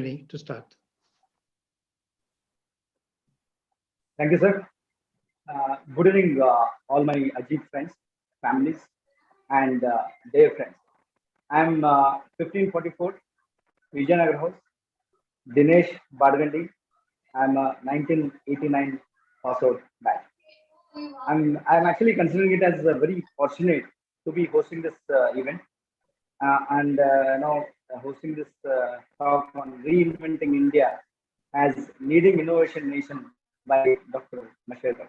ready to start. Thank you, sir. Good evening, all my Ajith friends, families, and their friends. I'm 1544 Vijayanagar House, Dinesh Badgandi. I'm 1989 pass out batch. I'm actually considering it as very fortunate to be hosting this event and now hosting this talk on reinventing India as leading innovation nation by Dr. Mashelkar.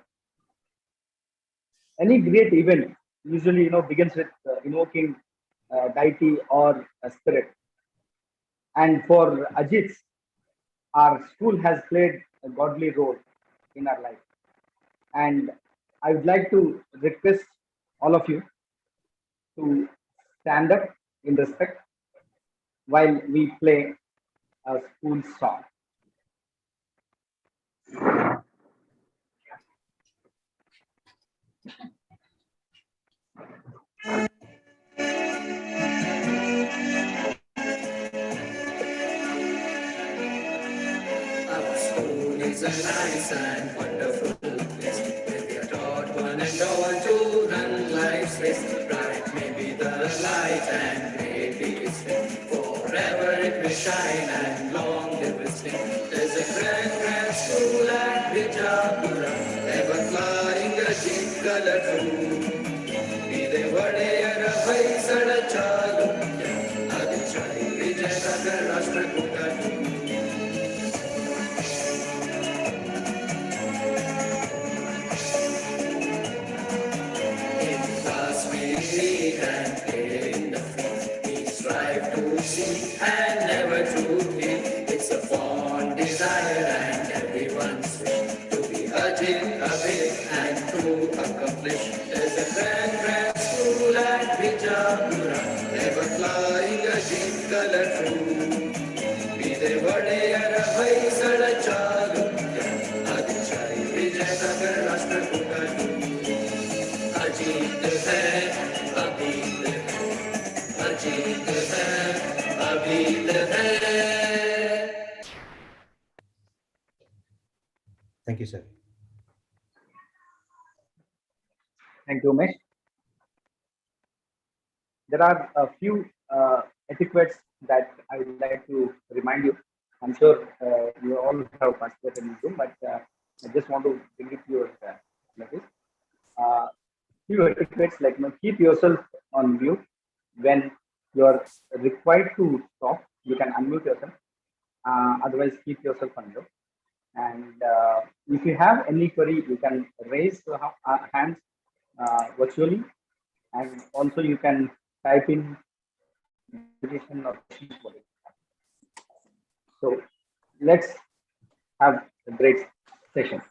Any great event usually begins with invoking deity or a spirit. And for Ajith, our school has played a godly role in our life. And I would like to request all of you to stand up in respect while we play a school song. Our school is a nice and wonderful place where we are taught one and all to run life's race. Bright may be the light and great be its flame. Forever it will shine and long live its name. There's a grand school at Bijapura, ever flying a jeep colorful. Be vadeyara vaisada chalu, adichai Vijayanagar Rashtrakuta. And play in the field. We strive to see and never to feel. It's a fond desire and everyone's wish to be Ajith, a big and to accomplish. There's a grand school at Bijapura, ever flying a jeep colorful. Be they vadeyara vaisada chalu, adichai Vijayanagar Rashtrakuta. Ajith hai, Abid hai, Ajith hai, Abid hai. Thank you, sir. Thank you, Umesh. There are a few etiquettes that I would like to remind you. I'm sure you all have participated in Zoom, but I just want to bring it to your notice. Few etiquettes like keep yourself on mute when you're required to talk. You can unmute yourself. Otherwise, keep yourself on mute. And if you have any query, you can raise your hands virtually, and also you can type in invitation or questions for it. So let's have a great session.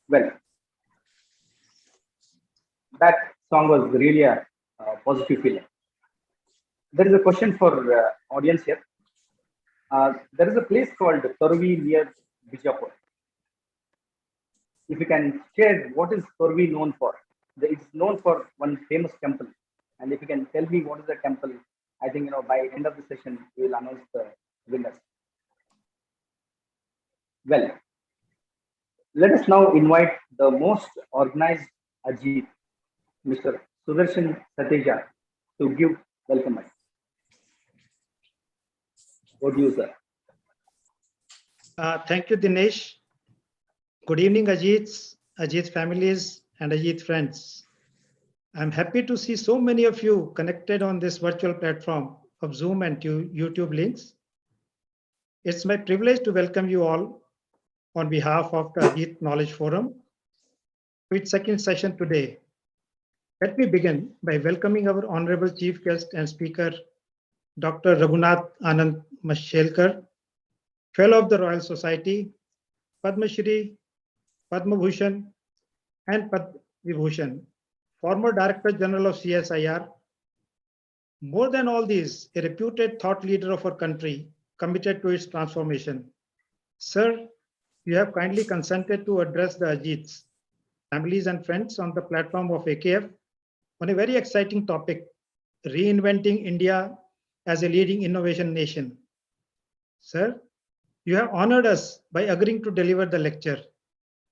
Well, that song was really a positive feeling. There is a question for audience here. There is a place called Torvi near Bijapur. If you can share what is Torvi known for? It's known for one famous temple. And if you can tell me what is the temple, I think by end of the session we will announce the winners. Well, let us now invite the most organized Ajith, Mr. Sudarshan Sateja, to give welcome. Over to you, sir. Thank you, Dinesh. Good evening, Ajith families, and Ajith friends. I'm happy to see so many of you connected on this virtual platform of Zoom and YouTube links. It's my privilege to welcome you all on behalf of the Ajith Knowledge Forum to its second session today. Let me begin by welcoming our honorable chief guest and speaker, Dr. Raghunath A Mashelkar, Fellow of the Royal Society, Padma Shri, Padma Bhushan, and Padma Vibhushan, former Director General of CSIR. More than all these, a reputed thought leader of our country, committed to its transformation. Sir, you have kindly consented to address the Ajiths, families and friends on the platform of AKF on a very exciting topic, reinventing India as a leading innovation nation. Sir, you have honored us by agreeing to deliver the lecture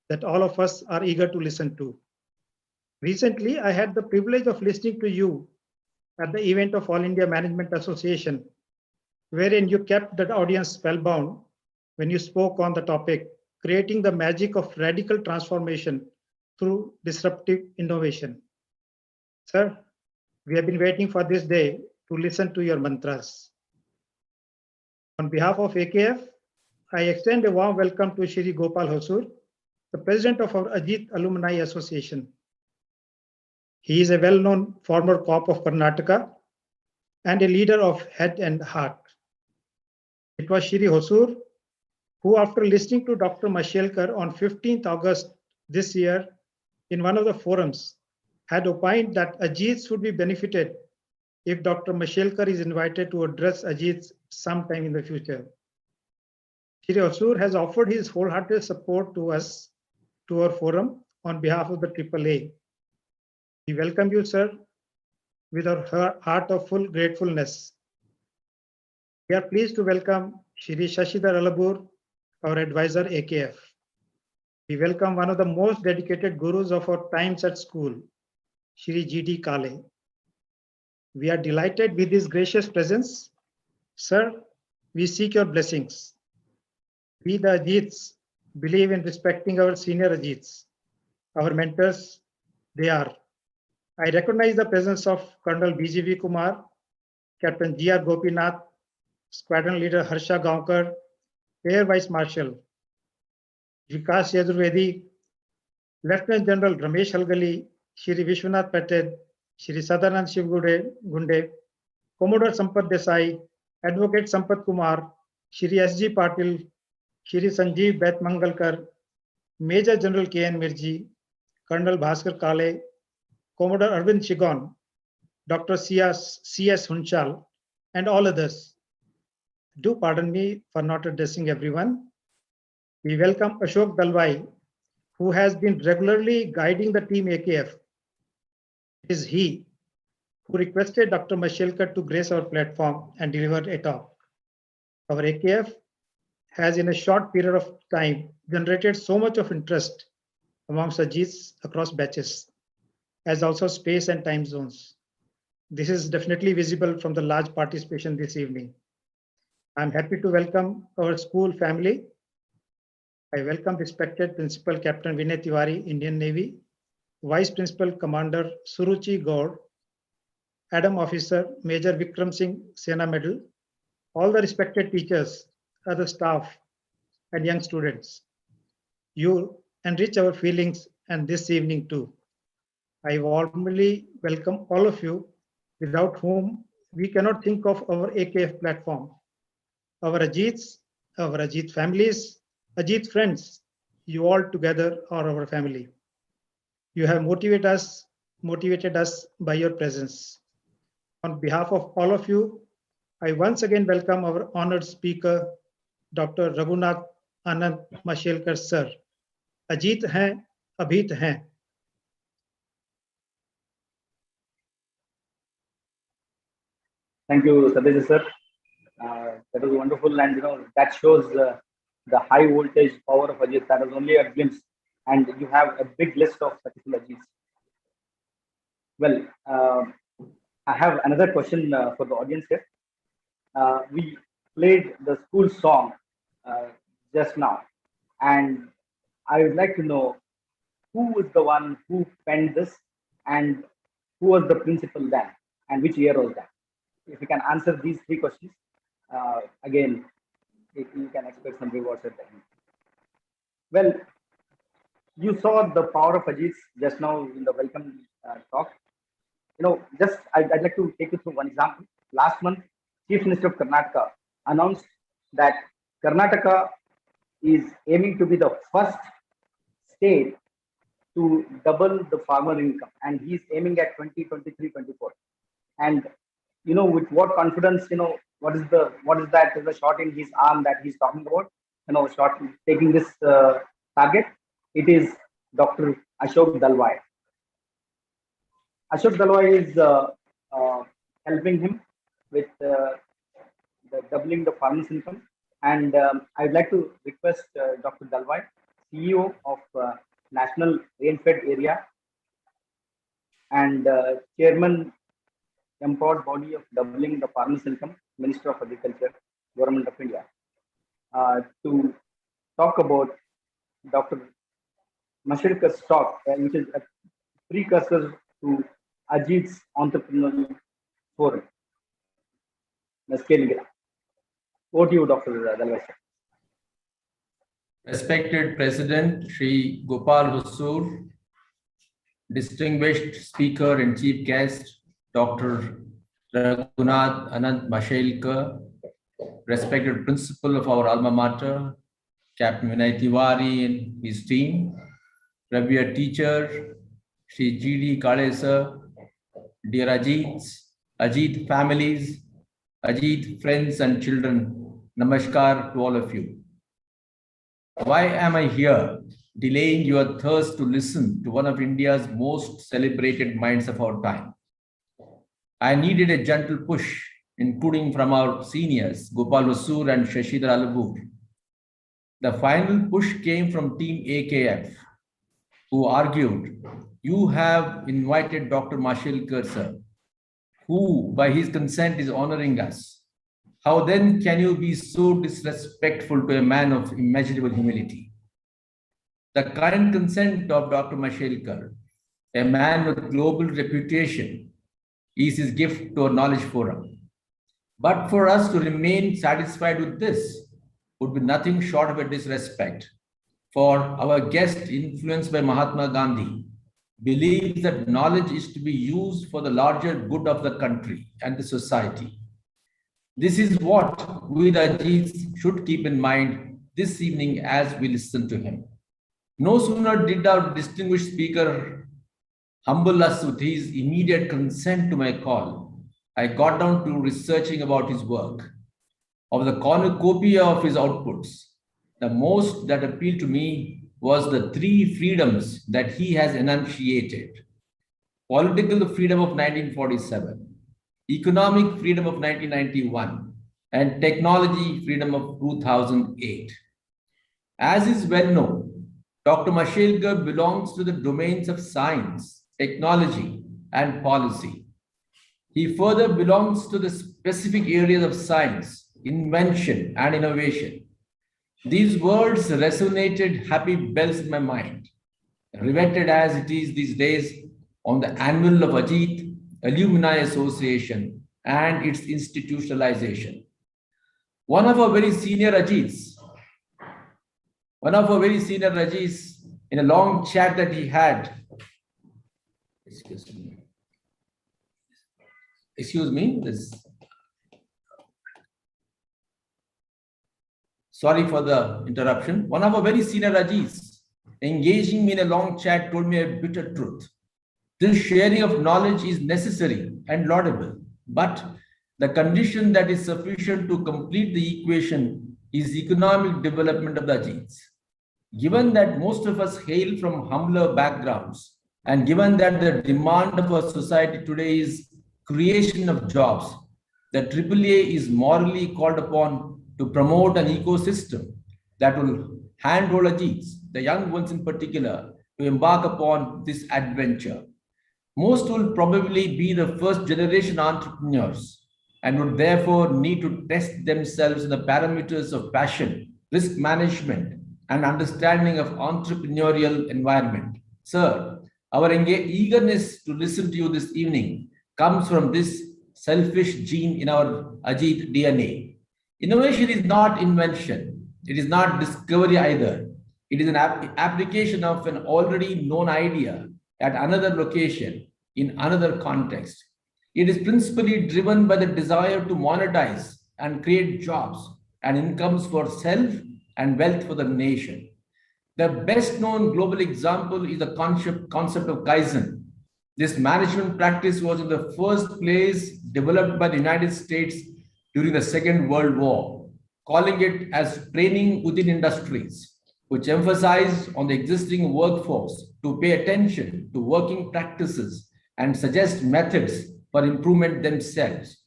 that all of us are eager to listen to. Recently, I had the privilege of listening to you at the event of All India Management Association, wherein you kept the audience spellbound when you spoke on the topic, creating the magic of radical transformation through disruptive innovation. Sir, we have been waiting for this day to listen to your mantras. On behalf of AKF, I extend a warm welcome to Shri Gopal Hosur, the president of our Ajith Alumni Association. He is a well-known former cop of Karnataka and a leader of Head and Heart. It was Shri Hosur who, after listening to Dr. Mashelkar on 15th August this year in one of the forums, had opined that Ajith should be benefited if Dr. Mashelkar is invited to address Ajith sometime in the future. Shri Hosur has offered his wholehearted support to us, to our forum, on behalf of the AAA. We welcome you, sir, with our heart of full gratefulness. We are pleased to welcome Shri Shashidhar Alabur, our advisor AKF. We welcome one of the most dedicated gurus of our times at school, Shri G.D. Kale. We are delighted with his gracious presence. Sir, we seek your blessings. We, the Ajiths, believe in respecting our senior Ajiths. Our mentors, they are. I recognize the presence of Colonel BGV Kumar, Captain G.R. Gopinath, Squadron Leader Harsha Gaonkar, Air Vice Marshal Vikas Yajurvedi, Lieutenant General Ramesh Halgali, Shri Vishwanath Patel, Shri Sadanand Gunde, Commodore Sampat Desai, Advocate Sampat Kumar, Shri S.G. Patil, Shri Sanjeev Beth Mangalkar, Major General K.N. Mirji, Colonel Bhaskar Kale, Commodore Arvind Chigon, Dr. C.S. Hunchal, and all others. Do pardon me for not addressing everyone. We welcome Ashok Dalwai, who has been regularly guiding the team AKF. It is he who requested Dr. Mashelkar to grace our platform and deliver a talk. Our AKF has in a short period of time generated so much of interest amongst Ajiths across batches, as also space and time zones. This is definitely visible from the large participation this evening. I'm happy to welcome our school family. I welcome respected Principal Captain Vinay Tiwari, Indian Navy, Vice Principal Commander Suruchi Gaur, Adam Officer Major Vikram Singh Sena Medal, all the respected teachers, other staff, and young students. You enrich our feelings and this evening too. I warmly welcome all of you, without whom we cannot think of our AKF platform. Our Ajiths, our Ajith families, Ajith friends, you all together are our family. You have motivated us by your presence. On behalf of all of you, I once again welcome our honored speaker, Dr. Raghunath Anand Mashelkar sir. Ajith hain, abhit hain. Thank you, Sadhya sir. That was wonderful, and that shows the high voltage power of Ajit. That was only a glimpse, and you have a big list of successful Ajits. Well, I have another question for the audience here. We played the school song just now, and I would like to know who was the one who penned this, and who was the principal then, and which year was that? If you can answer these three questions, again, you can expect some rewards at the end. Well, you saw the power of Ajit just now in the welcome talk. I'd like to take you through one example. Last month, Chief Minister of Karnataka announced that Karnataka is aiming to be the first state to double the farmer income, and he's aiming at 2023-24. And with what confidence, what is that? There's a shot in his arm that he's talking about. Taking this target. It is Dr. Ashok Dalwai. Ashok Dalwai is helping him with the doubling the farmers' income, And I'd like to request Dr. Dalwai, CEO of National Rainfed Area and Chairman Empowered Body of Doubling the Farmers' Income, Minister of Agriculture, Government of India, to talk about Dr. Mashelkar's talk, which is a precursor to Ajith's entrepreneurial forum. Scaling it up. Over to you, Dr. Dalwai. Respected President Shri Gopal Hussoor, distinguished speaker and chief guest Dr. Raghunath Anant Mashelkar, respected principal of our alma mater, Captain Vinay Tiwari and his team, revered teacher Shri G.D. Kalesa, dear Ajith families, Ajith friends and children, namaskar to all of you. Why am I here, delaying your thirst to listen to one of India's most celebrated minds of our time? I needed a gentle push, including from our seniors, Gopal Hussoor and Shashidhar Alabur. The final push came from Team AKF, who argued, you have invited Dr. Mashelkar, sir, who by his consent is honoring us. How then can you be so disrespectful to a man of immeasurable humility? The current consent of Dr. Mashelkar, a man with global reputation, is his gift to our knowledge forum. But for us to remain satisfied with this would be nothing short of a disrespect. For our guest, influenced by Mahatma Gandhi, believes that knowledge is to be used for the larger good of the country and the society. This is what we the Ajiths should keep in mind this evening as we listen to him. No sooner did our distinguished speaker humble us with his immediate consent to my call, I got down to researching about his work. Of the cornucopia of his outputs, the most that appealed to me was the three freedoms that he has enunciated. Political freedom of 1947, economic freedom of 1991, and technology freedom of 2008. As is well known, Dr. Mashelkar belongs to the domains of science, technology, and policy. He further belongs to the specific areas of science, invention, and innovation. These words resonated happy bells in my mind, riveted as it is these days on the annual of Ajith Alumni Association and its institutionalization. One of our very senior Ajiths, in a long chat that he had, sorry for the interruption. One of our very senior Ajiths, engaging me in a long chat, told me a bitter truth. This sharing of knowledge is necessary and laudable, but the condition that is sufficient to complete the equation is economic development of the Ajiths. Given that most of us hail from humbler backgrounds, and given that the demand of our society today is creation of jobs, the AAA is morally called upon to promote an ecosystem that will handhold Ajiths, the young ones in particular, to embark upon this adventure. Most will probably be the first generation entrepreneurs and would therefore need to test themselves in the parameters of passion, risk management, and understanding of entrepreneurial environment. Sir, our eagerness to listen to you this evening comes from this selfish gene in our Ajith DNA. Innovation is not invention. It is not discovery either. It is an application of an already known idea at another location, in another context. It is principally driven by the desire to monetize and create jobs and incomes for self and wealth for the nation. The best known global example is the concept of Kaizen. This management practice was in the first place developed by the United States during the Second World War, calling it as training within industries, which emphasized on the existing workforce to pay attention to working practices and suggest methods for improvement themselves.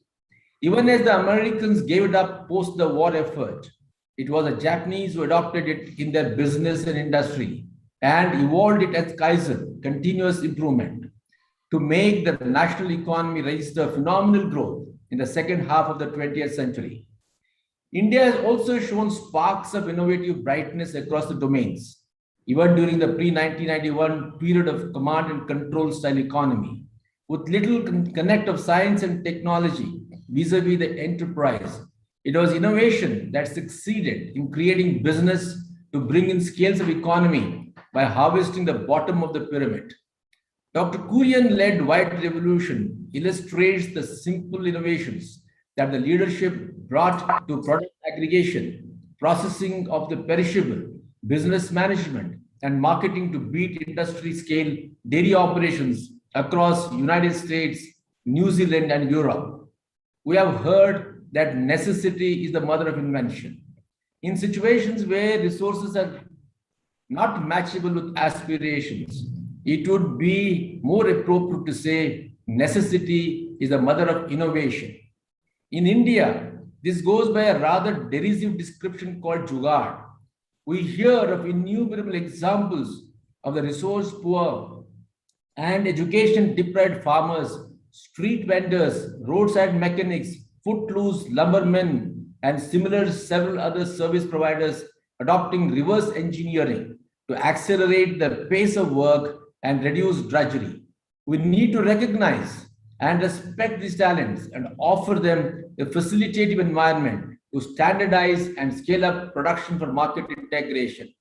Even as the Americans gave it up post the war effort, It was the Japanese who adopted it in their business and industry and evolved it as Kaizen, continuous improvement, to make the national economy register phenomenal growth in the second half of the 20th century. India has also shown sparks of innovative brightness across the domains, even during the pre-1991 period of command and control style economy, with little connect of science and technology vis-a-vis the enterprise. It was innovation that succeeded in creating business to bring in scales of economy by harvesting the bottom of the pyramid. Dr. Kurian-led White Revolution illustrates the simple innovations that the leadership brought to product aggregation, processing of the perishable, business management, and marketing to beat industry scale dairy operations across United States, New Zealand, and Europe. We have heard that necessity is the mother of invention. In situations where resources are not matchable with aspirations, it would be more appropriate to say necessity is the mother of innovation. In India, this goes by a rather derisive description called jugaad. We hear of innumerable examples of the resource poor and education deprived farmers, street vendors, roadside mechanics, footloose lumbermen, and similar several other service providers adopting reverse engineering to accelerate the pace of work and reduce drudgery. We need to recognize and respect these talents and offer them a facilitative environment to standardize and scale up production for market integration.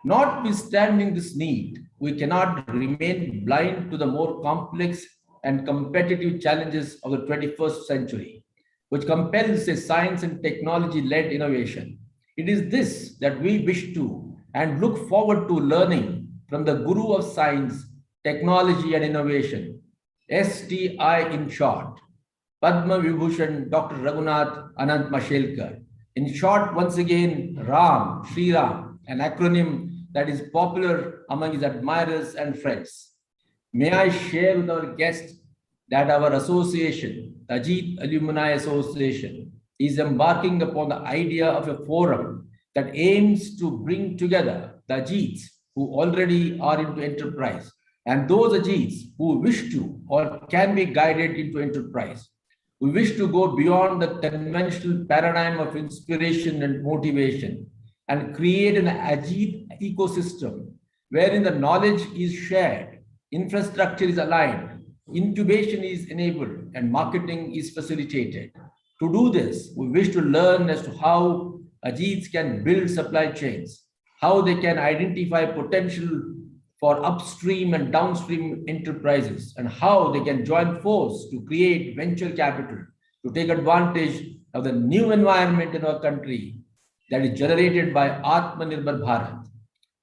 Notwithstanding this need, we cannot remain blind to the more complex and competitive challenges of the 21st century, which compels a science and technology-led innovation. It is this that we wish to and look forward to learning from the guru of science, technology, and innovation, STI in short, Padma Vibhushan Dr. Raghunath Anant Mashelkar. In short, once again, RAM, Sri Ram, an acronym that is popular among his admirers and friends. May I share with our guest that our association, the Ajith Alumni Association, is embarking upon the idea of a forum that aims to bring together the Ajiths who already are into enterprise and those Ajiths who wish to or can be guided into enterprise. We wish to go beyond the conventional paradigm of inspiration and motivation and create an Ajith ecosystem wherein the knowledge is shared, infrastructure is aligned, incubation is enabled, and marketing is facilitated. To do this, we wish to learn as to how Ajiths can build supply chains, how they can identify potential for upstream and downstream enterprises, and how they can join force to create venture capital to take advantage of the new environment in our country that is generated by Atmanirbhar Bharat.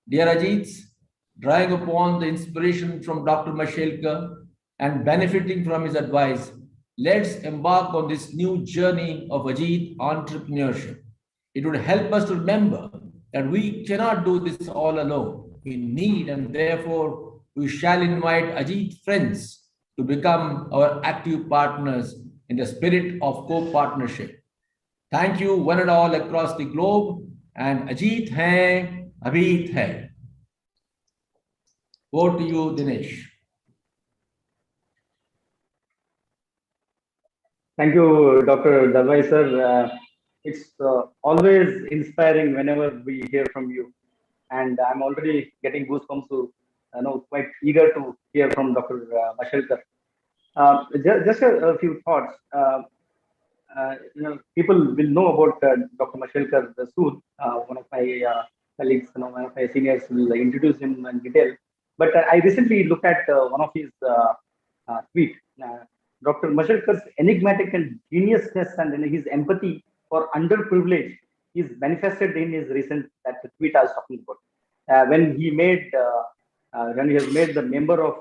Dear Ajiths, drawing upon the inspiration from Dr. Mashelkar and benefiting from his advice, let's embark on this new journey of Ajith entrepreneurship. It would help us to remember that we cannot do this all alone. We need, and therefore we shall invite Ajith friends to become our active partners in the spirit of co-partnership. Thank you one and all across the globe, and Ajith hai, Abhit hai. Over to you, Dinesh. Thank you, Dr. Dalwai sir. It's always inspiring whenever we hear from you. And I'm already getting goosebumps to quite eager to hear from Dr. Mashelkar. Just a few thoughts. People will know about Dr. Mashelkar soon. One of my colleagues, one of my seniors will introduce him in detail. But I recently looked at one of his tweets. Dr. Mashelkar's enigmatic and geniusness and his empathy for underprivileged is manifested in his recent tweet I was talking about. When he has made the member of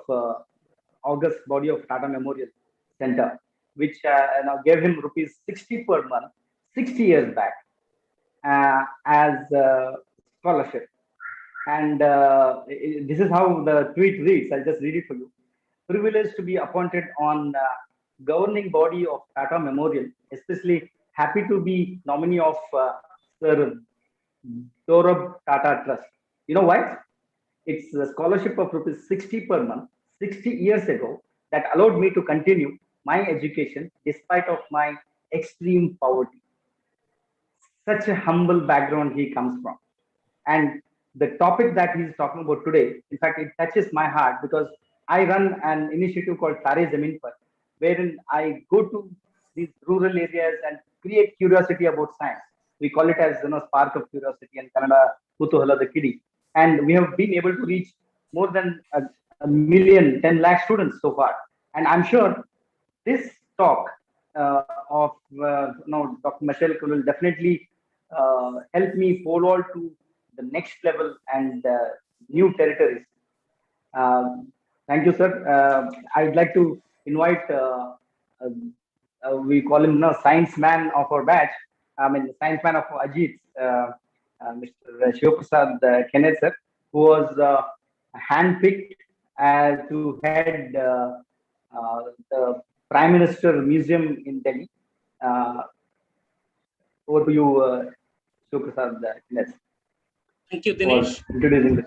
August body of Tata Memorial Center, which now gave him rupees 60 per month, 60 years back as scholarship. And this is how the tweet reads. I'll just read it for you. Privileged to be appointed on governing body of Tata Memorial, especially happy to be nominee of Sir Tata Trust. You know why? It's a scholarship of rupees 60 per month, 60 years ago, that allowed me to continue my education despite of my extreme poverty. Such a humble background he comes from. And the topic that he's talking about today, in fact, it touches my heart because I run an initiative called Tare Zamin Par, wherein I go to these rural areas and create curiosity about science. We call it as spark of curiosity and Kannada Kutuhala the Kidi. And we have been able to reach more than a million, 10 lakh students so far. And I'm sure this talk of Dr. Mashelkar will definitely help me forward to the next level and new territories. Thank you, sir. I'd like to invite, we call him science man of our batch. I mean, the science man of Ajith, Mr. Shivprasad Kenneth, sir, who was handpicked to head the Prime Minister Museum in Delhi. Over to you, Shivprasad Kenneth. Thank you, Dinesh. Introducing this.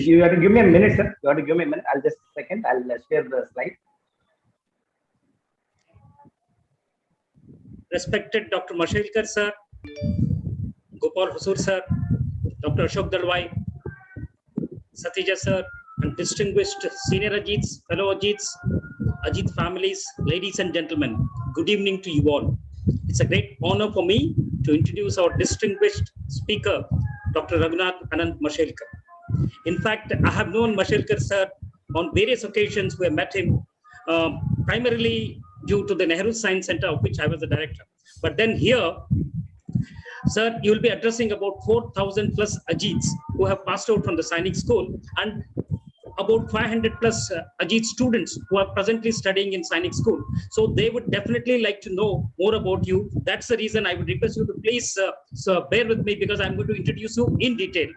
You have to give me a minute, sir. You have to give me a minute. I'll just a second. I'll share the slide. Respected Dr. Mashelkar, sir, Gopal Husur, sir, Dr. Ashok Dalwai, Satija, sir, and distinguished senior Ajiths, fellow Ajiths, Ajith families, ladies and gentlemen, good evening to you all. It's a great honor for me to introduce our distinguished speaker, Dr. Raghunath Anand Mashelkar. In fact, I have known Mashelkar, sir, on various occasions. We have met him primarily due to the Nehru Science Center, of which I was the director. But then here, sir, you will be addressing about 4,000 plus Ajiths who have passed out from the Sainik School, and about 500 plus Ajith students who are presently studying in Sainik School. So they would definitely like to know more about you. That's the reason I would request you to please bear with me, because I'm going to introduce you in detail.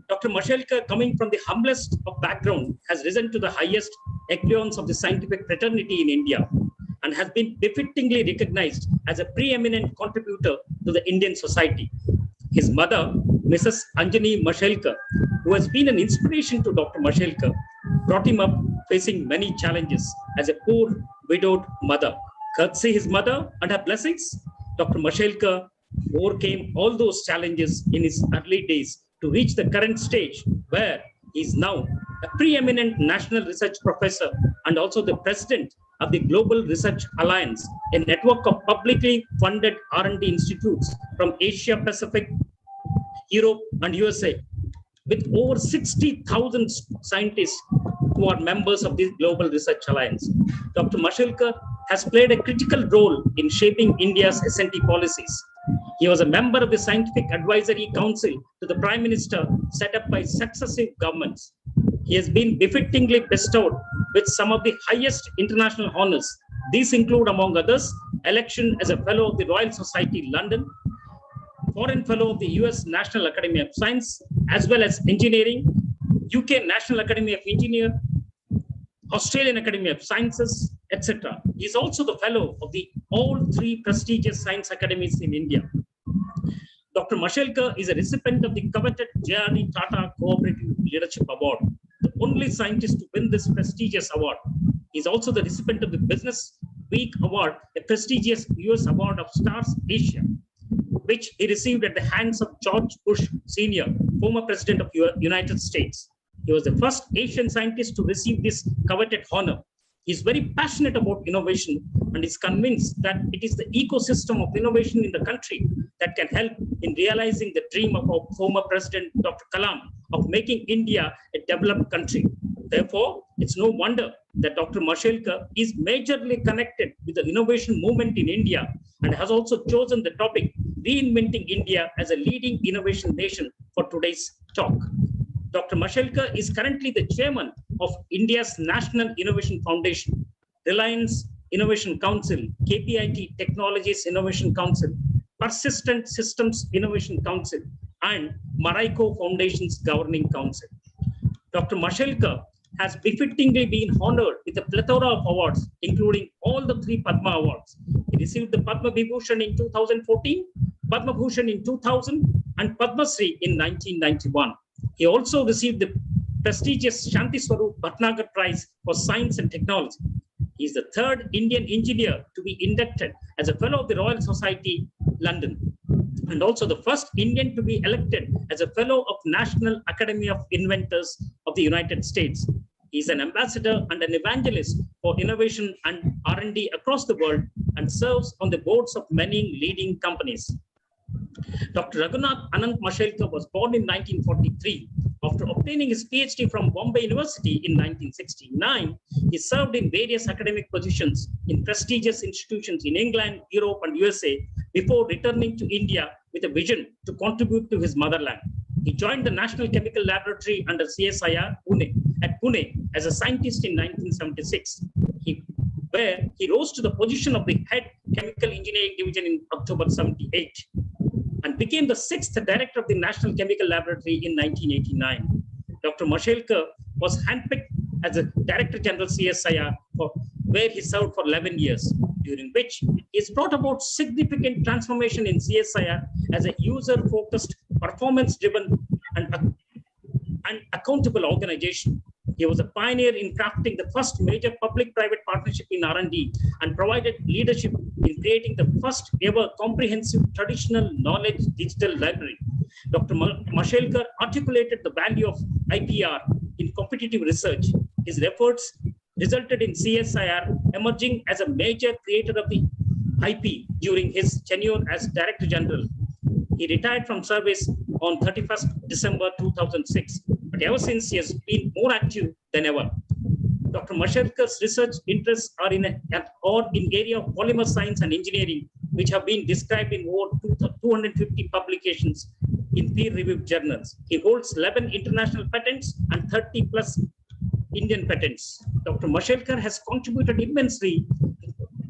Dr. Mashelkar, coming from the humblest of background, has risen to the highest echelons of the scientific fraternity in India and has been befittingly recognized as a preeminent contributor to the Indian society. His mother, Mrs. Anjani Mashelkar, who has been an inspiration to Dr. Mashelkar, brought him up facing many challenges as a poor, widowed mother. Courtesy his mother and her blessings, Dr. Mashelkar overcame all those challenges in his early days to reach the current stage where he is now a preeminent national research professor and also the president of the Global Research Alliance, a network of publicly funded R&D institutes from Asia Pacific, Europe, and USA, with over 60,000 scientists who are members of this Global Research Alliance. Dr. Mashelkar has played a critical role in shaping India's S&T policies. He was a member of the Scientific Advisory Council to the Prime Minister set up by successive governments. He has been befittingly bestowed with some of the highest international honors. These include, among others, election as a Fellow of the Royal Society, London, Foreign Fellow of the US National Academy of Science, as well as Engineering, UK National Academy of Engineering, Australian Academy of Sciences, etc. He is also the Fellow of the all three prestigious science academies in India. Dr. Mashelkar is a recipient of the coveted J.R.D. Tata Cooperative Leadership Award, the only scientist to win this prestigious award. He is also the recipient of the Business Week Award, a prestigious US Award of Stars Asia, which he received at the hands of George Bush Sr., former President of the United States. He was the first Asian scientist to receive this coveted honor. He is very passionate about innovation and is convinced that it is the ecosystem of innovation in the country that can help in realizing the dream of our former President, Dr. Kalam, of making India a developed country. Therefore, it's no wonder that Dr. Mashelkar is majorly connected with the innovation movement in India and has also chosen the topic, Reinventing India as a leading innovation nation, for today's talk. Dr. Mashelkar is currently the chairman of India's National Innovation Foundation, Reliance Innovation Council, KPIT Technologies Innovation Council, Persistent Systems Innovation Council, and Maraiko Foundation's Governing Council. Dr. Mashelkar has befittingly been honored with a plethora of awards, including all the 3 Padma Awards. He received the Padma Vibhushan in 2014 Padma Bhushan in 2000, and Padma Shri in 1991. He also received the prestigious Shanti Swarup Bhatnagar Prize for Science and Technology. He is the third Indian engineer to be inducted as a Fellow of the Royal Society, London, and also the first Indian to be elected as a Fellow of National Academy of Inventors of the United States. He is an ambassador and an evangelist for innovation and R&D across the world and serves on the boards of many leading companies. Dr. Raghunath Anand Mashelkar was born in 1943. After obtaining his PhD from Bombay University in 1969, he served in various academic positions in prestigious institutions in England, Europe, and USA before returning to India with a vision to contribute to his motherland. He joined the National Chemical Laboratory under CSIR at Pune as a scientist in 1976, where he rose to the position of the head chemical engineering division in October 78 and became the 6th director of the National Chemical Laboratory in 1989. Dr. Mashelkar was handpicked as a Director General CSIR, where he served for 11 years, during which he has brought about significant transformation in CSIR as a user-focused, performance-driven, and accountable organization. He was a pioneer in crafting the first major public-private partnership in R&D and provided leadership in creating the first ever comprehensive traditional knowledge digital library. Dr. Mashelkar articulated the value of IPR in competitive research. His efforts resulted in CSIR emerging as a major creator of the IP during his tenure as Director General. He retired from service on 31st December 2006, but ever since he has been more active than ever. Dr. Mashelkar's research interests are in area of polymer science and engineering, which have been described in over 250 publications in peer-reviewed journals. He holds 11 international patents and 30 plus Indian patents. Dr. Mashelkar has contributed immensely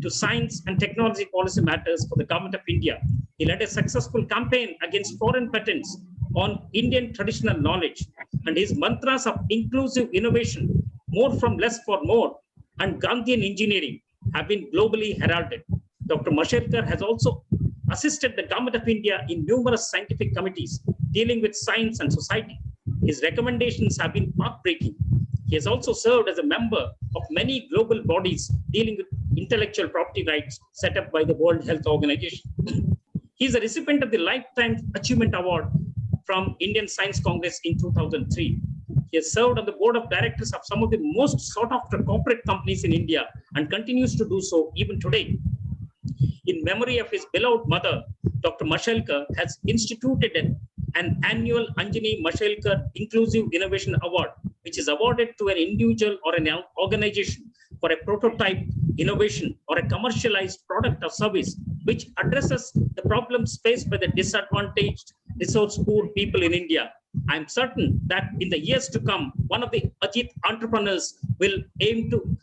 to science and technology policy matters for the government of India. He led a successful campaign against foreign patents on Indian traditional knowledge, and his mantras of inclusive innovation, more from less for more, and Gandhian engineering have been globally heralded. Dr. Mashelkar has also assisted the government of India in numerous scientific committees dealing with science and society. His recommendations have been path-breaking. He has also served as a member of many global bodies dealing with intellectual property rights set up by the World Health Organization. He is a recipient of the Lifetime Achievement Award from Indian Science Congress in 2003. He has served on the board of directors of some of the most sought-after corporate companies in India and continues to do so even today. In memory of his beloved mother, Dr. Mashelkar has instituted an annual Anjani Mashelkar Inclusive Innovation Award, which is awarded to an individual or an organization for a prototype innovation or a commercialized product or service which addresses the problems faced by the disadvantaged, resource-poor people in India. I am certain that in the years to come, one of the Ajith entrepreneurs will aim to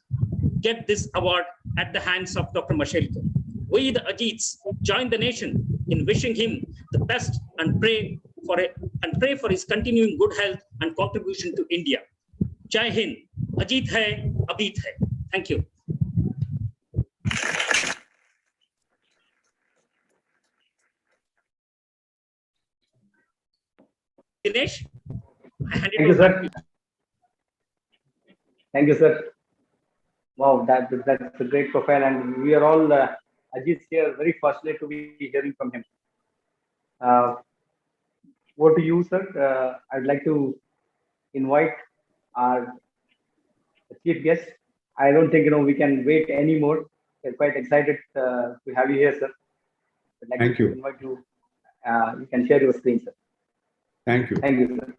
get this award at the hands of Dr. Mashelkar. We, the Ajiths, join the nation in wishing him the best and pray for his continuing good health and contribution to India. Jai Hind. Ajith hai, Abhit hai. Thank you. Dinesh, I hand it Thank you, over sir. to you. Thank you, sir. Wow, that's a great profile, and we are all Ajith here very fortunate to be hearing from him. Over to you, sir. I'd like to invite our chief guest. I don't think we can wait anymore. We're quite excited to have you here, sir. I'd like Thank to you. invite you. You can share your screen, sir. Thank you. Thank you, sir.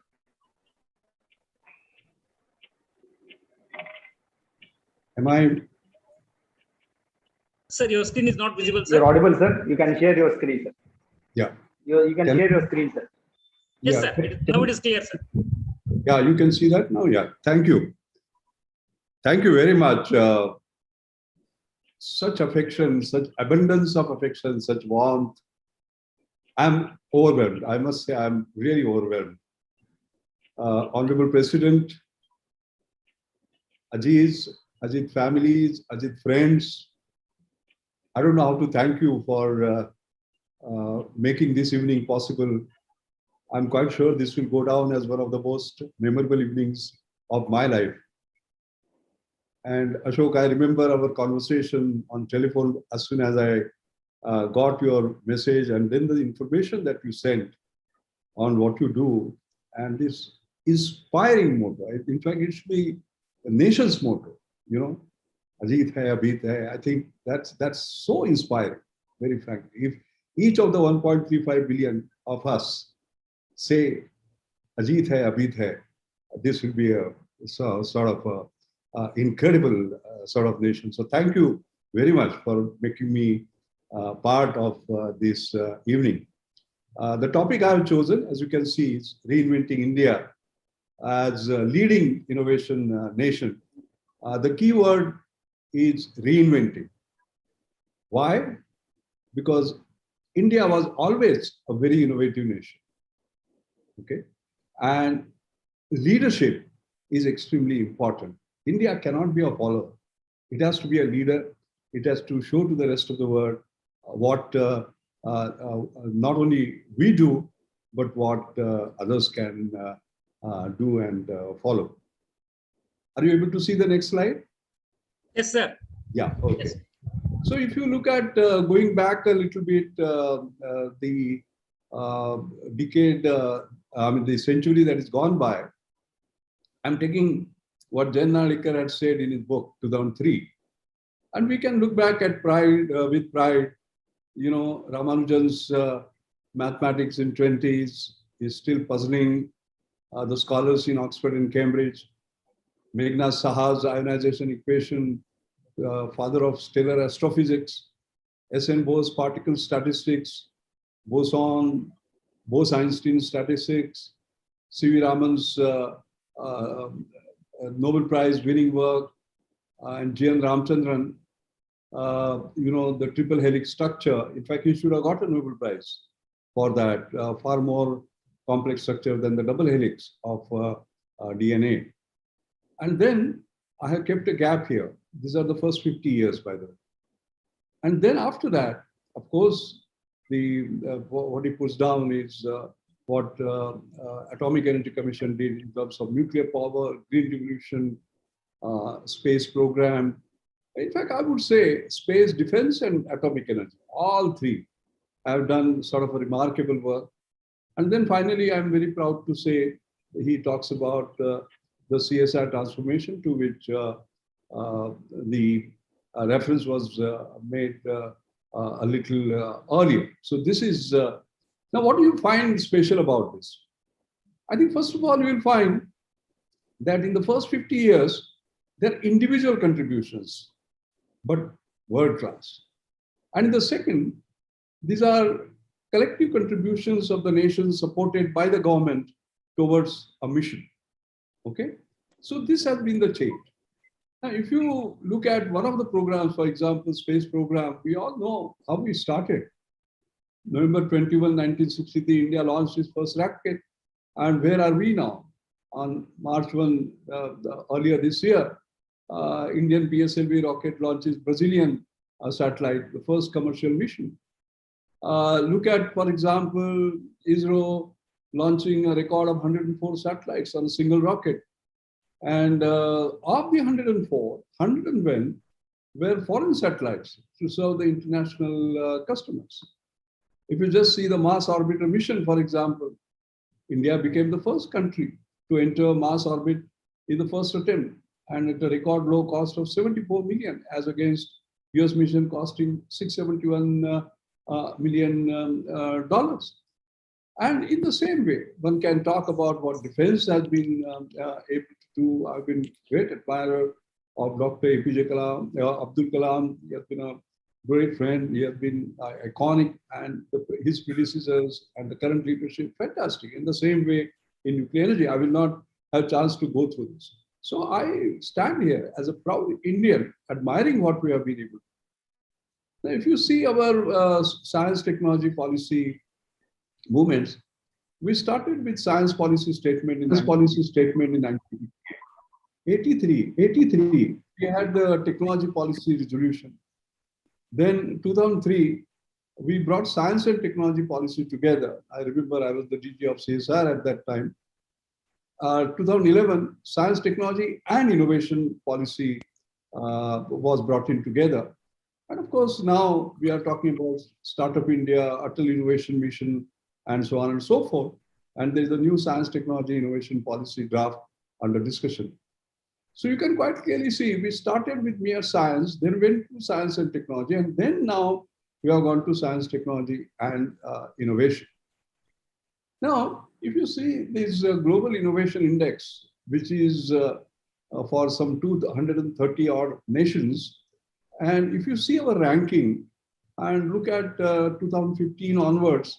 Am I? Sir, your screen is not visible, sir. You're audible, sir. You can share your screen, sir. Yeah. You can share your screen, sir. Yes, Yeah. sir. Now it is clear, sir. Yeah, you can see that now. Yeah. Thank you. Thank you very much. Such affection, such abundance of affection, such warmth. I'm overwhelmed. I must say, I'm really overwhelmed. Honorable President, Ajith families, Ajith friends. I don't know how to thank you for making this evening possible. I'm quite sure this will go down as one of the most memorable evenings of my life. And Ashok, I remember our conversation on telephone as soon as I got your message, and then the information that you sent on what you do, and this inspiring motto. In fact, it should be the nation's motto, you know, Ajith hai, Abhit hai. I think that's so inspiring, very frankly. If each of the 1.35 billion of us say Ajith hai, Abhit hai, this will be a sort of incredible sort of nation. So thank you very much for making me part of this evening. The topic I have chosen, as you can see, is Reinventing India as a leading innovation nation. The key word is reinventing. Why? Because India was always a very innovative nation. Okay, and leadership is extremely important. India cannot be a follower. It has to be a leader. It has to show to the rest of the world what not only we do, but what others can do and follow. Are you able to see the next slide? Yes, sir. Yeah, okay. Yes. So if you look at going back a little bit, the decade, I mean the century that is gone by, I'm taking what Jen Nalekar had said in his book, 2003. And we can look back at pride, with pride. You know, Ramanujan's mathematics in 20s is still puzzling the scholars in Oxford and Cambridge. Meghna Saha's ionization equation, father of stellar astrophysics. S.N. Bose particle statistics, Boson, Bose-Einstein statistics, C.V. Raman's Nobel Prize winning work, and G.N. Ramchandran, you know, the triple helix structure. In fact, he should have got a Nobel Prize for that, far more complex structure than the double helix of DNA. And then I have kept a gap here. These are the first 50 years, by the way. And then after that, of course, what he puts down is what Atomic Energy Commission did in terms of nuclear power, green revolution, space program. In fact, I would say space, defense, and atomic energy, all three have done sort of a remarkable work. And then finally, I'm very proud to say he talks about the CSIR transformation, to which the reference was made a little earlier. So this is, now what do you find special about this? I think first of all, you will find that in the first 50 years, there are individual contributions, but world class. And in the second, these are collective contributions of the nation supported by the government towards a mission. Okay, so this has been the change. Now, if you look at one of the programs, for example, space program, we all know how we started. November 21, 1963, India launched its first rocket. And where are we now? On March 1, earlier this year, Indian PSLV rocket launches Brazilian satellite, the first commercial mission. Look at, for example, ISRO launching a record of 104 satellites on a single rocket. And of the 104, 101 were foreign satellites to serve the international customers. If you just see the Mars orbiter mission, for example, India became the first country to enter Mars orbit in the first attempt, and at a record low cost of 74 million, as against US mission costing $671 million. And in the same way, one can talk about what defense has been able to do. I've been a great admirer of Dr. APJ Kalam, Abdul Kalam. He has been a great friend. He has been iconic, and his predecessors and the current leadership, fantastic. In the same way, in nuclear energy, I will not have a chance to go through this. So I stand here as a proud Indian, admiring what we have been able to do. Now, if you see our science technology policy movements, we started with science policy statement in 1983. We had the technology policy resolution. Then 2003, we brought science and technology policy together. I remember I was the DG of CSIR at that time. 2011, science, technology, and innovation policy was brought in together. And of course, now we are talking about Startup India, Atal Innovation Mission, and so on and so forth. And there's a new science, technology, innovation policy draft under discussion. So you can quite clearly see we started with mere science, then went to science and technology, and then now we have gone to science, technology, and innovation. Now, if you see this global innovation index, which is for some 230 odd nations, and if you see our ranking and look at 2015 onwards,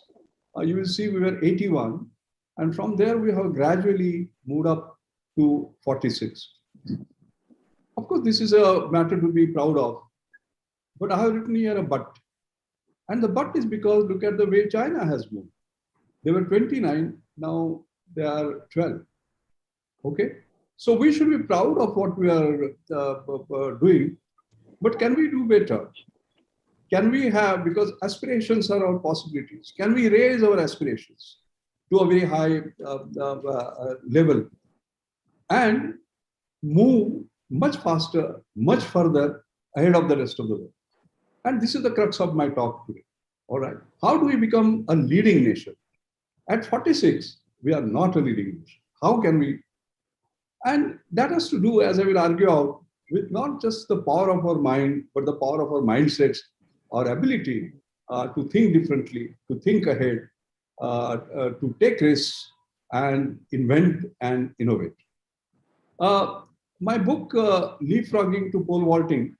you will see we were 81, and from there we have gradually moved up to 46. Of course, this is a matter to be proud of, but I have written here a but. And the but is because look at the way China has moved. They were 29, now they are 12. Okay, so we should be proud of what we are doing, but can we do better? Can we have, because aspirations are our possibilities, can we raise our aspirations to a very high level and move much faster, much further ahead of the rest of the world? And this is the crux of my talk today. All right. How do we become a leading nation? At 46, we are not a leading nation. How can we? And that has to do, as I will argue out, with not just the power of our mind, but the power of our mindsets, our ability to think differently, to think ahead, to take risks and invent and innovate. My book, Leapfrogging to Pole Vaulting,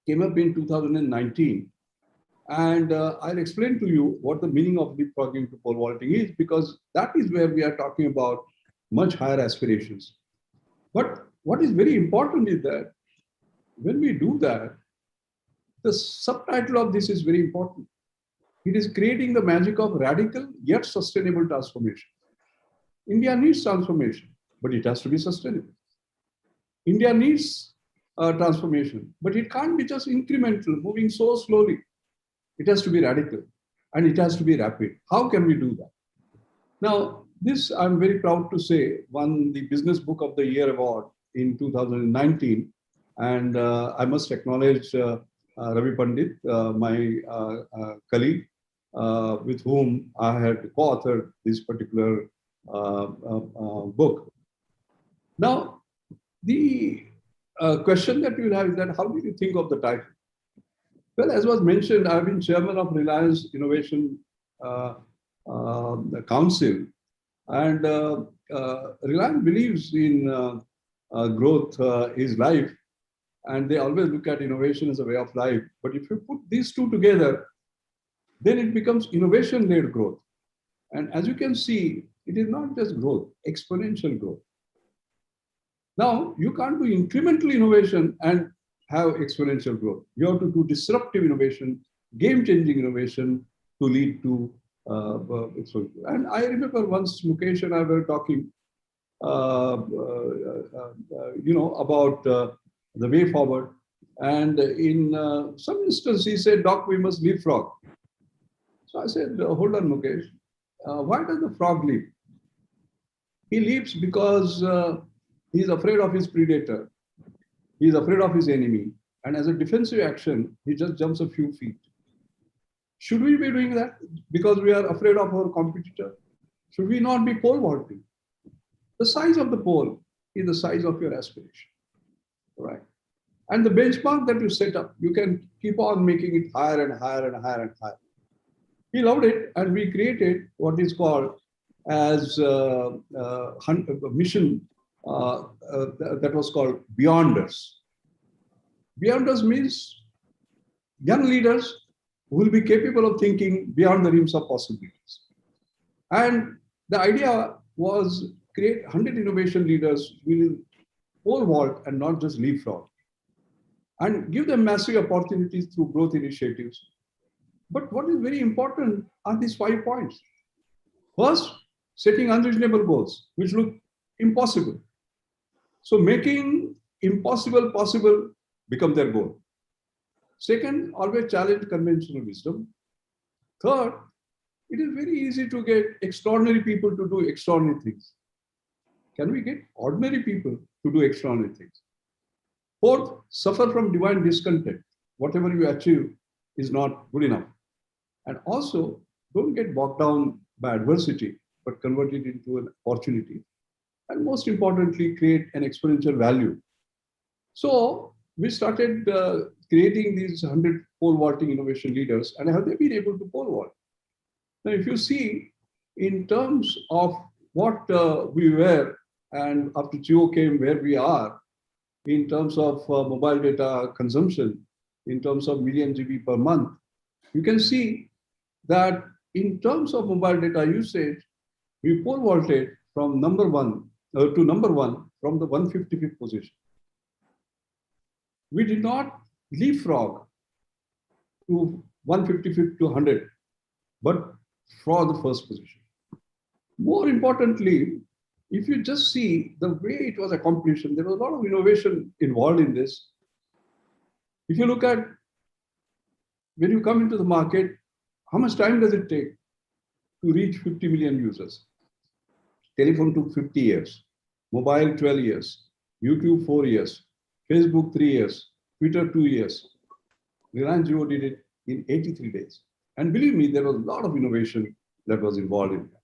came up in 2019. And I'll explain to you what the meaning of leapfrogging to pole vaulting is, because that is where we are talking about much higher aspirations. But what is very important is that when we do that, the subtitle of this is very important. It is creating the magic of radical yet sustainable transformation. India needs transformation, but it has to be sustainable. India needs transformation, but it can't be just incremental, moving so slowly. It has to be radical and it has to be rapid. How can we do that? Now, this I'm very proud to say won the Business Book of the Year award in 2019. And I must acknowledge Ravi Pandit, my colleague, with whom I had co-authored this particular book. Now, the question that you will have is that how do you think of the title? Well, as was mentioned, I've been chairman of Reliance Innovation Council, and Reliance believes in growth is life, and they always look at innovation as a way of life. But if you put these two together, then it becomes innovation-led growth. And as you can see, it is not just growth, exponential growth. Now, you can't do incremental innovation and have exponential growth. You have to do disruptive innovation, game-changing innovation to lead to and I remember once Mukesh and I were talking, about the way forward. And in some instance, he said, "Doc, we must leapfrog." So I said, "Hold on, Mukesh. Why does the frog leap?" He leaps because he's afraid of his predator. He's afraid of his enemy. And as a defensive action, he just jumps a few feet. Should we be doing that because we are afraid of our competitor? Should we not be pole vaulting? The size of the pole is the size of your aspiration, right? And the benchmark that you set up, you can keep on making it higher and higher and higher and higher. He loved it, and we created what is called as a mission that was called Beyonders. Beyonders means young leaders who will be capable of thinking beyond the realms of possibilities. And the idea was create 100 innovation leaders who will pole vault and not just leapfrog, and give them massive opportunities through growth initiatives. But what is very important are these 5 points. First, setting unreasonable goals, which look impossible. So making impossible possible become their goal. Second, always challenge conventional wisdom. Third, it is very easy to get extraordinary people to do extraordinary things. Can we get ordinary people to do extraordinary things? Fourth, suffer from divine discontent. Whatever you achieve is not good enough. And also, don't get bogged down by adversity, but convert it into an opportunity. And most importantly, create an exponential value. So we started creating these 100 pole vaulting innovation leaders, and have they been able to pole vault? Now, if you see, in terms of what we were, and after Jio came where we are, in terms of mobile data consumption, in terms of million GB per month, you can see that in terms of mobile data usage, we pole vaulted from number one to number one from the 155th position. We did not leapfrog to 155th to 100, but for the first position. More importantly, if you just see the way it was accomplished, and there was a lot of innovation involved in this. If you look at when you come into the market, how much time does it take to reach 50 million users? Telephone took 50 years, mobile 12 years, YouTube 4 years, Facebook 3 years, Twitter 2 years. Reliance Jio did it in 83 days. And believe me, there was a lot of innovation that was involved in that.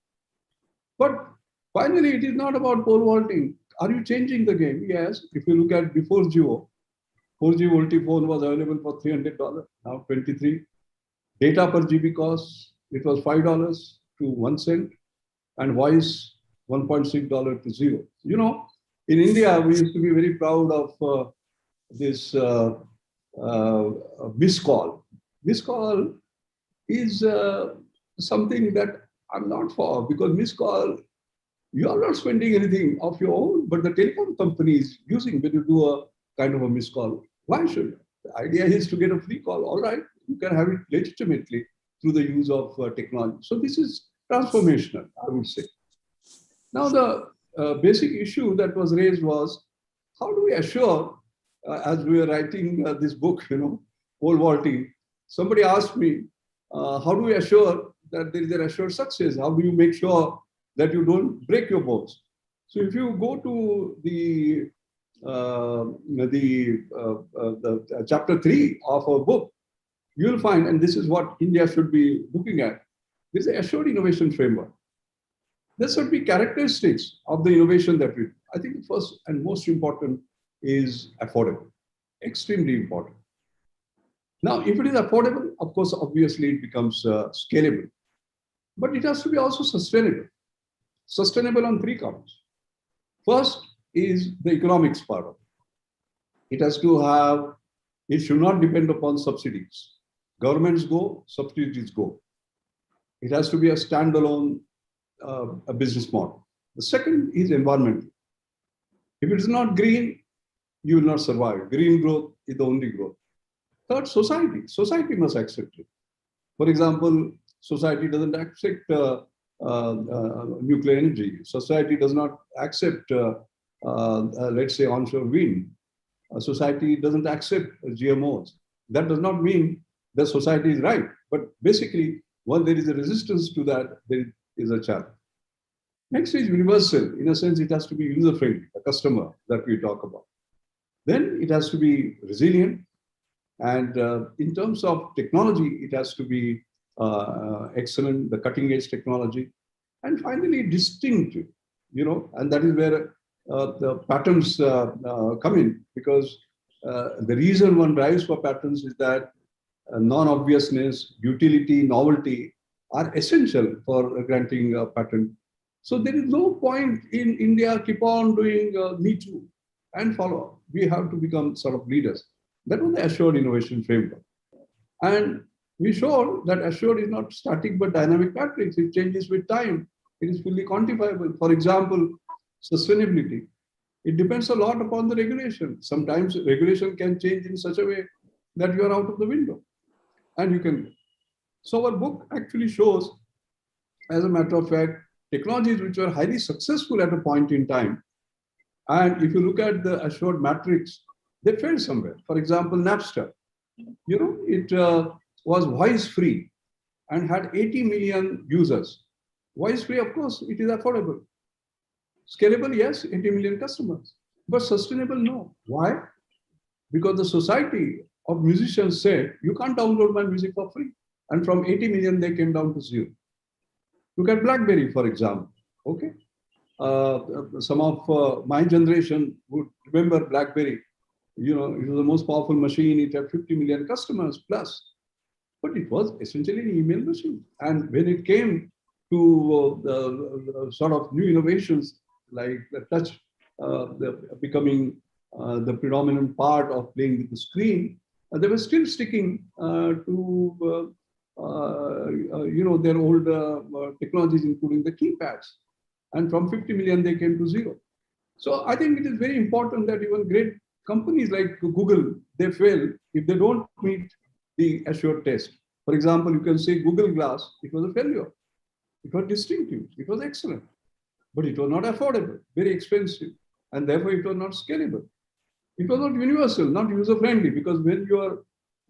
But finally, it is not about pole vaulting. Are you changing the game? Yes. If you look at before Jio, 4G VoLTE phone was available for $300, now $23. Data per GB cost, it was $5 to 1 cent, and voice $1.6 to 0. You know, in India, we used to be very proud of this missed call. Missed call is something that I'm not for, because missed call, you are not spending anything of your own, but the telecom company is using when you do a kind of a missed call. Why should you? The idea is to get a free call. All right, you can have it legitimately through the use of technology. So this is transformational, I would say. Now, the basic issue that was raised was, how do we assure, as we were writing this book, pole vaulting, somebody asked me, how do we assure that there is an assured success? How do you make sure that you don't break your bones? So if you go to the chapter 3 of our book, you'll find, and this is what India should be looking at, there's an assured innovation framework. There should be characteristics of the innovation that we do. I think the first and most important is affordable, extremely important. Now, if it is affordable, of course, obviously it becomes scalable, but it has to be also sustainable. Sustainable on 3 counts. First is the economics part of it. It has to have, it should not depend upon subsidies. Governments go, subsidies go. It has to be a standalone a business model. The second is environmental. If it is not green, you will not survive. Green growth is the only growth. Third, society. Society must accept it. For example, society doesn't accept nuclear energy. Society does not accept, let's say, onshore wind. Society doesn't accept GMOs. That does not mean that society is right. But basically, when there is a resistance to that, there is a challenge. Next is universal. In a sense, it has to be user-friendly, the customer that we talk about. Then it has to be resilient. And in terms of technology, it has to be excellent, the cutting-edge technology. And finally, distinctive, and that is where the patents come in, because the reason one drives for patents is that non-obviousness, utility, novelty are essential for granting a patent. So there is no point in India keep on doing me too and follow. We have to become sort of leaders. That was the assured innovation framework. And we showed that assured is not static but dynamic matrix. It changes with time. It is fully quantifiable. For example, sustainability. It depends a lot upon the regulation. Sometimes regulation can change in such a way that you are out of the window. And you can. So our book actually shows, as a matter of fact, technologies which were highly successful at a point in time. And if you look at the assured matrix, they failed somewhere. For example, Napster. It was voice free. and had 80 million users. Why is free? Of course, it is affordable. Scalable, yes, 80 million customers. But sustainable, no. Why? Because the society of musicians said, you can't download my music for free. And from 80 million, they came down to 0. Look at Blackberry, for example. Okay. Some of my generation would remember Blackberry. You know, it was the most powerful machine. It had 50 million customers plus. But it was essentially an email machine. And when it came to the sort of new innovations like the touch becoming the predominant part of playing with the screen, they were still sticking to their old technologies, including the keypads. And from 50 million, they came to 0. So I think it is very important that even great companies like Google, they fail if they don't meet the assured test. For example, you can say Google Glass, it was a failure. It was distinctive, it was excellent, but it was not affordable, very expensive, and therefore it was not scalable. It was not universal, not user-friendly, because when you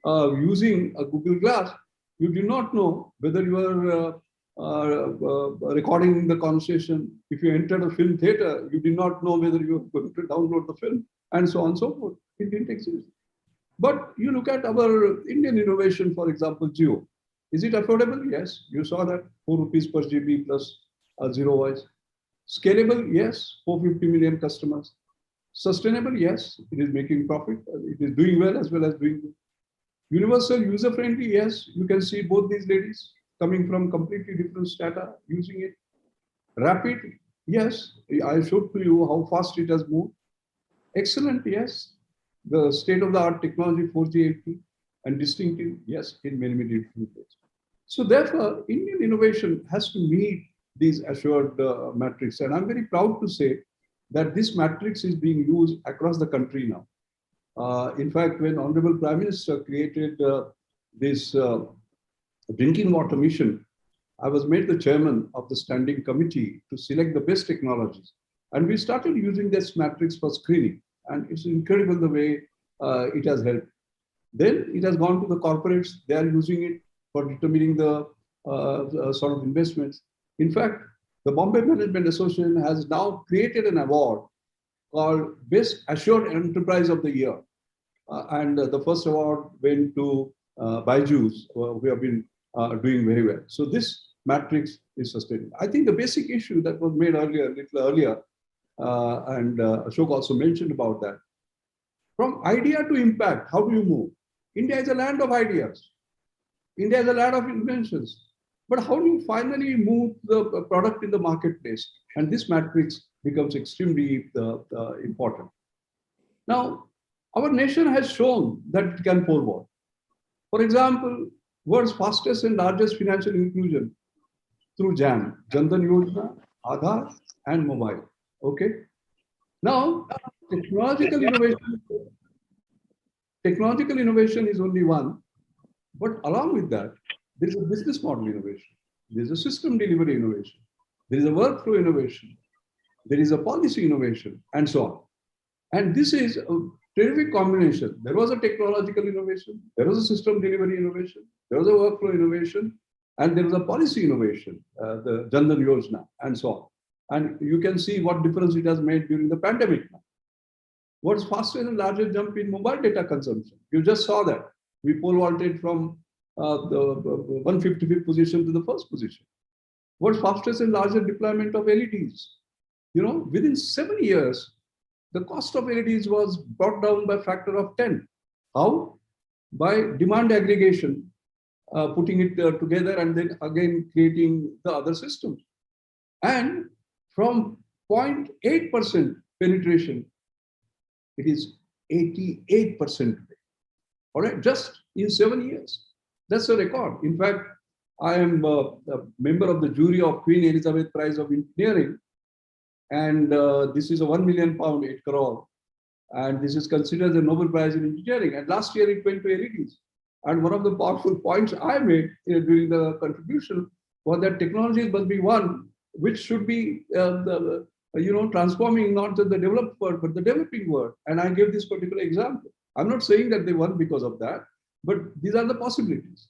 are using a Google Glass, you do not know whether you are recording the conversation. If you entered a film theater, you did not know whether you were going to download the film, and so on and so forth. It didn't exist. But you look at our Indian innovation, for example, Jio. Is it affordable? Yes. You saw that 4 rupees per GB plus 0 voice. Scalable? Yes. 450 million customers. Sustainable? Yes. It is making profit. It is doing well as doing good. Universal, user-friendly? Yes. You can see both these ladies coming from completely different strata using it. Rapid? Yes. I showed to you how fast it has moved. Excellent? Yes. The state-of-the-art technology, 4G, 8G, and distinctive? Yes, in many, many different ways. So therefore, Indian innovation has to meet these assured metrics. And I'm very proud to say that this matrix is being used across the country now. In fact, when Honorable Prime Minister created this drinking water mission, I was made the chairman of the standing committee to select the best technologies. And we started using this matrix for screening. And it's incredible the way it has helped. Then it has gone to the corporates. They are using it for determining the sort of investments. In fact, the Bombay Management Association has now created an award called Best Assured Enterprise of the Year. And the first award went to Byju's, who have been doing very well. So this matrix is sustainable. I think the basic issue that was made earlier, a little earlier, and Ashok also mentioned about that. From idea to impact, how do you move? India is a land of ideas. India is a land of inventions. But how do you finally move the product in the marketplace? And this matrix becomes extremely important. Now, our nation has shown that it can forward. For example, world's fastest and largest financial inclusion through JAM, Jandan Yojana, Aadhaar, and mobile. Okay. Now, technological innovation is only one, but along with that, there is a business model innovation. There is a system delivery innovation. There is a workflow innovation. There is a policy innovation, and so on. And this is a terrific combination. There was a technological innovation. There was a system delivery innovation. There was a workflow innovation, and there was a policy innovation, the Jandan Yojana, and so on. And you can see what difference it has made during the pandemic now. What's fastest and largest jump in mobile data consumption? You just saw that. We pole vaulted from the 155th position to the first position. What's fastest and largest deployment of LEDs? You know, within 7 years, the cost of LEDs was brought down by a factor of 10. How? By demand aggregation, putting it together and then again creating the other systems. And from 0.8% penetration, it is 88% today. All right, just in 7 years. That's a record. In fact, I am a member of the jury of Queen Elizabeth Prize of Engineering. And this is a £1 million, 8 crore. And this is considered the Nobel Prize in Engineering. And last year it went to LEDs. And one of the powerful points I made during the contribution was that technology must be one which should be transforming not just the developed world, but the developing world. And I gave this particular example. I'm not saying that they won because of that, but these are the possibilities.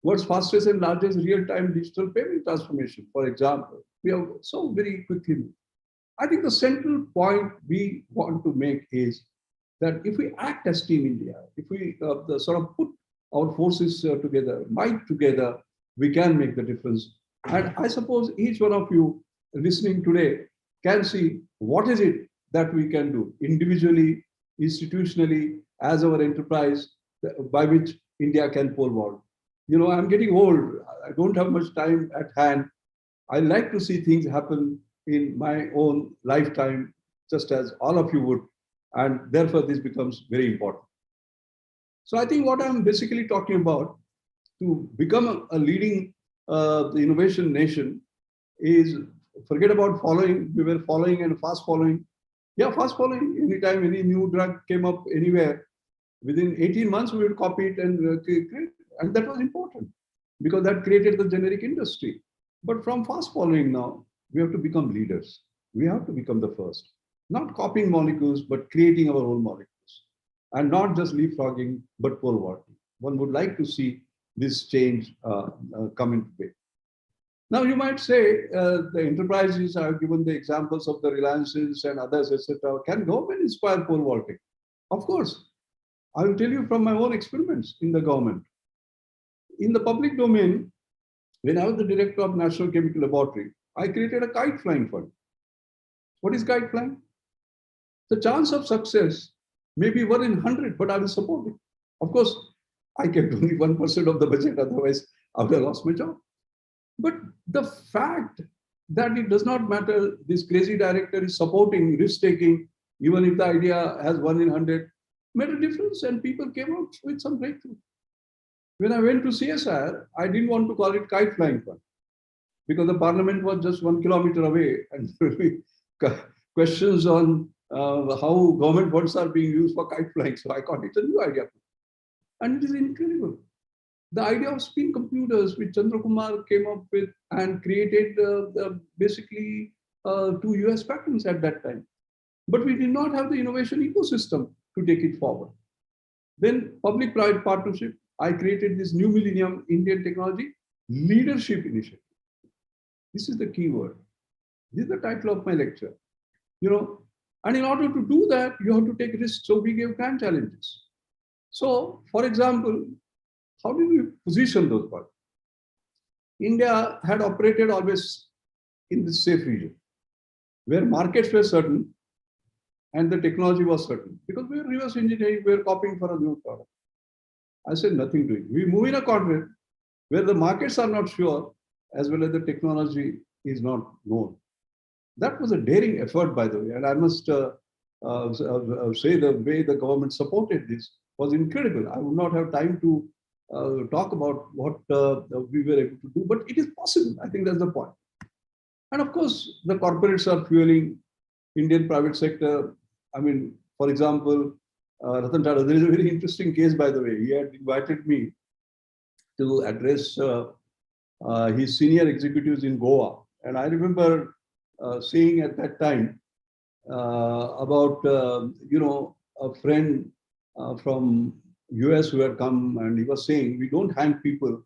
World's fastest and largest real-time digital payment transformation, for example. We have so very quickly moved. I think the central point we want to make is that if we act as Team India, if we sort of put our forces together, might together, we can make the difference. And I suppose each one of you listening today can see what is it that we can do individually, institutionally, as our enterprise by which India can pole vault. You know, I'm getting old. I don't have much time at hand. I like to see things happen in my own lifetime, just as all of you would. And therefore, this becomes very important. So I think what I'm basically talking about to become a leading innovation nation is forget about following. We were following and fast following. Yeah, fast following. Anytime any new drug came up anywhere, within 18 months, we would copy it and create. And that was important because that created the generic industry. But from fast following now, we have to become leaders. We have to become the first. Not copying molecules, but creating our own molecules. And not just leapfrogging, but pole vaulting. One would like to see this change come into play. Now, you might say the enterprises, I've given the examples of the Reliances and others, etc. Can government inspire pole vaulting? Of course. I will tell you from my own experiments in the government. In the public domain, when I was the director of National Chemical Laboratory, I created a kite flying fund. What is kite flying? The chance of success may be 1 in 100, but I will support it. Of course, I kept only 1% of the budget, otherwise I would have lost my job. But the fact that it does not matter, this crazy director is supporting risk-taking, even if the idea has 1 in 100, made a difference and people came out with some breakthrough. When I went to CSIR, I didn't want to call it kite flying fund because the parliament was just 1 kilometer away and there will be questions on how government funds are being used for kite flying. So I thought it's a new idea. And it is incredible. The idea of spin computers, which Chandra Kumar came up with and created basically 2 US patents at that time. But we did not have the innovation ecosystem to take it forward. Then public-private partnership, I created this new Millennium Indian Technology Leadership Initiative. This is the key word. This is the title of my lecture. You know, and in order to do that, you have to take risks. So we gave grand challenges. So, for example, how did we position those parts? India had operated always in the safe region, where markets were certain and the technology was certain. Because we were reverse engineering, we were copying for a new product. I said nothing doing. We move in a continent where the markets are not sure, as well as the technology is not known. That was a daring effort, by the way, and I must say the way the government supported this was incredible. I would not have time to talk about what we were able to do, but it is possible. I think that's the point. And of course, the corporates are fueling Indian private sector. I mean, for example, Ratan Tata, there is a very interesting case, by the way. He had invited me to address his senior executives in Goa. And I remember saying at that time about, you know, a friend from US who had come and he was saying, we don't hang people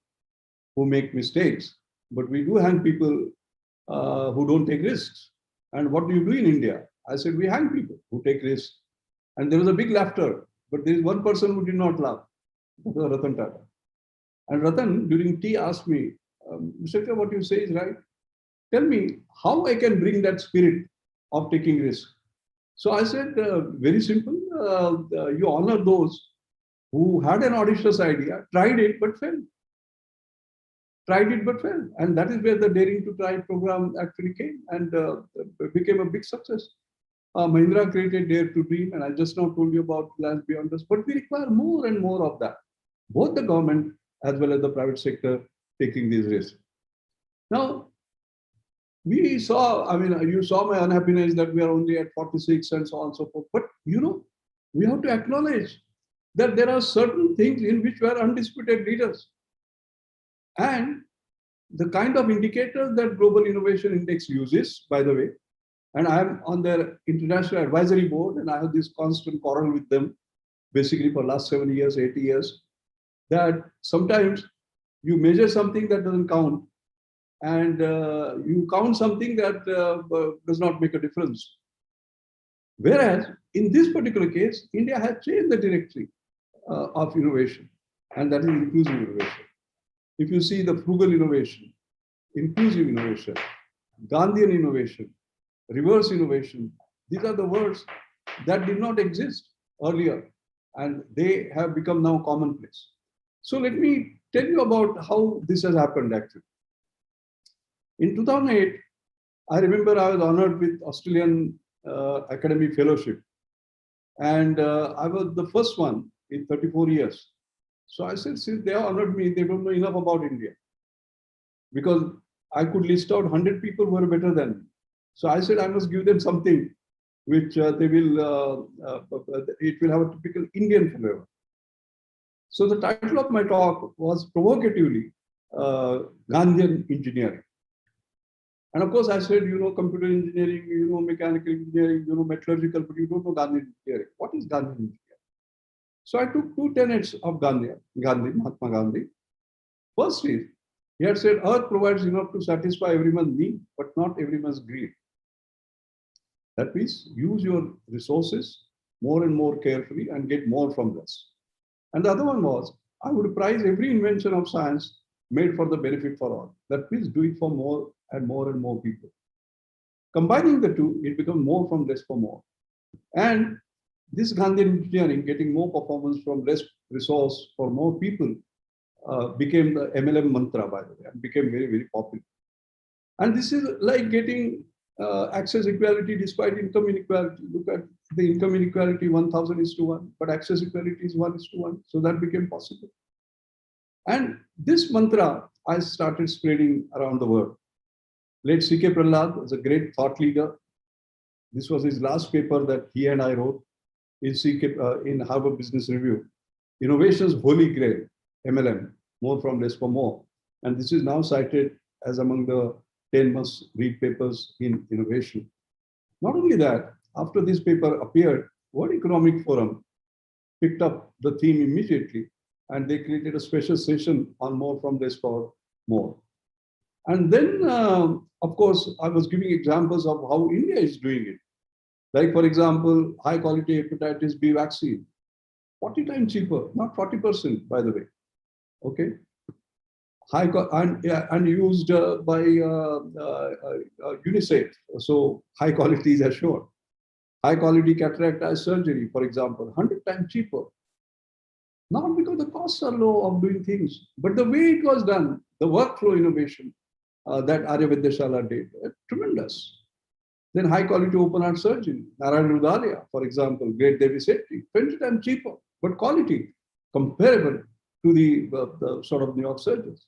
who make mistakes, but we do hang people who don't take risks. And what do you do in India? I said, we hang people who take risks. And there was a big laughter, but there is one person who did not laugh. That was Ratan Tata. And Ratan, during tea, asked me, Mr. what you say is right. Tell me how I can bring that spirit of taking risks. So I said, very simple, you honor those who had an audacious idea, tried it, but failed. Tried it, but failed. And that is where the Daring to Try program actually came and became a big success. Mahindra created Dare to Dream, and I just now told you about Plans Beyond Us, but we require more and more of that. Both the government as well as the private sector taking these risks. Now, we saw, I mean, you saw my unhappiness that we are only at 46 and so on and so forth. But, you know, we have to acknowledge that there are certain things in which we are undisputed leaders. And the kind of indicators that Global Innovation Index uses, by the way, and I'm on their international advisory board, and I have this constant quarrel with them, basically for last 7 years, 8 years, that sometimes you measure something that doesn't count, and you count something that does not make a difference. Whereas in this particular case, India has changed the directory of innovation, and that is inclusive innovation. If you see the frugal innovation, inclusive innovation, Gandhian innovation, reverse innovation, these are the words that did not exist earlier, and they have become now commonplace. So let me tell you about how this has happened actually. In 2008, I remember I was honored with Australian Academy Fellowship, and I was the first one in 34 years. So I said, since they have honored me, they don't know enough about India, because I could list out 100 people who are better than me. So I said I must give them something which they will, it will have a typical Indian flavor. So the title of my talk was provocatively Gandhian engineering. And of course I said, you know, computer engineering, you know, mechanical engineering, you know, metallurgical, but you don't know Gandhian engineering. What is Gandhian engineering? So I took two tenets of Gandhi, Mahatma Gandhi. First is, he had said, earth provides enough to satisfy everyone's need, but not everyone's greed. That means use your resources more and more carefully and get more from less. And the other one was, I would prize every invention of science made for the benefit for all. That means do it for more and more people. Combining the two, it becomes more from less for more. And this Gandhian engineering, getting more performance from less resource for more people, became the MLM mantra, by the way, and became very, very popular. And this is like getting access equality despite income inequality. Look at the income inequality, 1,0:1, but access equality is 1:1. So that became possible. And this mantra I started spreading around the world. Late C.K. Prahlad was a great thought leader. This was his last paper that he and I wrote in Harvard Business Review. Innovation's Holy Grail, MLM, more from less for more. And this is now cited as among the 10 must-read papers in innovation. Not only that, after this paper appeared, World Economic Forum picked up the theme immediately, and they created a special session on more from less for more. And then, of course, I was giving examples of how India is doing it. Like, for example, high-quality hepatitis B vaccine, 40 times cheaper, not 40%, by the way. Okay, and used by UNICEF, so high quality is assured. High quality cataract eye surgery, for example, 100 times cheaper. Not because the costs are low of doing things, but the way it was done, the workflow innovation that Arya Vidyashala did, tremendous. Then high quality open heart surgery, Narayana Rudalia, for example, Great Devi Sethi, 20 times cheaper, but quality comparable to the sort of New York surgeons.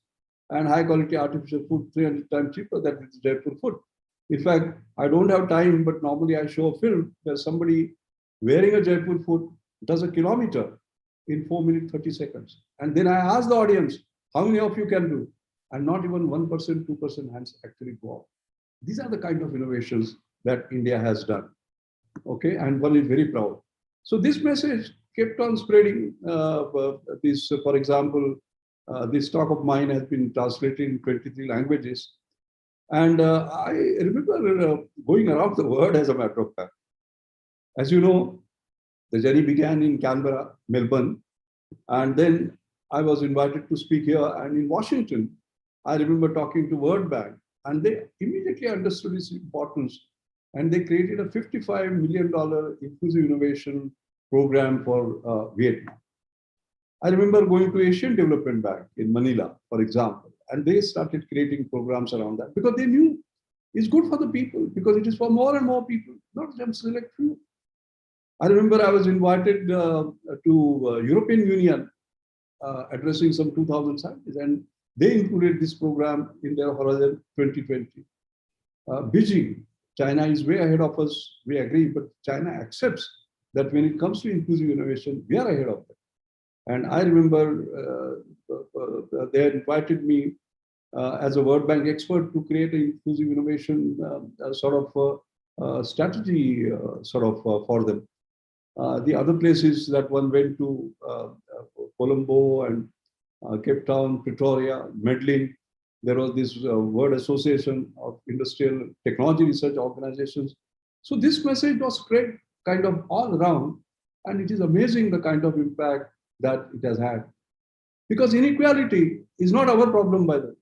And high quality artificial food, 300 times cheaper, that is Jaipur food. In fact, I don't have time, but normally I show a film where somebody wearing a Jaipur food does a kilometer in 4 minutes, 30 seconds. And then I ask the audience, how many of you can do? And not even 1%, 2% hands actually go up. These are the kind of innovations that India has done. Okay, and one is very proud. So this message kept on spreading. For example, this talk of mine has been translated in 23 languages. And I remember going around the world, as a matter of fact. As you know, the journey began in Canberra, Melbourne, and then I was invited to speak here. And in Washington, I remember talking to World Bank, and they immediately understood its importance. And they created a $55 million inclusive innovation program for Vietnam. I remember going to Asian Development Bank in Manila, for example, and they started creating programs around that because they knew it's good for the people, because it is for more and more people, not just select few. I remember I was invited to European Union addressing some 2,000 scientists, and they included this program in their Horizon 2020. Beijing, China is way ahead of us, we agree, but China accepts that when it comes to inclusive innovation, we are ahead of them. And I remember they had invited me as a World Bank expert to create an inclusive innovation sort of strategy for them. The other places that one went to, Colombo and Cape Town, Pretoria, Medellin. There was this World Association of Industrial Technology Research Organizations. So this message was spread kind of all around, and it is amazing the kind of impact that it has had. Because inequality is not our problem, by the way.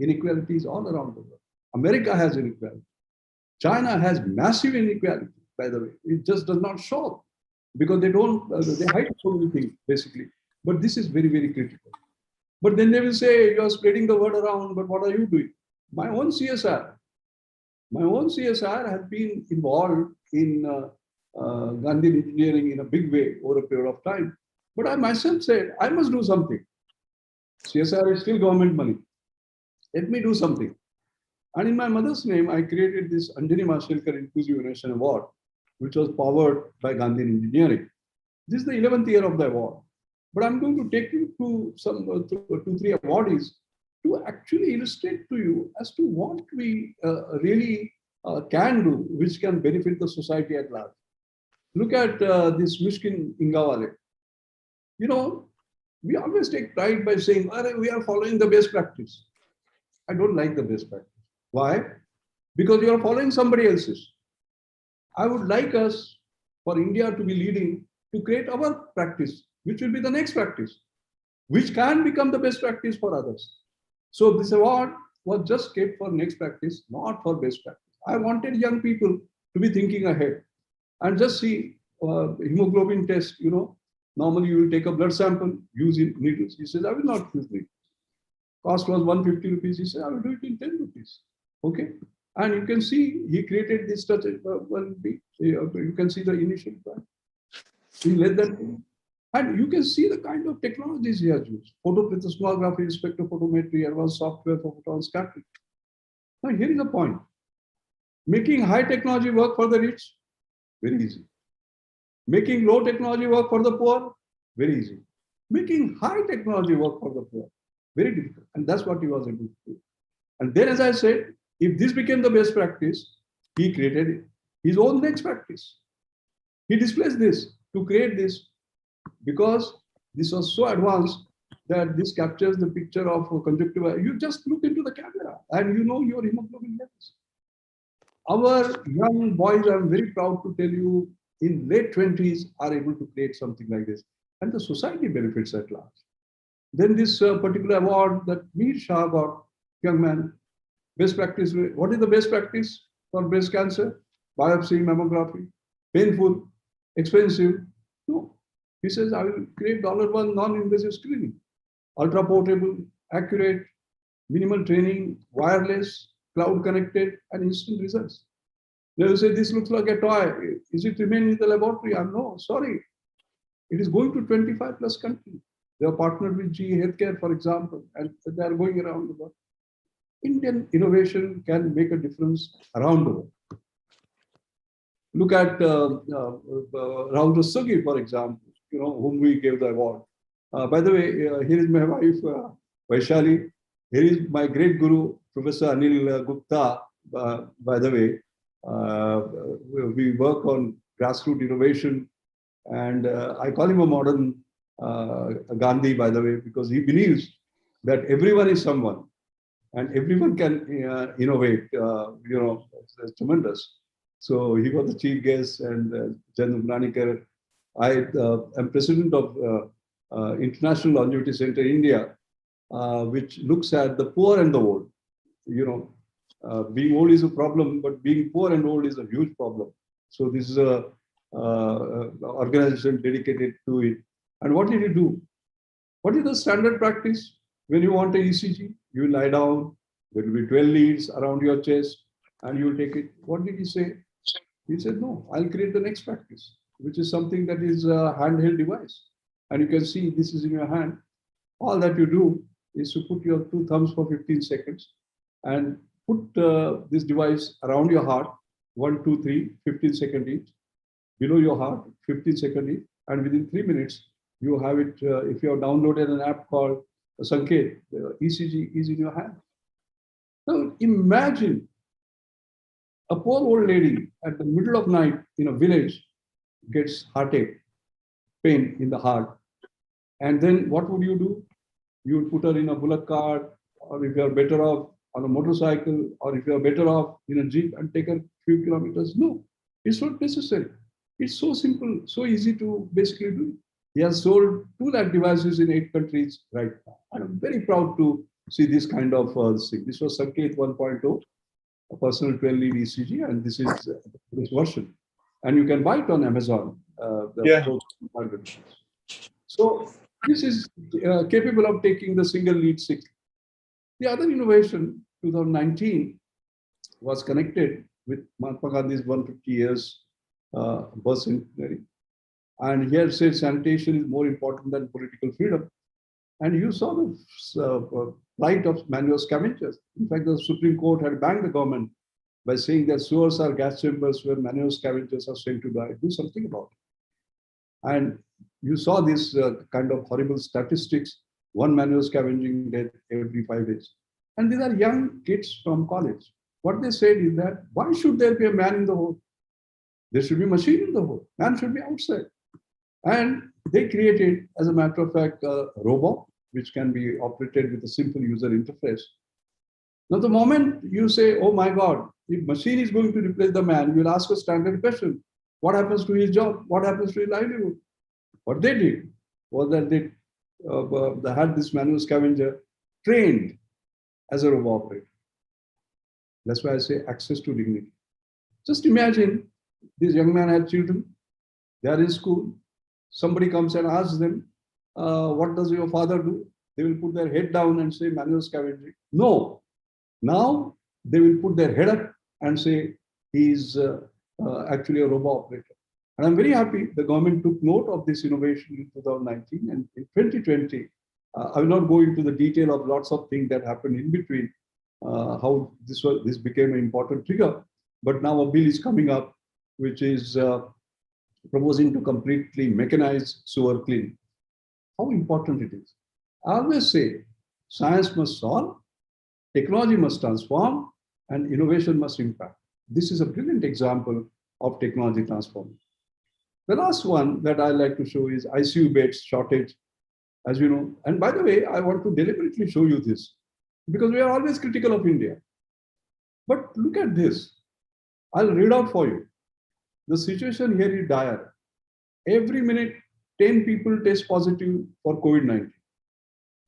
Inequality is all around the world. America has inequality. China has massive inequality, by the way. It just does not show up because they don't, they hide so many things, basically. But this is very, very critical. But then they will say, you are spreading the word around, but what are you doing? My own CSIR has been involved in Gandhian engineering in a big way over a period of time. But I myself said, I must do something. CSIR is still government money. Let me do something. And in my mother's name, I created this A Mashelkar Inclusive Innovation Award, which was powered by Gandhian engineering. This is the 11th year of the award. But I'm going to take you to some 2-3 awardees to actually illustrate to you as to what we really can do, which can benefit the society at large. Look at this Mishkin Ingawale. You know, we always take pride by saying, we are following the best practice. I don't like the best practice. Why? Because you are following somebody else's. I would like us, for India to be leading, to create our practice, which will be the next practice, which can become the best practice for others. So this award was just kept for next practice, not for best practice. I wanted young people to be thinking ahead and just see hemoglobin test, you know, normally you will take a blood sample, use needles. He says, I will not use needles. Cost was 150 rupees. He said, I will do it in 10 rupees. Okay. And you can see he created this touch. You can see the initial plan. He led that. And you can see the kind of technologies he has used. Photoplethysmography, spectrophotometry, advanced software for photon scattering. Now here is the point. Making high technology work for the rich, very easy. Making low technology work for the poor, very easy. Making high technology work for the poor, very difficult. And that's what he was able to do. And then, as I said, if this became the best practice, he created his own next practice. He displaced this to create this because this was so advanced that this captures the picture of conjunctiva. You just look into the camera and you know your hemoglobin levels. Our young boys, I'm very proud to tell you, in late 20s are able to create something like this. And the society benefits at large. Then this particular award that Mir Shah got, young man, best practice. What is the best practice for breast cancer? Biopsy, mammography, painful, expensive. No. He says, I will create $1 non-invasive screening, ultra portable, accurate, minimal training, wireless, cloud connected, and instant results. They will say, this looks like a toy. Is it remain in the laboratory? I'm no, sorry. It is going to 25 plus countries. They are partnered with GE Healthcare, for example, and they are going around the world. Indian innovation can make a difference around the world. Look at Rahul Rastogi, for example, you know, whom we gave the award. By the way, here is my wife, Vaishali. Here is my great guru, Professor Anil Gupta. By the way, we work on grassroots innovation, and I call him a modern Gandhi, by the way, because he believes that everyone is someone and everyone can innovate. You know, it's tremendous. So he was the chief guest, and Jan Umranikar. I am president of International Longevity Center India, which looks at the poor and the old. You know, being old is a problem, but being poor and old is a huge problem. So this is a organization dedicated to it. And what did he do? What is the standard practice? When you want an ECG, you lie down, there will be 12 leads around your chest, and you will take it. What did he say? He said, no, I'll create the next practice, which is something that is a handheld device. And you can see this is in your hand. All that you do is to put your 2 thumbs for 15 seconds and put this device around your heart, 1, 2, 3, 15 seconds each, below your heart, 15 seconds each, and within 3 minutes, you have it. If you have downloaded an app called Sanket, the ECG is in your hand. Now imagine a poor old lady at the middle of night in a village gets heartache, pain in the heart. And then what would you do? you would put her in a bullock cart, or if you are better off on a motorcycle, or if you are better off in a jeep and take a few kilometers. No, it's not necessary. It's so simple, so easy to basically do. He has sold 2 lakh devices in 8 countries right now. I'm very proud to see this kind of thing. This was Sanket 1.0, a personal 12 lead ECG, and this is this version. And you can buy it on Amazon. So this is capable of taking the single lead signal. The other innovation, 2019, was connected with Mahatma Gandhi's 150 years birth centenary. And here says sanitation is more important than political freedom. And you saw the plight of manual scavengers. In fact, the Supreme Court had banned the government by saying that sewers are gas chambers where manual scavengers are sent to die. Do something about it. And you saw this kind of horrible statistics, 1 manual scavenging death every 5 days. And these are young kids from college. What they said is that, why should there be a man in the hole? There should be a machine in the hole. Man should be outside. And they created, as a matter of fact, a robot, which can be operated with a simple user interface. Now, the moment you say, oh my God, if machine is going to replace the man, you will ask a standard question. What happens to his job? What happens to his livelihood? What they did was that they had this manual scavenger trained as a robot operator. That's why I say access to dignity. Just imagine this young man had children. They are in school. Somebody comes and asks them, what does your father do? They will put their head down and say manual scavenging. No. Now they will put their head up and say he's actually a robot operator. And I'm very happy the government took note of this innovation in 2019, and in 2020, I will not go into the detail of lots of things that happened in between, how this became an important trigger. But now a bill is coming up, which is proposing to completely mechanize sewer cleaning. How important it is. I always say, science must solve, technology must transform, and innovation must impact. This is a brilliant example of technology transforming. The last one that I like to show is ICU beds shortage, as you know. And by the way, I want to deliberately show you this because we are always critical of India. But look at this. I'll read out for you. The situation here is dire. Every minute, 10 people test positive for COVID-19.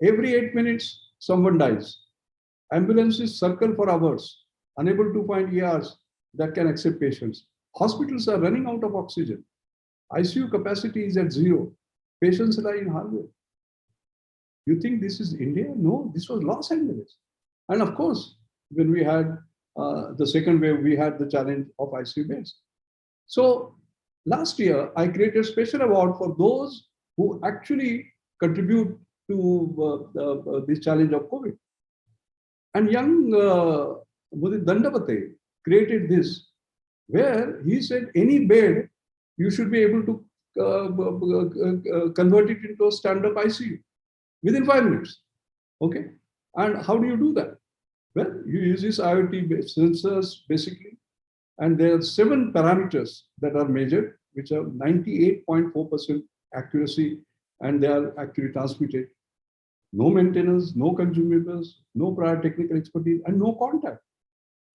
Every 8 minutes, someone dies. Ambulances circle for hours, unable to find ERs that can accept patients. Hospitals are running out of oxygen. ICU capacity is at 0. Patients lie in hardware. You think this is India? No, this was Los Angeles. And of course, when we had the second wave, we had the challenge of ICU beds. So last year, I created a special award for those who actually contribute to this challenge of COVID. And young Mudit Dandavate created this, where he said any bed, you should be able to convert it into a stand-up ICU within 5 minutes. Okay. And how do you do that? Well, you use these IoT sensors basically, and there are 7 parameters that are measured, which are 98.4% accuracy, and they are actually transmitted. No maintenance, no consumables, no prior technical expertise, and no contact.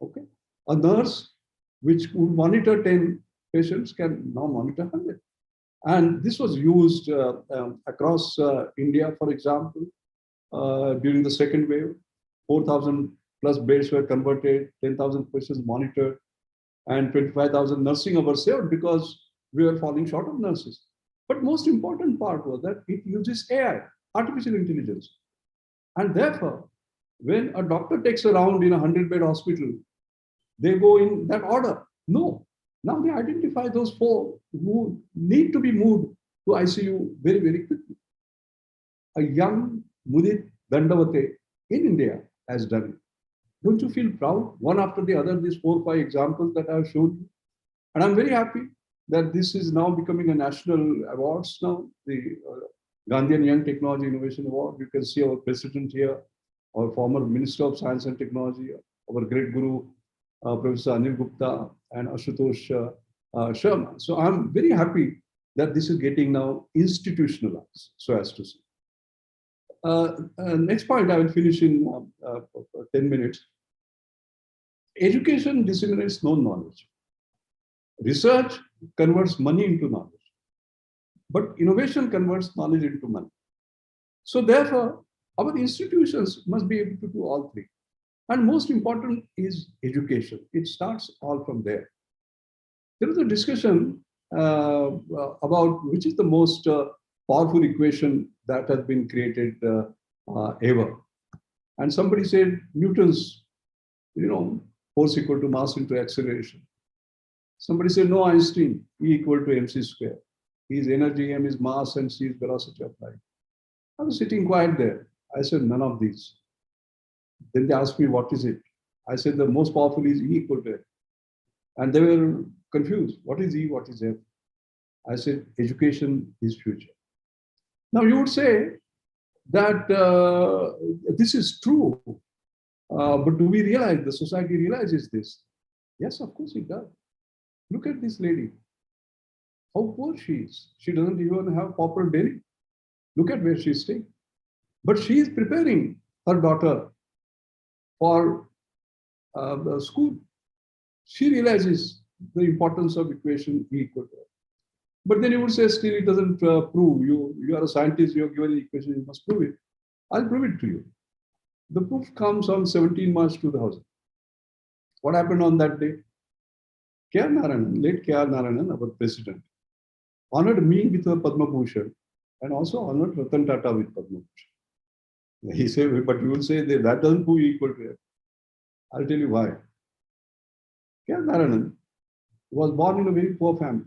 Okay. A nurse which would monitor 10 patients can now monitor 100. And this was used across India, for example, during the second wave. 4,000 plus beds were converted, 10,000 patients monitored, and 25,000 nursing hours saved because we were falling short of nurses. But most important part was that it uses AI, artificial intelligence. And therefore, when a doctor takes a round in a 100-bed hospital, they go in that order. No. Now they identify those 4 who need to be moved to ICU very, very quickly. A young Mudit Dandavate in India has done it. Don't you feel proud? One after the other, these 4 or 5 examples that I have shown you. And I'm very happy that this is now becoming a national awards now, the Gandhian Young Technology Innovation Award. You can see our president here, our former Minister of Science and Technology, our great guru, Professor Anil Gupta and Ashutosh Sharma. So I'm very happy that this is getting now institutionalized, so as to say. Next point, I will finish in 10 minutes. Education disseminates known knowledge. Research converts money into knowledge. But innovation converts knowledge into money. So therefore, our institutions must be able to do all three. And most important is education. It starts all from there. There is a discussion about which is the most powerful equation that has been created ever. And somebody said Newton's, force equal to mass into acceleration. Somebody said, no, Einstein, E equal to mc square. His energy, m is mass, and c is velocity of light. I was sitting quiet there. I said, none of these. Then they asked me, what is it? I said, the most powerful is E equal to F. And they were confused. What is E? What is F? I said, education is future. Now you would say that this is true, but do we realize, the society realizes this? Yes, of course it does. Look at this lady. How poor she is. She doesn't even have proper daily. Look at where she's staying. But she is preparing her daughter for the school. She realizes the importance of equation E equal to F. But then you would say, still it doesn't prove. You are a scientist, you are given the equation, you must prove it. I'll prove it to you. The proof comes on 17 March 2000. What happened on that day? K.R. Narayanan, late K.R. Narayanan, our president, honored me with a Padma Bhushan and also honored Ratan Tata with Padma Bhushan. He said, but you will say that doesn't prove equal to F. I'll tell you why. K.R. Narayanan was born in a very poor family.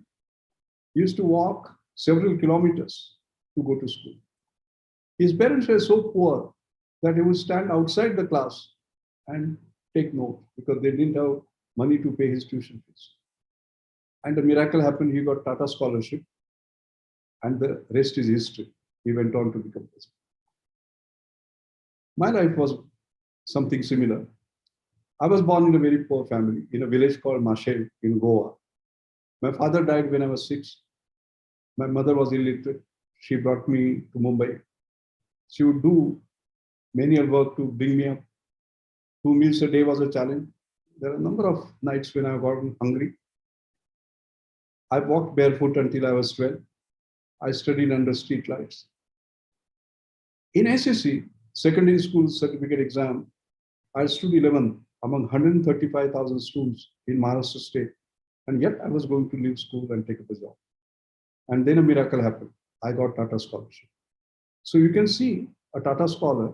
He used to walk several kilometers to go to school. His parents were so poor that he would stand outside the class and take note because they didn't have money to pay his tuition fees. And a miracle happened. He got Tata scholarship, and the rest is history. He went on to become president. My life was something similar. I was born in a very poor family in a village called Mashelkar in Goa. My father died when I was 6. My mother was illiterate. She brought me to Mumbai. She would do menial work to bring me up. 2 meals a day was a challenge. There are a number of nights when I got hungry. I walked barefoot until I was 12. I studied under street lights. In SSC, secondary school certificate exam, I stood 11th among 135,000 students in Maharashtra state. And yet I was going to leave school and take up a job. And then a miracle happened. I got Tata scholarship. So you can see a Tata scholar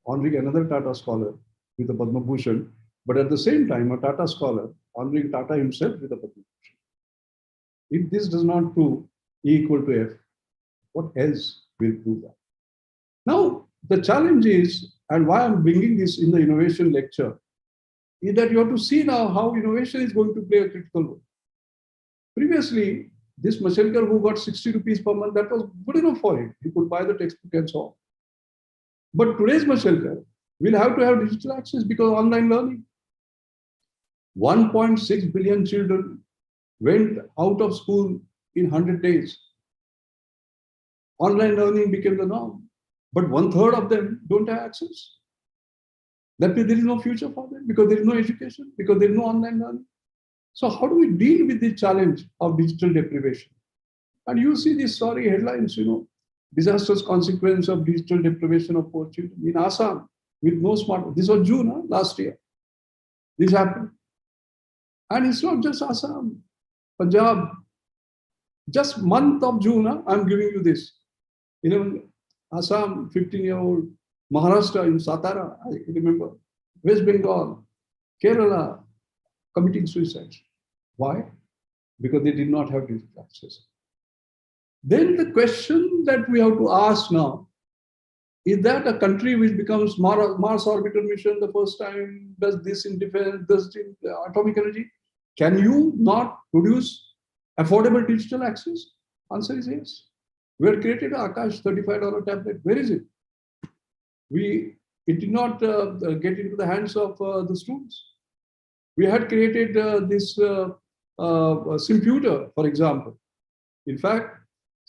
honoring another Tata scholar with a Padma Bhushan, but at the same time, a Tata scholar honoring Tata himself with a Padma Bhushan. If this does not prove E equal to F, what else will prove that? Now, the challenge is, and why I'm bringing this in the innovation lecture, is that you have to see now how innovation is going to play a critical role. Previously, this Mashelkar who got 60 rupees per month, that was good enough for him. He could buy the textbook and so on. But today's Mashelkar will have to have digital access because of online learning. 1.6 billion children went out of school in 100 days. Online learning became the norm, but 1/3 of them don't have access. That means there is no future for them because there is no education, because there is no online learning. So how do we deal with the challenge of digital deprivation? And you see these sorry headlines, disastrous consequence of digital deprivation of poor children. In Assam, with no smartphone. This was June last year. This happened. And it's not just Assam, Punjab. Just month of June, I'm giving you this. Assam, 15-year-old, Maharashtra in Satara, I remember, West Bengal, Kerala, committing suicides. Why? Because they did not have digital access. Then the question that we have to ask now, is that a country which becomes Mars orbiter mission the first time, does this in defense, does it in atomic energy? Can you not produce affordable digital access? Answer is yes. We had created an Akash $35 tablet. Where is it? It did not get into the hands of the students. We had created this Simputer, for example. In fact,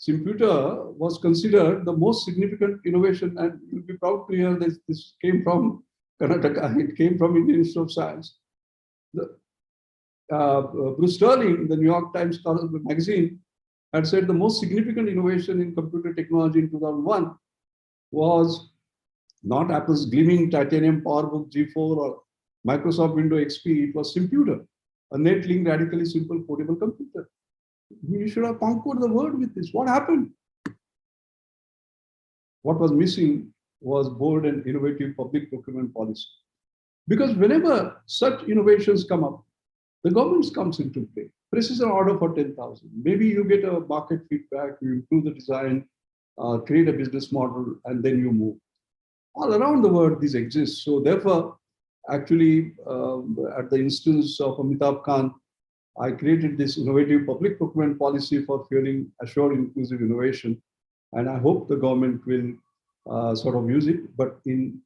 Computer was considered the most significant innovation, and you'll be proud to hear this came from Karnataka. It came from Indian Institute of Science. Bruce Sterling, the New York Times magazine, had said the most significant innovation in computer technology in 2001 was not Apple's gleaming titanium PowerBook G4 or Microsoft Windows XP. It was Computer, a net-linked, radically simple, portable computer. We should have conquered the world with this. What happened? What was missing was bold and innovative public procurement policy. Because whenever such innovations come up, the government comes into play. Places an order for 10,000. Maybe you get a market feedback, you improve the design, create a business model, and then you move. All around the world, this exists. So therefore, actually, at the instance of Amitabh Kant, I created this innovative public procurement policy for fueling assured inclusive innovation. And I hope the government will sort of use it. But in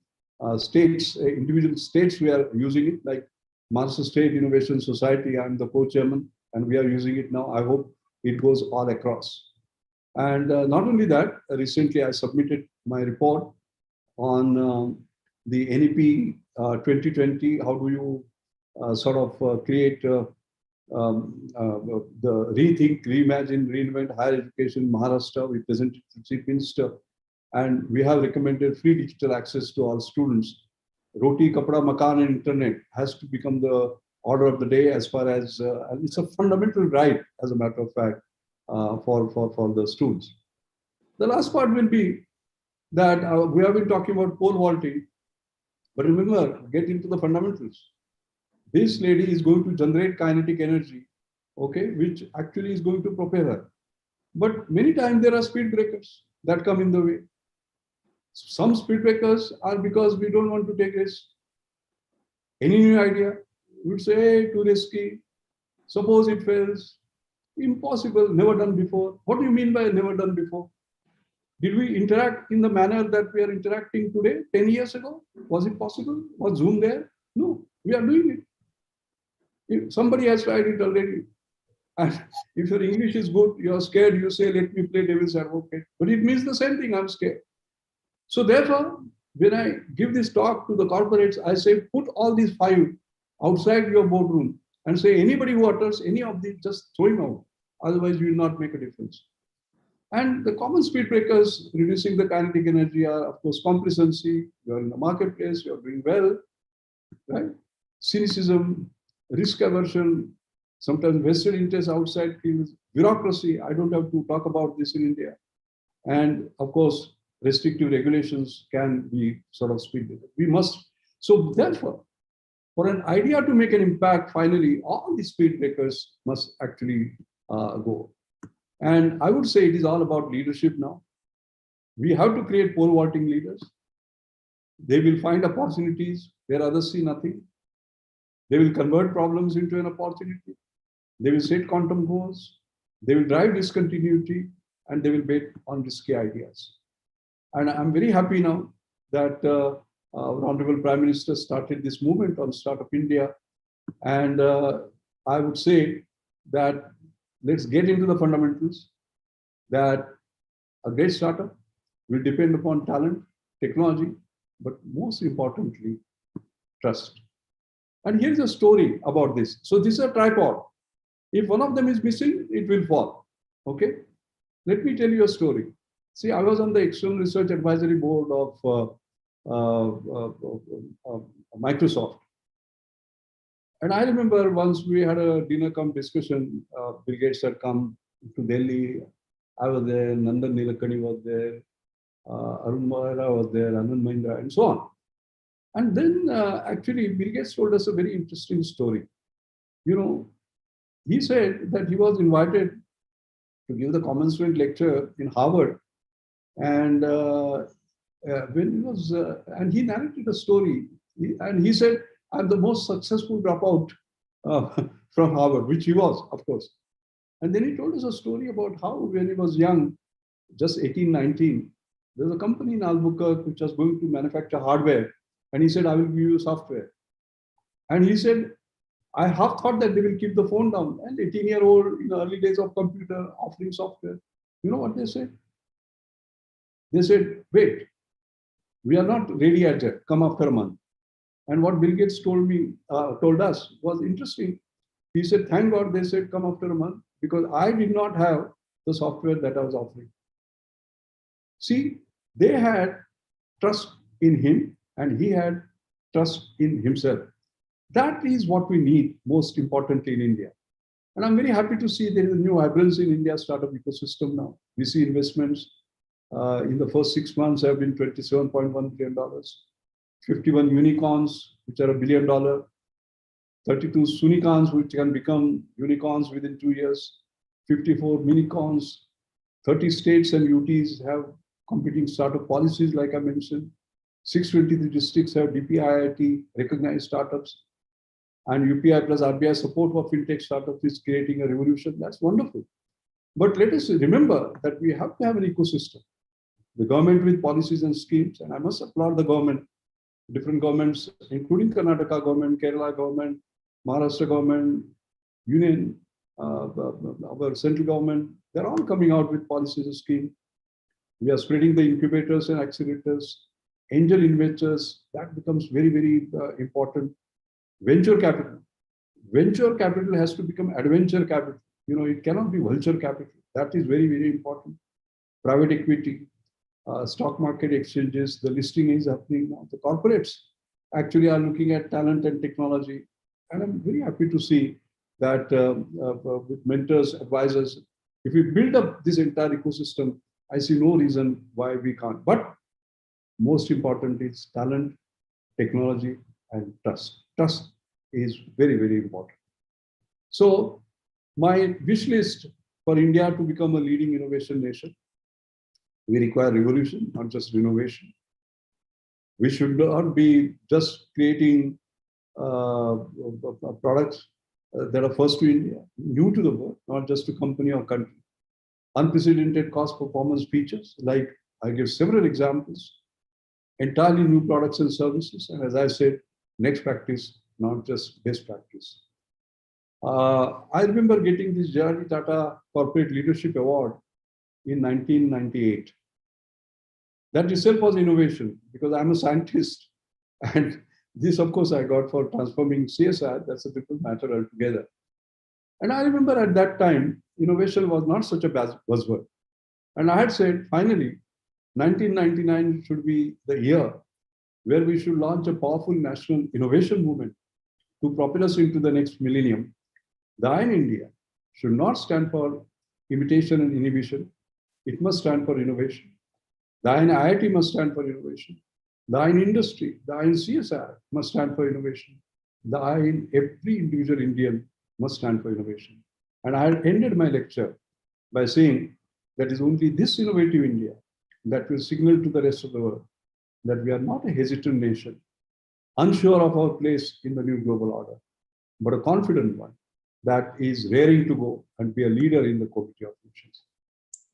states, individual states, we are using it, like Maharashtra State Innovation Society. I'm the co-chairman, and we are using it now. I hope it goes all across. And not only that, recently I submitted my report on the NEP 2020. How do you sort of create the Rethink, Reimagine, Reinvent Higher Education in Maharashtra? We presented to the Chief Minister, and we have recommended free digital access to all students. Roti, Kapda, Makan, and Internet has to become the order of the day as far as, and it's a fundamental right, as a matter of fact, for the students. The last part will be that we have been talking about pole vaulting, but remember, get into the fundamentals. This lady is going to generate kinetic energy, okay, which actually is going to propel her. But many times there are speed breakers that come in the way. Some speed breakers are because we don't want to take risks. Any new idea, we would say, hey, too risky. Suppose it fails. Impossible, never done before. What do you mean by never done before? Did we interact in the manner that we are interacting today, 10 years ago? Was it possible? Was Zoom there? No, we are doing it. If somebody has tried it already. And if your English is good, you're scared, you say, let me play devil's advocate. But it means the same thing, I'm scared. So therefore, when I give this talk to the corporates, I say, put all these 5 outside your boardroom and say, anybody who utters any of these, just throw him out. Otherwise, you will not make a difference. And the common speed breakers reducing the kinetic energy are, of course, complacency. You're in the marketplace, you're doing well, right? Cynicism, risk aversion, sometimes vested interest outside fields, bureaucracy. I don't have to talk about this in India. And of course, restrictive regulations can be sort of speed breakers. We must, so therefore, for an idea to make an impact, finally, all these speed breakers must actually go. And I would say it is all about leadership now. We have to create pole vaulting leaders. They will find opportunities where others see nothing. They will convert problems into an opportunity. They will set quantum goals. They will drive discontinuity, and they will bet on risky ideas. And I'm very happy now that our Honorable Prime Minister started this movement on Startup India. And I would say that let's get into the fundamentals, that a great startup will depend upon talent, technology, but most importantly, trust. And here's a story about this. So this is a tripod. If one of them is missing, it will fall. Okay? Let me tell you a story. See, I was on the External Research Advisory Board of Microsoft. And I remember once we had a dinner come discussion, Bill Gates had come to Delhi. I was there, Nandan Nilekani was there, Arun Mahara was there, Anand Mahindra, and so on. And then actually, Bill Gates told us a very interesting story. You know, he said that he was invited to give the commencement lecture in Harvard. And when he was, and he narrated a story, and he said, I'm the most successful dropout from Harvard, which he was, of course. And then he told us a story about how when he was young, just 18, 19, there was a company in Albuquerque which was going to manufacture hardware. And he said, I will give you software. And he said, I half thought that they will keep the phone down. And 18-year-old in the early days of computer offering software. You know what they said? They said, wait, we are not ready yet, come after a month. And what Bill Gates told us was interesting. He said, thank God they said come after a month, because I did not have the software that I was offering. See, they had trust in him and he had trust in himself. That is what we need most importantly in India. And I'm very happy to see there is a new vibrancy in India's startup ecosystem now. We see investments in the first 6 months have been $27.1 billion, 51 unicorns, which are $1 billion, 32 sunicons, which can become unicorns within 2 years, 54 minicons, 30 states and UTs have competing startup policies, like I mentioned. 623 districts have DPIIT recognized startups, and UPI plus RBI support for fintech startups is creating a revolution. That's wonderful. But let us remember that we have to have an ecosystem. The government with policies and schemes, and I must applaud the government, different governments, including Karnataka government, Kerala government, Maharashtra government, Union, our central government, they're all coming out with policies and schemes. We are spreading the incubators and accelerators, angel investors, that becomes very, very important. Venture capital. Venture capital has to become adventure capital. You know, it cannot be vulture capital. That is very, very important. Private equity, stock market exchanges, the listing is happening now. The corporates actually are looking at talent and technology. And I'm very happy to see that with mentors, advisors, if we build up this entire ecosystem, I see no reason why we can't. But most important is talent, technology, and trust. Trust is very, very important. So my wish list for India to become a leading innovation nation, we require revolution, not just renovation. We should not be just creating products that are first to India, new to the world, not just to company or country. Unprecedented cost performance features, like I give several examples, entirely new products and services. And as I said, next practice, not just best practice. I remember getting this Tata Corporate Leadership Award in 1998. That itself was innovation, because I'm a scientist. And this, of course, I got for transforming CSIR. That's a different matter altogether. And I remember at that time, innovation was not such a buzzword. And I had said, finally, 1999 should be the year where we should launch a powerful national innovation movement to propel us into the next millennium. The I in India should not stand for imitation and inhibition. It must stand for innovation. The I in IIT must stand for innovation. The I in industry, the I in CSIR must stand for innovation. The I in every individual Indian must stand for innovation. And I had ended my lecture by saying that is only this innovative India that will signal to the rest of the world that we are not a hesitant nation, unsure of our place in the new global order, but a confident one that is raring to go and be a leader in the community of nations.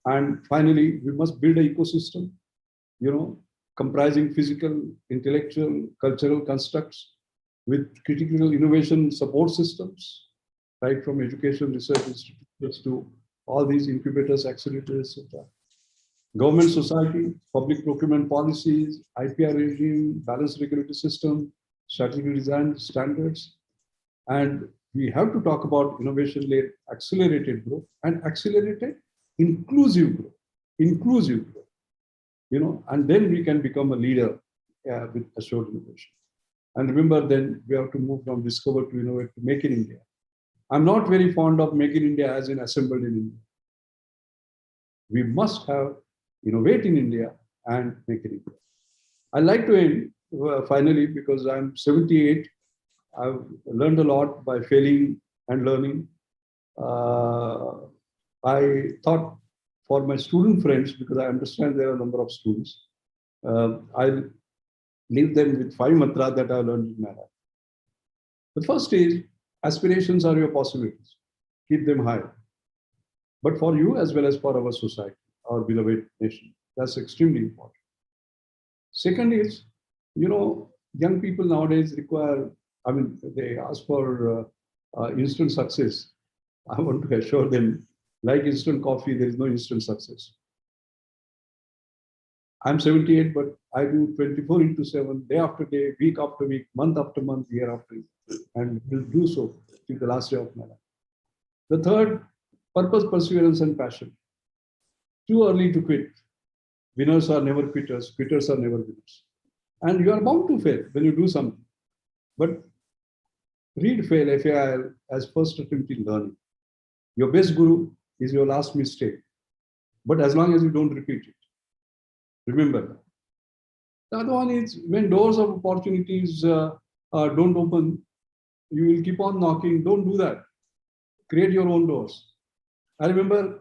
And finally, we must build an ecosystem, comprising physical, intellectual, cultural constructs with critical innovation support systems, right from education research institutes to all these incubators, accelerators, etc. Government, society, public procurement policies, IPR regime, balanced regulatory system, strategic design standards. And we have to talk about innovation-led accelerated growth and accelerated inclusive growth, and then we can become a leader with assured innovation. And remember, then we have to move from discover to innovate to make in India. I'm not very fond of make in India as in assembled in India. We must have innovate in India and make in India. I'd like to end finally, because I'm 78. I've learned a lot by failing and learning. I thought for my student friends, because I understand there are a number of students, I'll leave them with 5 mantras that I learned in my life. The first is, aspirations are your possibilities. Keep them high. But for you as well as for our society, our beloved nation, that's extremely important. Second is, young people nowadays require, they ask for instant success. I want to assure them Like instant coffee, there is no instant success. I'm 78, but I do 24/7, day after day, week after week, month after month, year after year, and will do so till the last day of my life. The third, purpose, perseverance, and passion. Too early to quit. Winners are never quitters. Quitters are never winners. And you are bound to fail when you do something. But read fail, FAIL, as first attempt in learning. Your best guru is your last mistake. But as long as you don't repeat it, remember that. The other one is when doors of opportunities don't open, you will keep on knocking. Don't do that. Create your own doors. I remember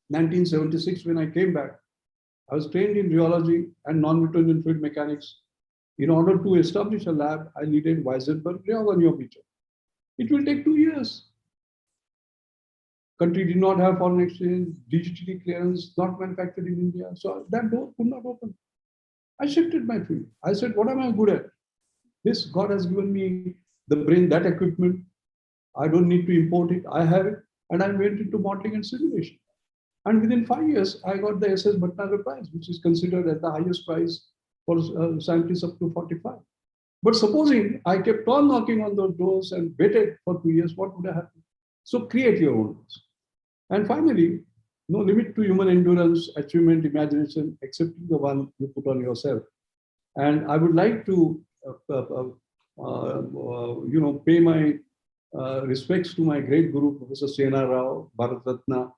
1976 when I came back. I was trained in rheology and non-Newtonian fluid mechanics. In order to establish a lab, I needed Weisenberg rheology. It will take 2 years. Country did not have foreign exchange, digitally clearance, not manufactured in India. So that door could not open. I shifted my field. I said, what am I good at? This, God has given me the brain, that equipment. I don't need to import it. I have it. And I went into modeling and simulation. And within 5 years, I got the SS Bhatnagar Prize, which is considered as the highest prize for scientists up to 45. But supposing I kept on knocking on those doors and waited for 2 years, what would have happened? So create your own doors. And finally, no limit to human endurance, achievement, imagination, excepting the one you put on yourself. And I would like to, pay my respects to my great guru, Professor Sena Rao, Bharat Ratna,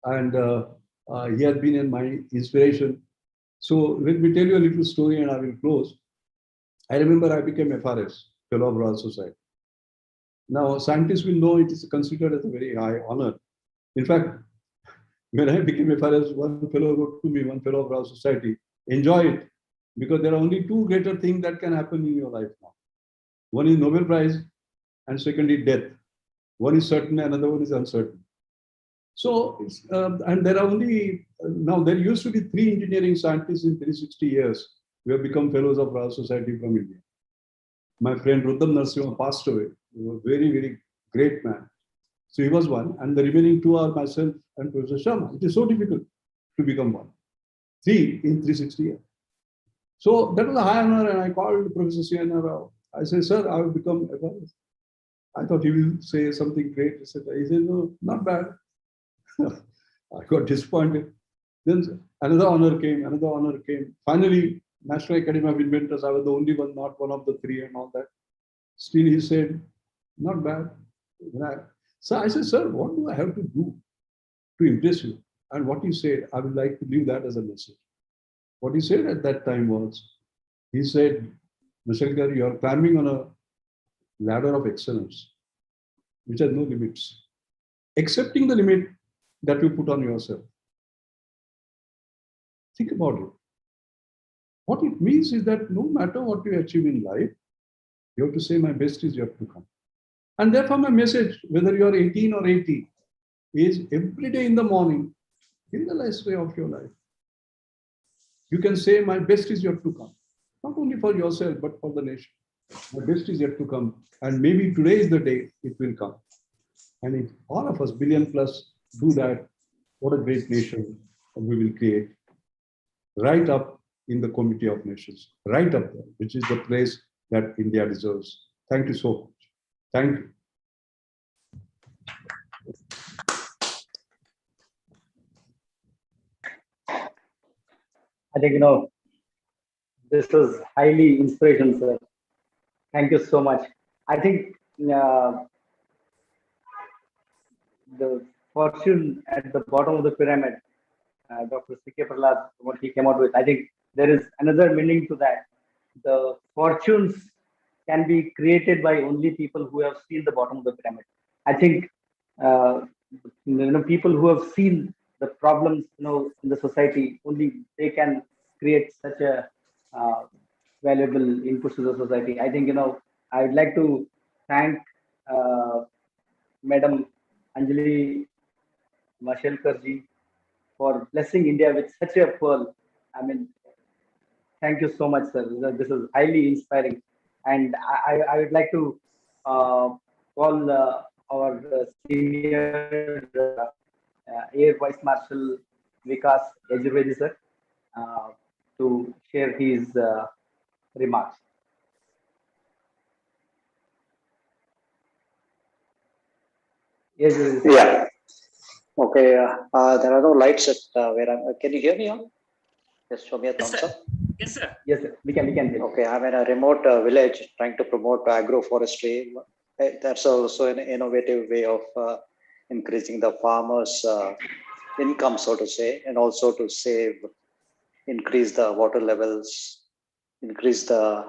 and he has been in my inspiration. So let me tell you a little story and I will close. I remember I became FRS, Fellow of Royal Society. Now, scientists will know it is considered as a very high honor. In fact, when I became FRS, one fellow wrote to me, one fellow of Royal Society, enjoy it, because there are only two greater things that can happen in your life now. One is Nobel Prize, and second is death. One is certain, another one is uncertain. So, and there are only, now there used to be 3 engineering scientists in 360 years who have become fellows of Royal Society from India. My friend Ruddam Narasimha passed away. He was a very, very great man. So he was one, and the remaining 2 are myself and Professor Sharma. It is so difficult to become one. 3 in 360 years. So that was a high honor, and I called Professor Sena Rao. I said, sir, I will become FRS. I thought he will say something great. He said, no, not bad. I got disappointed. Then another honor came. Finally, National Academy of Inventors, I was the only one, not one of the 3 and all that. Still, he said, not bad. So I said, sir, what do I have to do to impress you? And what he said, I would like to leave that as a message. What he said at that time was, he said, Mashelkar, you are climbing on a ladder of excellence, which has no limits, excepting the limit that you put on yourself. Think about it. What it means is that no matter what you achieve in life, you have to say, my best is yet to come. And therefore, my message, whether you are 18 or 80, is every day in the morning, in the last day of your life, you can say, my best is yet to come. Not only for yourself, but for the nation. My best is yet to come. And maybe today is the day it will come. And if all of us, billion plus, do that, what a great nation we will create. Right up in the Committee of Nations, right up there, which is the place that India deserves. Thank you so much. Thank you. I think, this is highly inspirational, sir. Thank you so much. I think the fortune at the bottom of the pyramid, Dr. C.K. Prahlad, what he came out with, I think there is another meaning to that. The fortunes can be created by only people who have seen the bottom of the pyramid. I think people who have seen the problems in the society, only they can create such a valuable inputs to the society. I think I would like to thank Madam Anjali Mashelkar ji for blessing India with such a pearl. I mean, thank you so much, sir. This is highly inspiring. And I would like to call our senior Air Vice Marshal Vikas Yajurvedi sir to share his remarks. Yajurvedi sir. Yeah. Okay. There are no lights at where I'm. Can you hear me? Just show me a Yes, thumbs sir. up. Yes, sir. Yes, sir. We can hear. Okay, I'm in a remote village trying to promote agroforestry. That's also an innovative way of increasing the farmers' income, so to say, and also to save, increase the water levels, increase the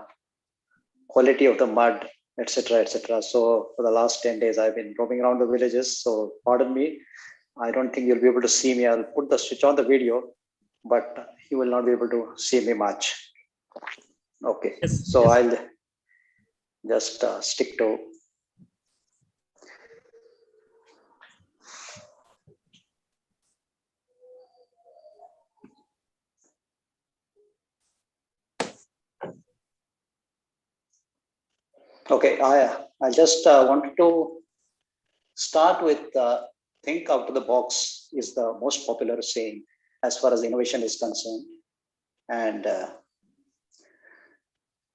quality of the mud, etc., etc. So for the last 10 days, I've been roaming around the villages. So pardon me. I don't think you'll be able to see me. I'll put the switch on the video, but you will not be able to see me much. Okay, Yes, so yes. I'll just stick to. Okay, I just wanted to start with think out of the box is the most popular saying as far as innovation is concerned. And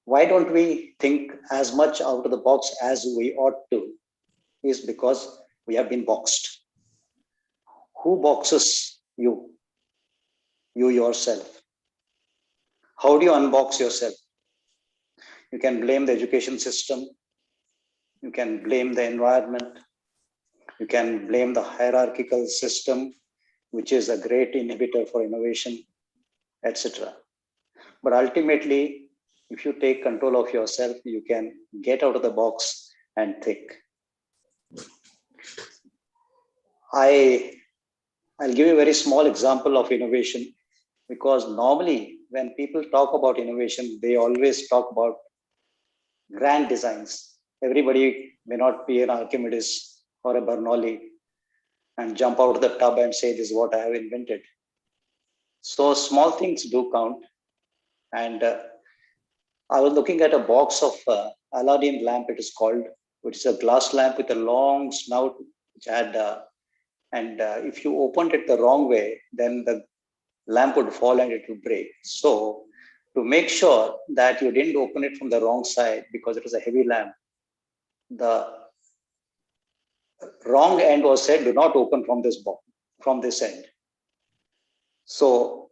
why don't we think as much out of the box as we ought to is because we have been boxed. Who boxes you? You yourself. How do you unbox yourself? You can blame the education system. You can blame the environment. You can blame the hierarchical system, which is a great inhibitor for innovation, etc. But ultimately, if you take control of yourself, you can get out of the box and think. I'll give you a very small example of innovation, because normally when people talk about innovation, they always talk about grand designs. Everybody may not be an Archimedes or a Bernoulli and jump out of the tub and say, this is what I have invented. So small things do count. And I was looking at a box of Aladdin lamp, it is called, which is a glass lamp with a long snout, which had, if you opened it the wrong way, then the lamp would fall and it would break. So to make sure that you didn't open it from the wrong side, because it was a heavy lamp, the wrong end was said, do not open from this box, from this end. So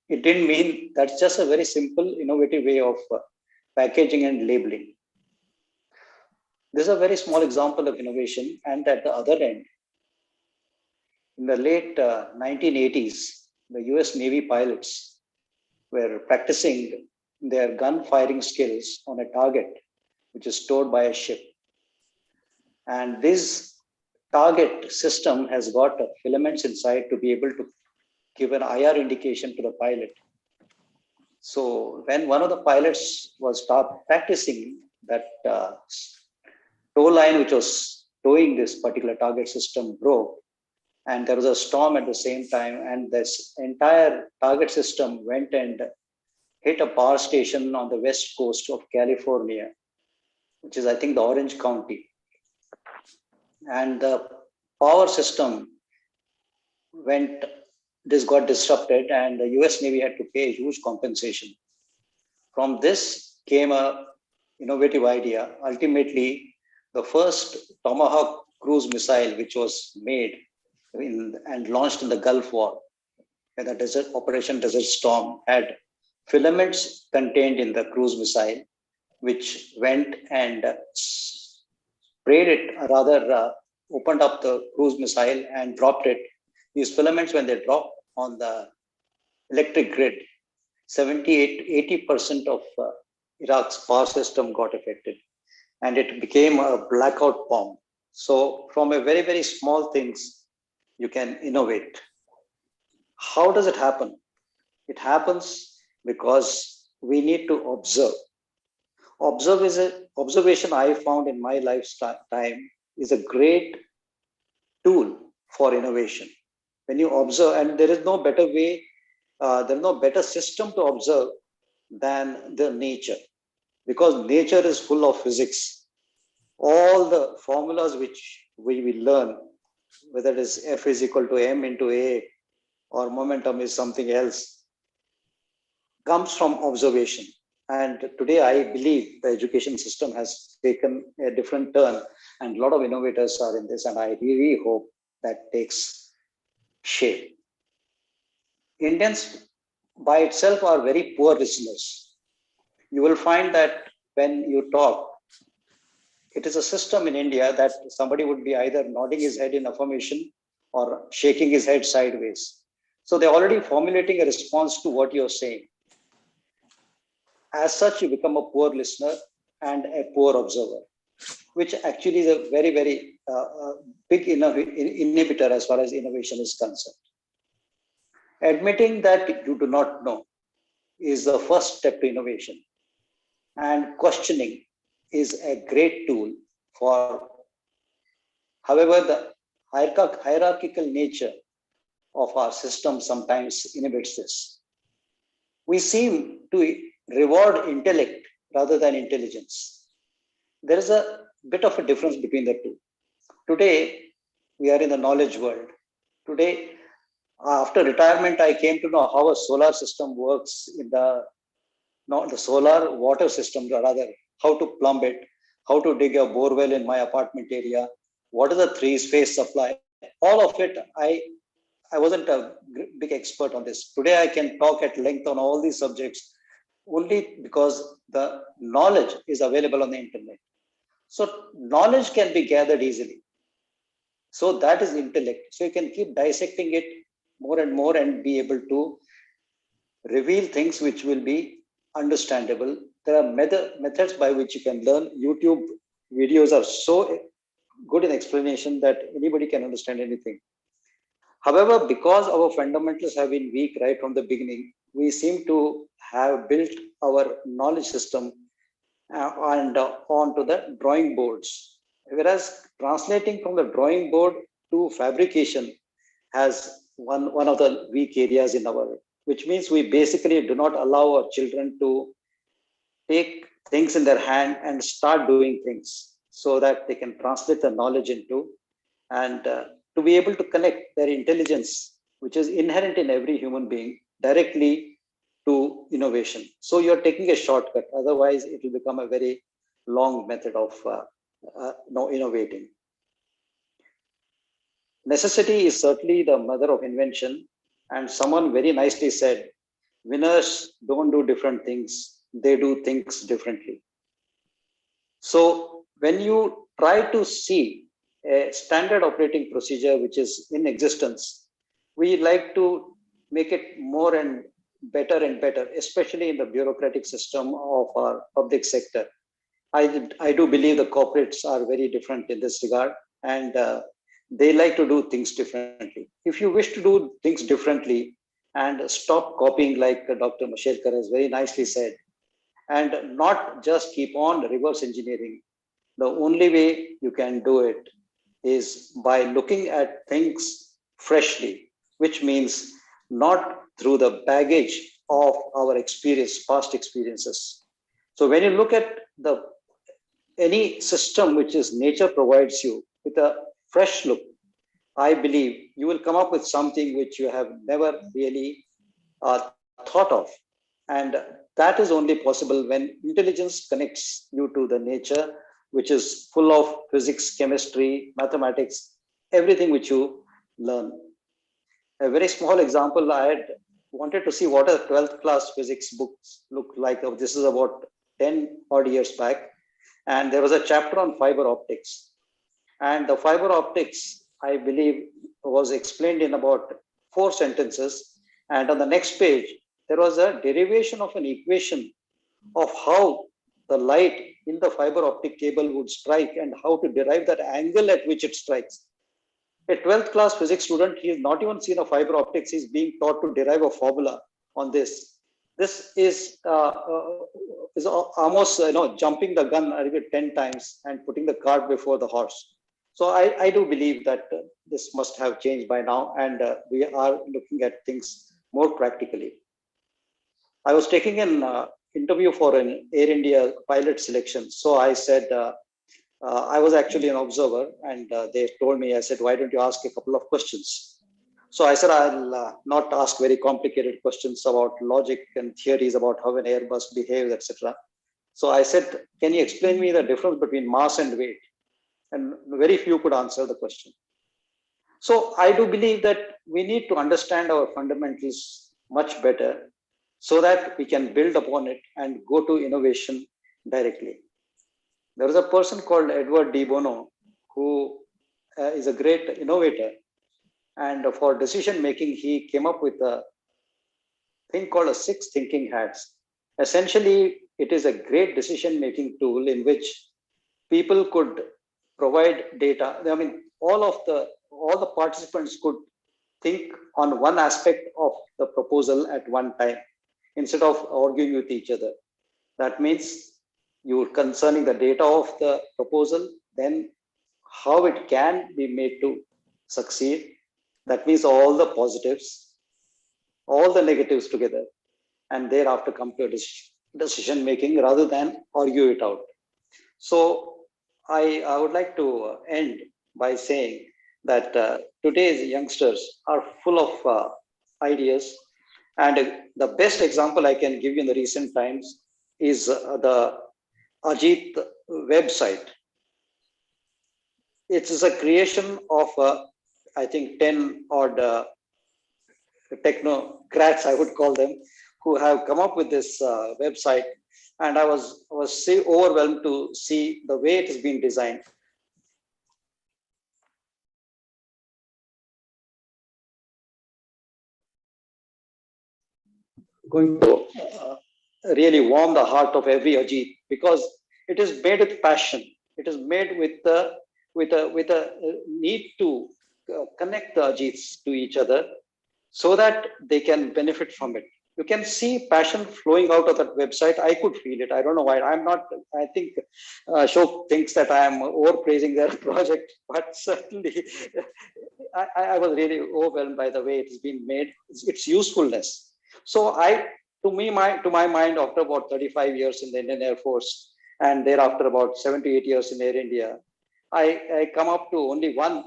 it didn't mean, that's just a very simple, innovative way of packaging and labeling. This is a very small example of innovation. And at the other end, in the late 1980s, the US Navy pilots were practicing their gun firing skills on a target, which is stored by a ship. And this target system has got filaments inside to be able to give an IR indication to the pilot. So when one of the pilots was practicing, that tow line which was towing this particular target system broke, and there was a storm at the same time, and this entire target system went and hit a power station on the west coast of California, which is, I think, the Orange County. And the power system got disrupted, and the US Navy had to pay a huge compensation. From this came a innovative idea. Ultimately, the first Tomahawk cruise missile, which was made and launched in the Gulf War, and the Operation Desert Storm, had filaments contained in the cruise missile, which went and sprayed it, opened up the cruise missile and dropped it. These filaments, when they dropped on the electric grid, 80% of Iraq's power system got affected, and it became a blackout bomb. So from a very, very small things, you can innovate. How does it happen? It happens because we need to observe. Observation, I found in my lifetime, is a great tool for innovation. When you observe, and there is no better way, there is no better system to observe than the nature, because nature is full of physics. All the formulas which we learn, whether it is F is equal to M into A or momentum is something else, comes from observation. And today, I believe the education system has taken a different turn, and a lot of innovators are in this, and I really hope that takes shape. Indians by itself are very poor listeners. You will find that when you talk, it is a system in India that somebody would be either nodding his head in affirmation or shaking his head sideways. So they're already formulating a response to what you're saying. As such, you become a poor listener and a poor observer, which actually is a very, very big inhibitor as far as innovation is concerned. Admitting that you do not know is the first step to innovation. And questioning is a great tool for, however, the hierarchical nature of our system sometimes inhibits this. We seem to reward intellect rather than intelligence. There is a bit of a difference between the two. Today, we are in the knowledge world. Today, after retirement, I came to know how a solar system works in the solar water system, rather, how to plumb it, how to dig a borewell in my apartment area, what is a three-phase supply. All of it, I wasn't a big expert on this. Today, I can talk at length on all these subjects only because the knowledge is available on the internet. So knowledge can be gathered easily. So that is intellect. So you can keep dissecting it more and more and be able to reveal things which will be understandable. There are methods by which you can learn. YouTube videos are so good in explanation that anybody can understand anything. However, because our fundamentals have been weak right from the beginning, we seem to have built our knowledge system and onto the drawing boards. Whereas translating from the drawing board to fabrication has one of the weak areas in our, which means we basically do not allow our children to take things in their hand and start doing things so that they can translate the knowledge into, and to be able to connect their intelligence, which is inherent in every human being, directly to innovation. So you're taking a shortcut. Otherwise, it will become a very long method of innovating. Necessity is certainly the mother of invention. And someone very nicely said, winners don't do different things. They do things differently. So when you try to see a standard operating procedure which is in existence, we like to make it more and better, especially in the bureaucratic system of our public sector. I do believe the corporates are very different in this regard, and they like to do things differently. If you wish to do things differently and stop copying, like Dr. Mashelkar has very nicely said, and not just keep on reverse engineering, the only way you can do it is by looking at things freshly, which means not through the baggage of our experience, past experiences. So when you look at any system which is nature provides you with a fresh look, I believe you will come up with something which you have never really thought of. And that is only possible when intelligence connects you to the nature, which is full of physics, chemistry, mathematics, everything which you learn. A very small example, I had wanted to see what a 12th class physics books look like. This is about 10 odd years back. And there was a chapter on fiber optics. And the fiber optics, I believe, was explained in about 4 sentences. And on the next page, there was a derivation of an equation of how the light in the fiber optic cable would strike and how to derive that angle at which it strikes. A 12th class physics student, he has not even seen a fiber optics. He's being taught to derive a formula on this. This is almost jumping the gun 10 times and putting the cart before the horse. So I do believe that this must have changed by now, and we are looking at things more practically. I was taking an interview for an Air India pilot selection. So I said, I was actually an observer, and they told me, I said, why don't you ask a couple of questions? So I said, I'll not ask very complicated questions about logic and theories about how an Airbus behaves, etc. So I said, can you explain me the difference between mass and weight? And very few could answer the question. So I do believe that we need to understand our fundamentals much better so that we can build upon it and go to innovation directly. There is a person called Edward de Bono who is a great innovator. And for decision making, he came up with a thing called a 6 thinking hats. Essentially, it is a great decision making tool in which people could provide data. I mean, all the participants could think on one aspect of the proposal at one time instead of arguing with each other. That means you concerning the data of the proposal, then how it can be made to succeed. That means all the positives, all the negatives together, and thereafter come to a decision making rather than argue it out. So I would like to end by saying that today's youngsters are full of ideas. And the best example I can give you in the recent times is the Ajith website. It is a creation of, I think, 10 odd technocrats, I would call them, who have come up with this website. And I was so overwhelmed to see the way it has been designed. Going to really warm the heart of every Ajith, because it is made with passion. It is made with a need to connect the Ajiths to each other so that they can benefit from it. You can see passion flowing out of that website. I could feel it. I don't know why. I'm not, I think Ashok thinks that I am overpraising their project, but certainly I was really overwhelmed by the way it has been made, its usefulness. So to my mind, after about 35 years in the Indian Air Force, and thereafter about 7 to 8 years in Air India, I come up to only one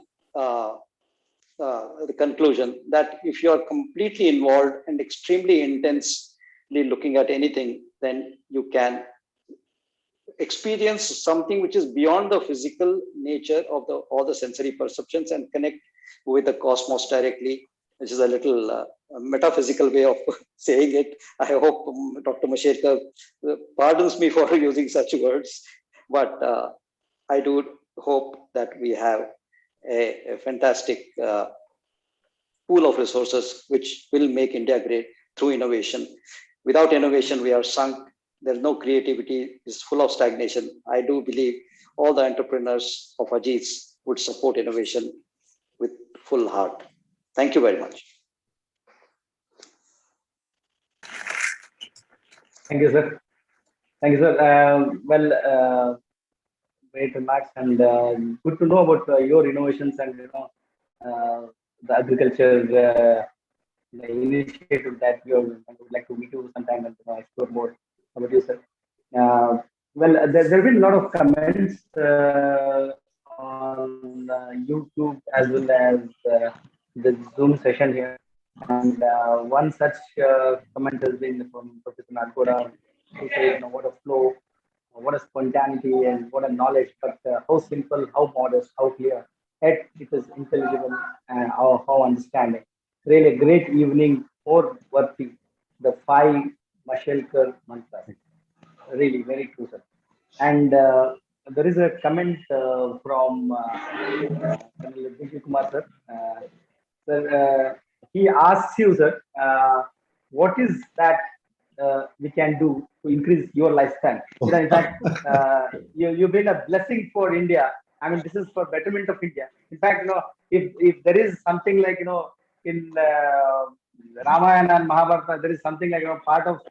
the conclusion that if you are completely involved and extremely intensely looking at anything, then you can experience something which is beyond the physical nature of all the sensory perceptions and connect with the cosmos directly, which is a little metaphysical way of saying it. I hope Dr. Mashelkar pardons me for using such words, but I do hope that we have a fantastic pool of resources which will make India great through innovation. Without innovation, we are sunk. There's no creativity, it's full of stagnation. I do believe all the entrepreneurs of Ajith's would support innovation with full heart. Thank you very much. Thank you, sir. Thank you, sir. Great remarks, and good to know about your innovations and the agriculture the initiative that I would like to meet you sometime and explore more about you, sir. There have been a lot of comments on YouTube as well as the Zoom session here, and one such comment has been from Professor Nagora, who says, what a flow, what a spontaneity, and what a knowledge, but how simple, how modest, how clear, yet it is intelligible and how understanding. Really a great evening for worthy the 5 Mashelkar mantras. Really very true, sir. And there is a comment from Vijay Kumar, sir. Sir, he asks you, sir, what is that we can do to increase your lifespan? In fact, you've been a blessing for India. I mean, this is for betterment of India. In fact, if there is something like, in Ramayana and Mahabharata, there is something like, part of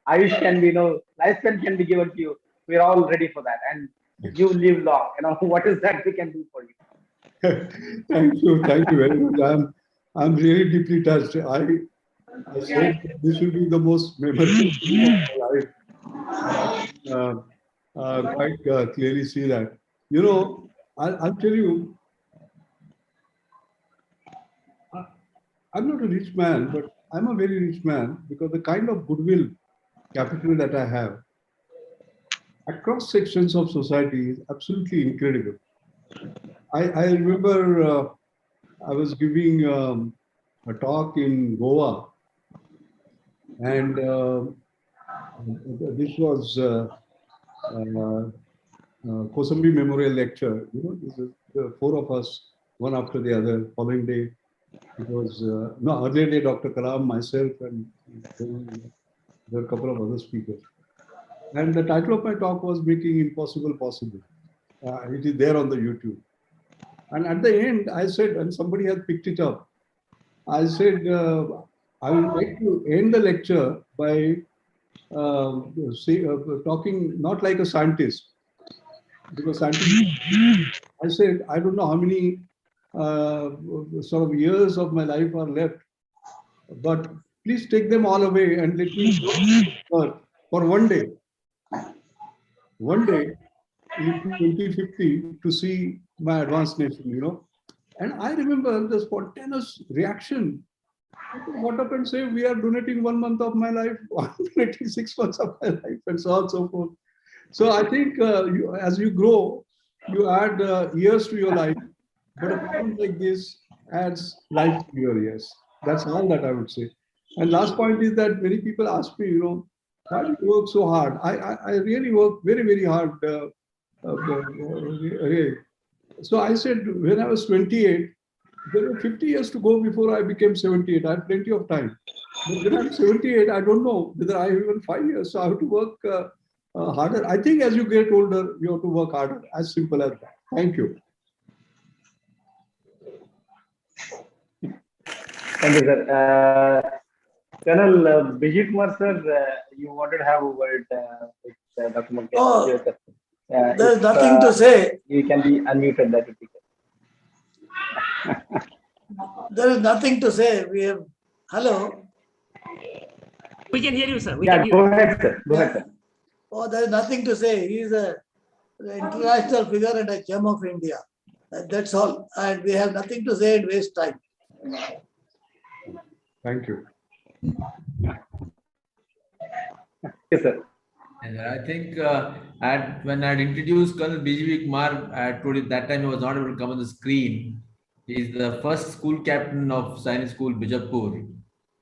Ayush can be, lifespan can be given to you. We're all ready for that. And you live long. What is that we can do for you? Thank you very much. I'm really deeply touched. I hope this will be the most memorable of my life. Quite clearly see that. You know, I'll tell you, I'm not a rich man, but I'm a very rich man because the kind of goodwill capital that I have across sections of society is absolutely incredible. I remember I was giving a talk in Goa, and this was Kosambi Memorial Lecture. You know, this is the four of us, one after the other. Following day, it was no earlier day. Dr. Kalam, myself, and there were a couple of other speakers. And the title of my talk was "Making Impossible Possible." It is there on the YouTube. And at the end, I said, and somebody had picked it up. I said, I would like to end the lecture by talking not like a scientist, because scientists, I said, I don't know how many sort of years of my life are left, but please take them all away and let me work for one day in 2050 to see my advanced nation, you know. And I remember the spontaneous reaction. People got up and say, we are donating 1 month of my life, I'm donating 6 months of my life, and so on and so forth. So I think as you grow, you add years to your life, but a point like this adds life to your years. That's all that I would say. And last point is that many people ask me, you know, why do you work so hard? I really work very, very hard. So I said, when I was 28, there were 50 years to go before I became 78. I had plenty of time. But when I'm 78, I don't know whether I have even 5 years. So I have to work harder. I think as you get older, you have to work harder. As simple as that. Thank you. Thank you, sir. Colonel Bijit Kumar, sir, you wanted to have a word with Dr. Mulkey. Oh, Yes, sir. there's nothing to say. You can be unmuted. That would be good. There is nothing to say. We have. Hello. We can hear you, sir. We Yeah, can hear go you. ahead, sir. Go ahead, sir. Oh, there is nothing to say. He is an international figure and a gem of India. That's all. And we have nothing to say and waste time. Thank you. Yes, sir. And I think when I had introduced Colonel BGV Kumar, I told you that time he was not able to come on the screen. He is the first school captain of Science School, Bijapur,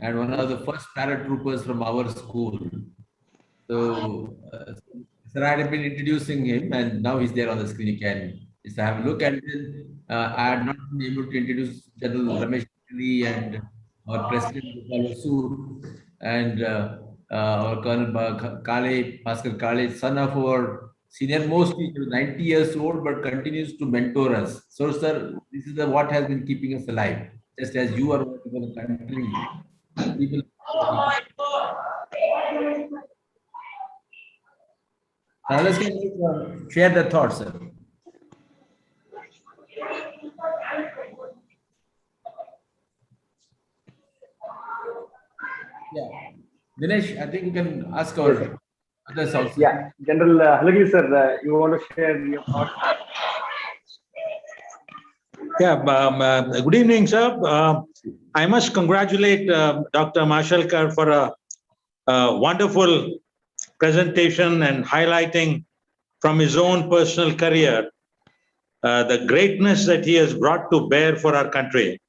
and one of the first paratroopers from our school. So, sir, I had been introducing him, and now he's there on the screen. You can just have a look. And I had not been able to introduce General Ramesh and our President Gopal and our Colonel Kale, Bhaskar Kale, son of our senior most teacher, 90 years old, but continues to mentor us. So, sir, this is what has been keeping us alive. Just as you are working for the country, people. Now let's share the thoughts, sir. Yeah, Dinesh, I think you can ask our others also. Yeah, General Halagi, sir, you want to share your thoughts? Yeah, good evening, sir. I must congratulate Dr. Mashelkar for a wonderful presentation and highlighting from his own personal career the greatness that he has brought to bear for our country.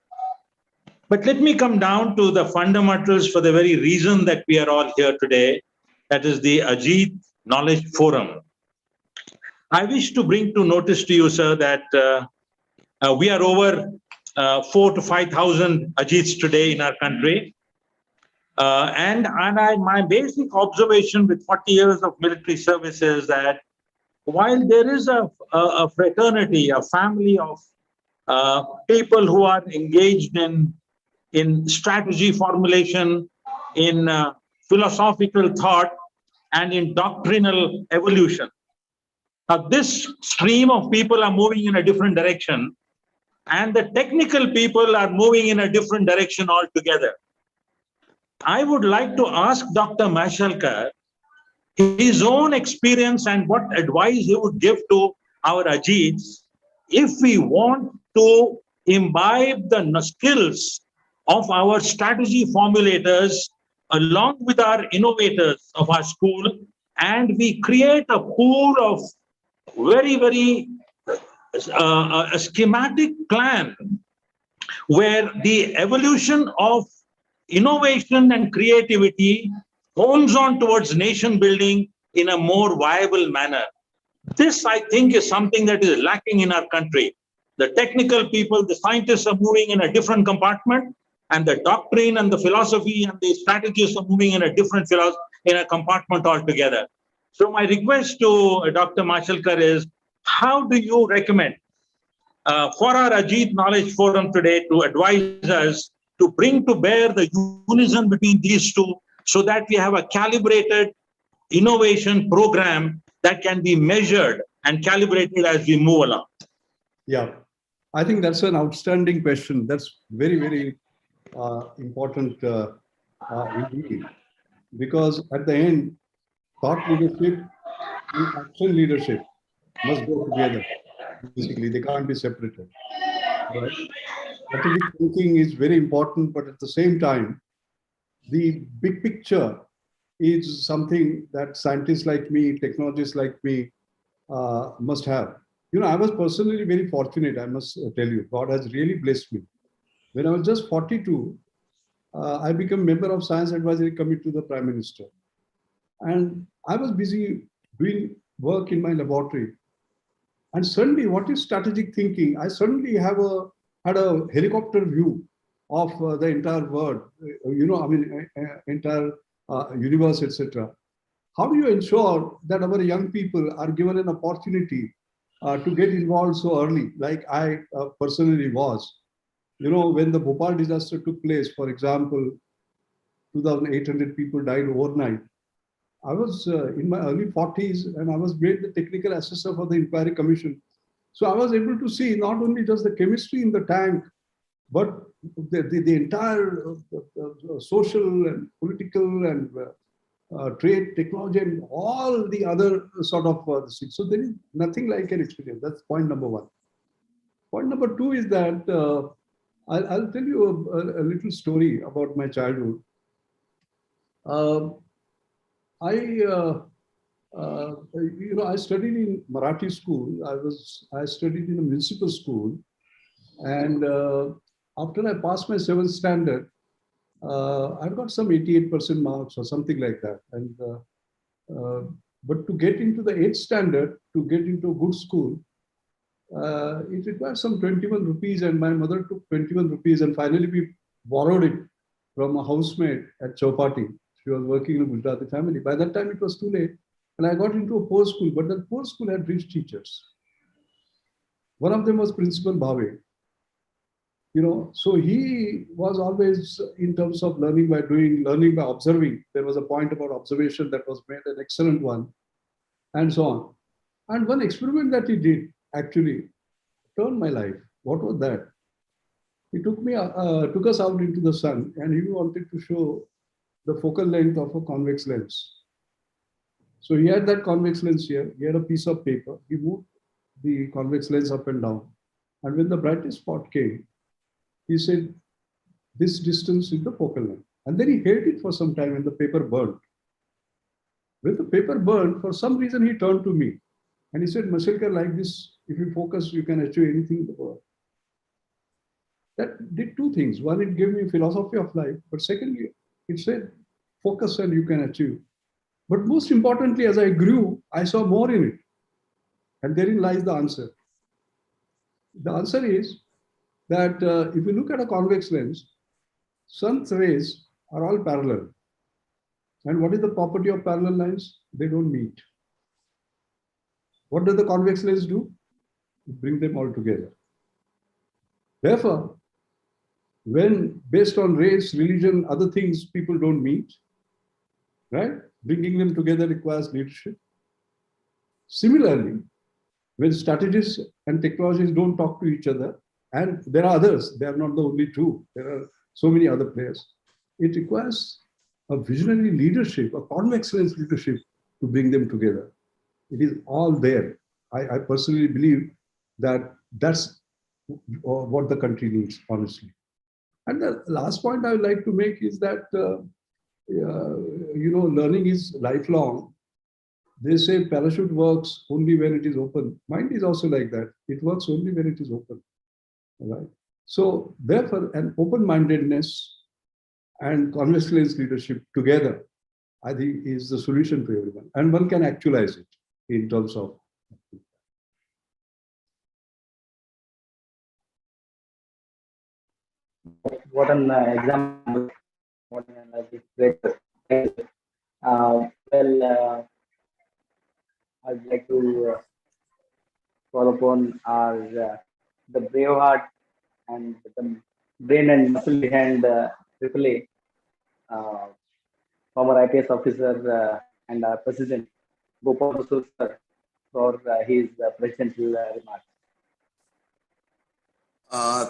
But let me come down to the fundamentals for the very reason that we are all here today, that is the Ajith Knowledge Forum. I wish to bring to notice to you, sir, that we are over 4,000 to 5,000 Ajiths today in our country. My basic observation with 40 years of military service is that while there is a fraternity, a family of people who are engaged in strategy formulation, in philosophical thought, and in doctrinal evolution. Now, this stream of people are moving in a different direction, and the technical people are moving in a different direction altogether. I would like to ask Dr. Mashelkar his own experience and what advice he would give to our Ajiths, if we want to imbibe the skills of our strategy formulators along with our innovators of our school, and we create a pool of very a schematic plan where the evolution of innovation and creativity hones on towards nation building in a more viable manner. This, I think, is something that is lacking in our country. The technical people, the scientists are moving in a different compartment, and the doctrine and the philosophy and the strategists are moving in a different compartment altogether. So my request to Dr. Mashelkar is, how do you recommend for our Ajith Knowledge Forum today to advise us to bring to bear the unison between these two so that we have a calibrated innovation program that can be measured and calibrated as we move along? Yeah, I think that's an outstanding question. That's very important indeed, because at the end, thought leadership and action leadership must go together. Basically, they can't be separated. Right? Strategic thinking is very important, but at the same time, the big picture is something that scientists like me, technologists like me must have. You know, I was personally very fortunate, I must tell you. God has really blessed me. When I was just 42, I became member of Science Advisory Committee to the Prime Minister. And I was busy doing work in my laboratory. And suddenly, what is strategic thinking? I suddenly had a helicopter view of the entire world, entire universe, etc. How do you ensure that our young people are given an opportunity to get involved so early, like I personally was? You know, when the Bhopal disaster took place, for example, 2,800 people died overnight. I was in my early 40s and I was made the technical assessor for the inquiry commission. So I was able to see not only just the chemistry in the tank, but the entire social and political and trade, technology, and all the other sort of things. So there is nothing like an experience. That's point number one. Point number two is that I'll tell you a little story about my childhood. I studied in Marathi school. I studied in a municipal school, and after I passed my 7th standard, I got some 88% marks or something like that. And but to get into the 8th standard, to get into a good school, it required some 21 rupees, and my mother took 21 rupees, and finally we borrowed it from a housemate at Chowpatty. She was working in a Gujarati family. By that time, it was too late, and I got into a poor school, but that poor school had rich teachers. One of them was Principal Bhave. You know, so he was always in terms of learning by doing, learning by observing. There was a point about observation that was made, an excellent one, and so on. And one experiment that he did actually turned my life. What was that? He took us out into the sun, and he wanted to show the focal length of a convex lens. So he had that convex lens here. He had a piece of paper. He moved the convex lens up and down. And when the brightest spot came, he said, this distance is the focal length. And then he held it for some time and the paper burned. When the paper burned, for some reason, he turned to me. And he said, Mashelkar, like this, if you focus, you can achieve anything in the world. That did two things. One, it gave me a philosophy of life. But secondly, it said, focus and you can achieve. But most importantly, as I grew, I saw more in it. And therein lies the answer. The answer is that if you look at a convex lens, sun's rays are all parallel. And what is the property of parallel lines? They don't meet. What does the convex lens do? It brings them all together. Therefore, when based on race, religion, other things, people don't meet, right? Bringing them together requires leadership. Similarly, when strategists and technologists don't talk to each other, and there are others, they are not the only two, there are so many other players, it requires a visionary leadership, a convex lens leadership to bring them together. It is all there. I personally believe that that's what the country needs, honestly. And the last point I would like to make is that, learning is lifelong. They say parachute works only when it is open. Mind is also like that. It works only when it is open. Right? So therefore, an open-mindedness and Convex lens leadership together, I think, is the solution to everyone. And one can actualize it in terms of. What an example. What an great. I'd like to call upon our the brave heart and the brain and muscle behind AAA, former IPS officer and our president, Gopal Basu sir, for his presidential remarks.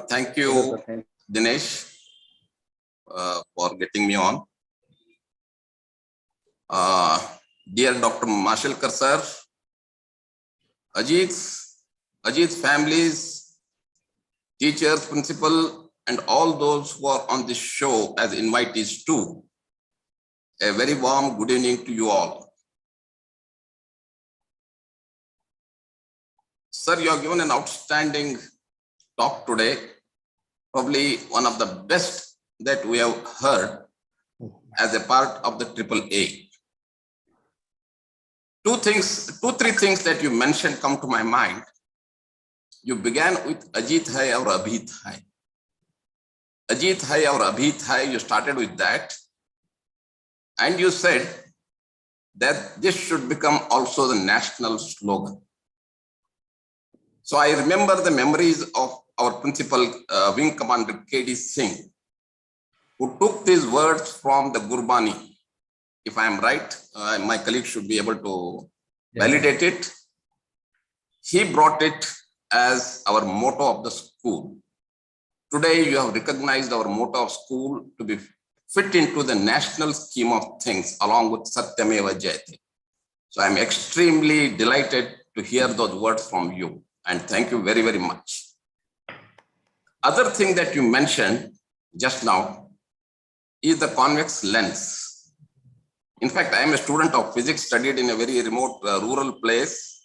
Thank you, Dinesh, for getting me on. Dear Dr. Mashelkar sir, Ajith's families, teachers, principal, and all those who are on this show as invitees too, a very warm good evening to you all. Sir, you have given an outstanding talk today, probably one of the best that we have heard as a part of the AAA. Two, three things that you mentioned come to my mind. You began with Ajith hai aur Abhit hai. Ajith hai aur Abhit hai, you started with that. And you said that this should become also the national slogan. So I remember the memories of our principal, Wing Commander K.D. Singh, who took these words from the Gurbani. If I am right, my colleague should be able to validate it. He brought it as our motto of the school. Today, you have recognized our motto of school to be fit into the national scheme of things along with Satyameva Jayate. So I'm extremely delighted to hear those words from you, and thank you very, very much. Other thing that you mentioned just now is the convex lens. In fact, I am a student of physics, studied in a very remote rural place.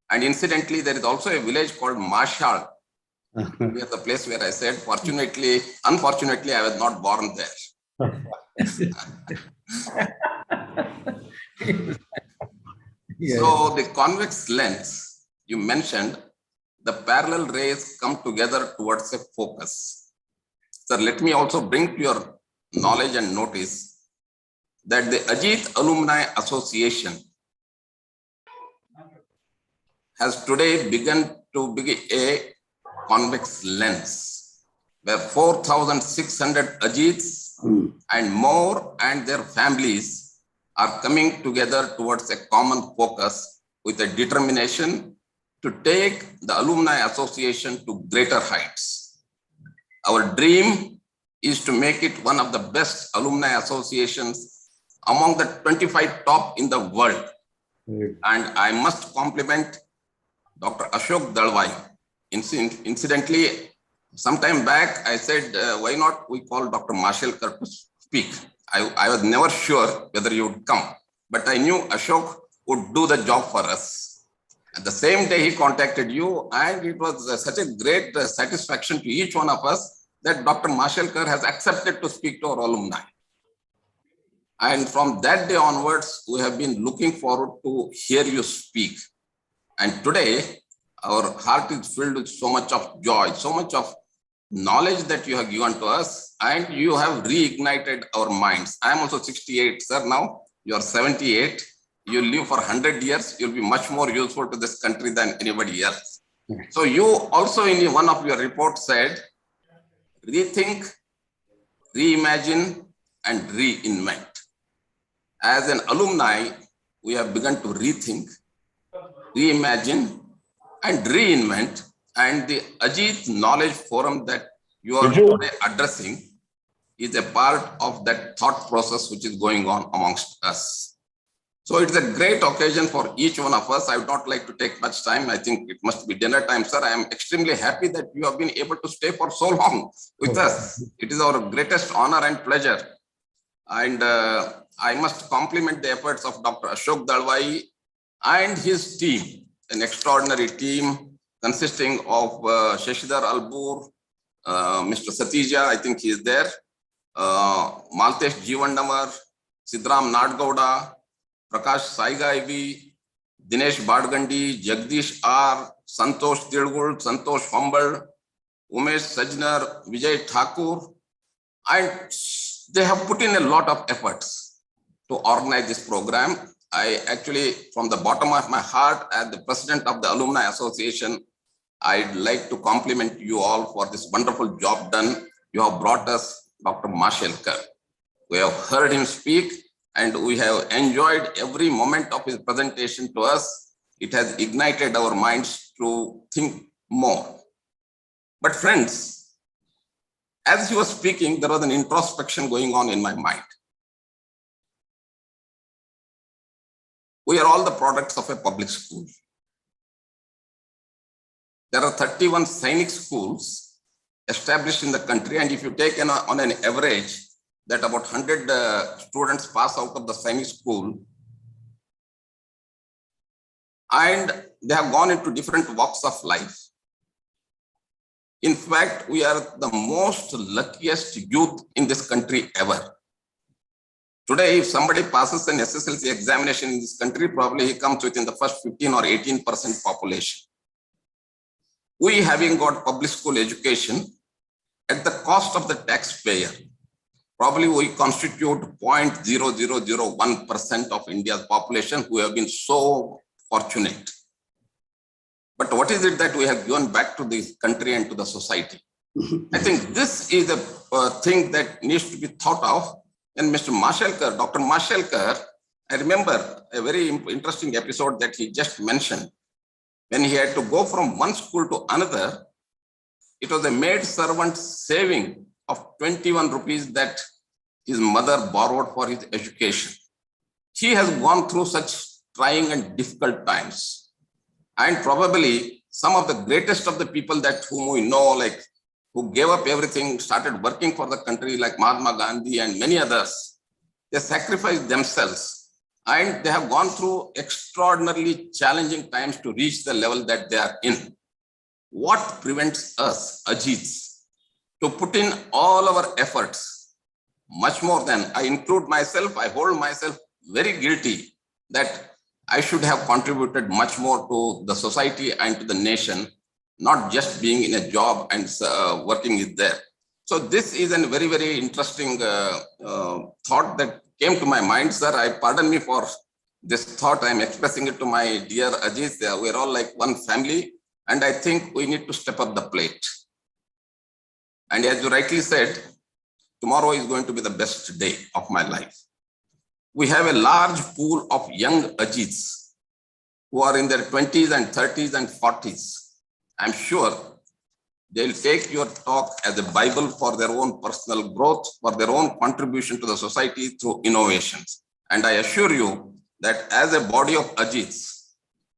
And incidentally, there is also a village called Mashal, near the place where I said, unfortunately, I was not born there. So the convex lens, you mentioned, the parallel rays come together towards a focus. Sir, let me also bring to your knowledge and notice that the Ajith Alumni Association has today begun to be a convex lens, where 4,600 Ajiths and more and their families are coming together towards a common focus with a determination to take the Alumni Association to greater heights. Our dream is to make it one of the best alumni associations among the 25 top in the world. And I must compliment Dr. Ashok Dalwai. Incidentally, sometime back, I said, why not we call Dr. Mashelkar to speak? I was never sure whether you would come, but I knew Ashok would do the job for us. At the same day, he contacted you, and it was such a great satisfaction to each one of us that Dr. Mashelkar has accepted to speak to our alumni. And from that day onwards, we have been looking forward to hear you speak. And today, our heart is filled with so much of joy, so much of knowledge that you have given to us, and you have reignited our minds. I am also 68, sir, now. You are 78. You live for 100 years. You'll be much more useful to this country than anybody else. So you also in one of your reports said, rethink, reimagine, and reinvent. As an alumni, we have begun to rethink, reimagine, and reinvent. And the Ajith Knowledge Forum that you are today addressing is a part of that thought process which is going on amongst us. So it's a great occasion for each one of us. I would not like to take much time. I think it must be dinner time, sir. I am extremely happy that you have been able to stay for so long with us. It is our greatest honor and pleasure. And I must compliment the efforts of Dr. Ashok Dalwai and his team, an extraordinary team consisting of Shashidhar Albur, Mr. Satija, I think he is there, Maltesh Jeevandamar, Sidram Nadgowda, Prakash Saiga IV, Dinesh Badgandi, Jagdish R, Santosh Tilgul, Santosh Humble, Umesh Sajnar, Vijay Thakur, and they have put in a lot of efforts to organize this program. I actually, from the bottom of my heart, as the president of the Alumni Association, I'd like to compliment you all for this wonderful job done. You have brought us Dr. Mashelkar. We have heard him speak and we have enjoyed every moment of his presentation to us. It has ignited our minds to think more. But friends, as he was speaking, there was an introspection going on in my mind. We are all the products of a public school. There are 31 Sainik schools established in the country, and if you take on an average that about 100 students pass out of the Sainik school, and they have gone into different walks of life. In fact, we are the most luckiest youth in this country ever. Today, if somebody passes an SSLC examination in this country, probably he comes within the first 15 or 18% population. We, having got public school education at the cost of the taxpayer, probably we constitute 0.0001% of India's population who have been so fortunate. But what is it that we have given back to the country and to the society? I think this is a thing that needs to be thought of. And Mr. Mashelkar, Dr. Mashelkar, I remember a very interesting episode that he just mentioned. When he had to go from one school to another, it was a maid servant saving of 21 rupees that his mother borrowed for his education. He has gone through such trying and difficult times. And probably some of the greatest of the people that whom we know, like who gave up everything, started working for the country, like Mahatma Gandhi and many others, they sacrificed themselves and they have gone through extraordinarily challenging times to reach the level that they are in. What prevents us, Ajith, to put in all our efforts, much more than I include myself, I hold myself very guilty that I should have contributed much more to the society and to the nation, not just being in a job and working it there. So this is a very, very interesting thought that came to my mind, sir. Pardon me for this thought. I'm expressing it to my dear Ajith. We're all like one family, and I think we need to step up the plate. And as you rightly said, tomorrow is going to be the best day of my life. We have a large pool of young Ajiths who are in their 20s and 30s and 40s. I'm sure they'll take your talk as a Bible for their own personal growth, for their own contribution to the society through innovations. And I assure you that as a body of Ajiths,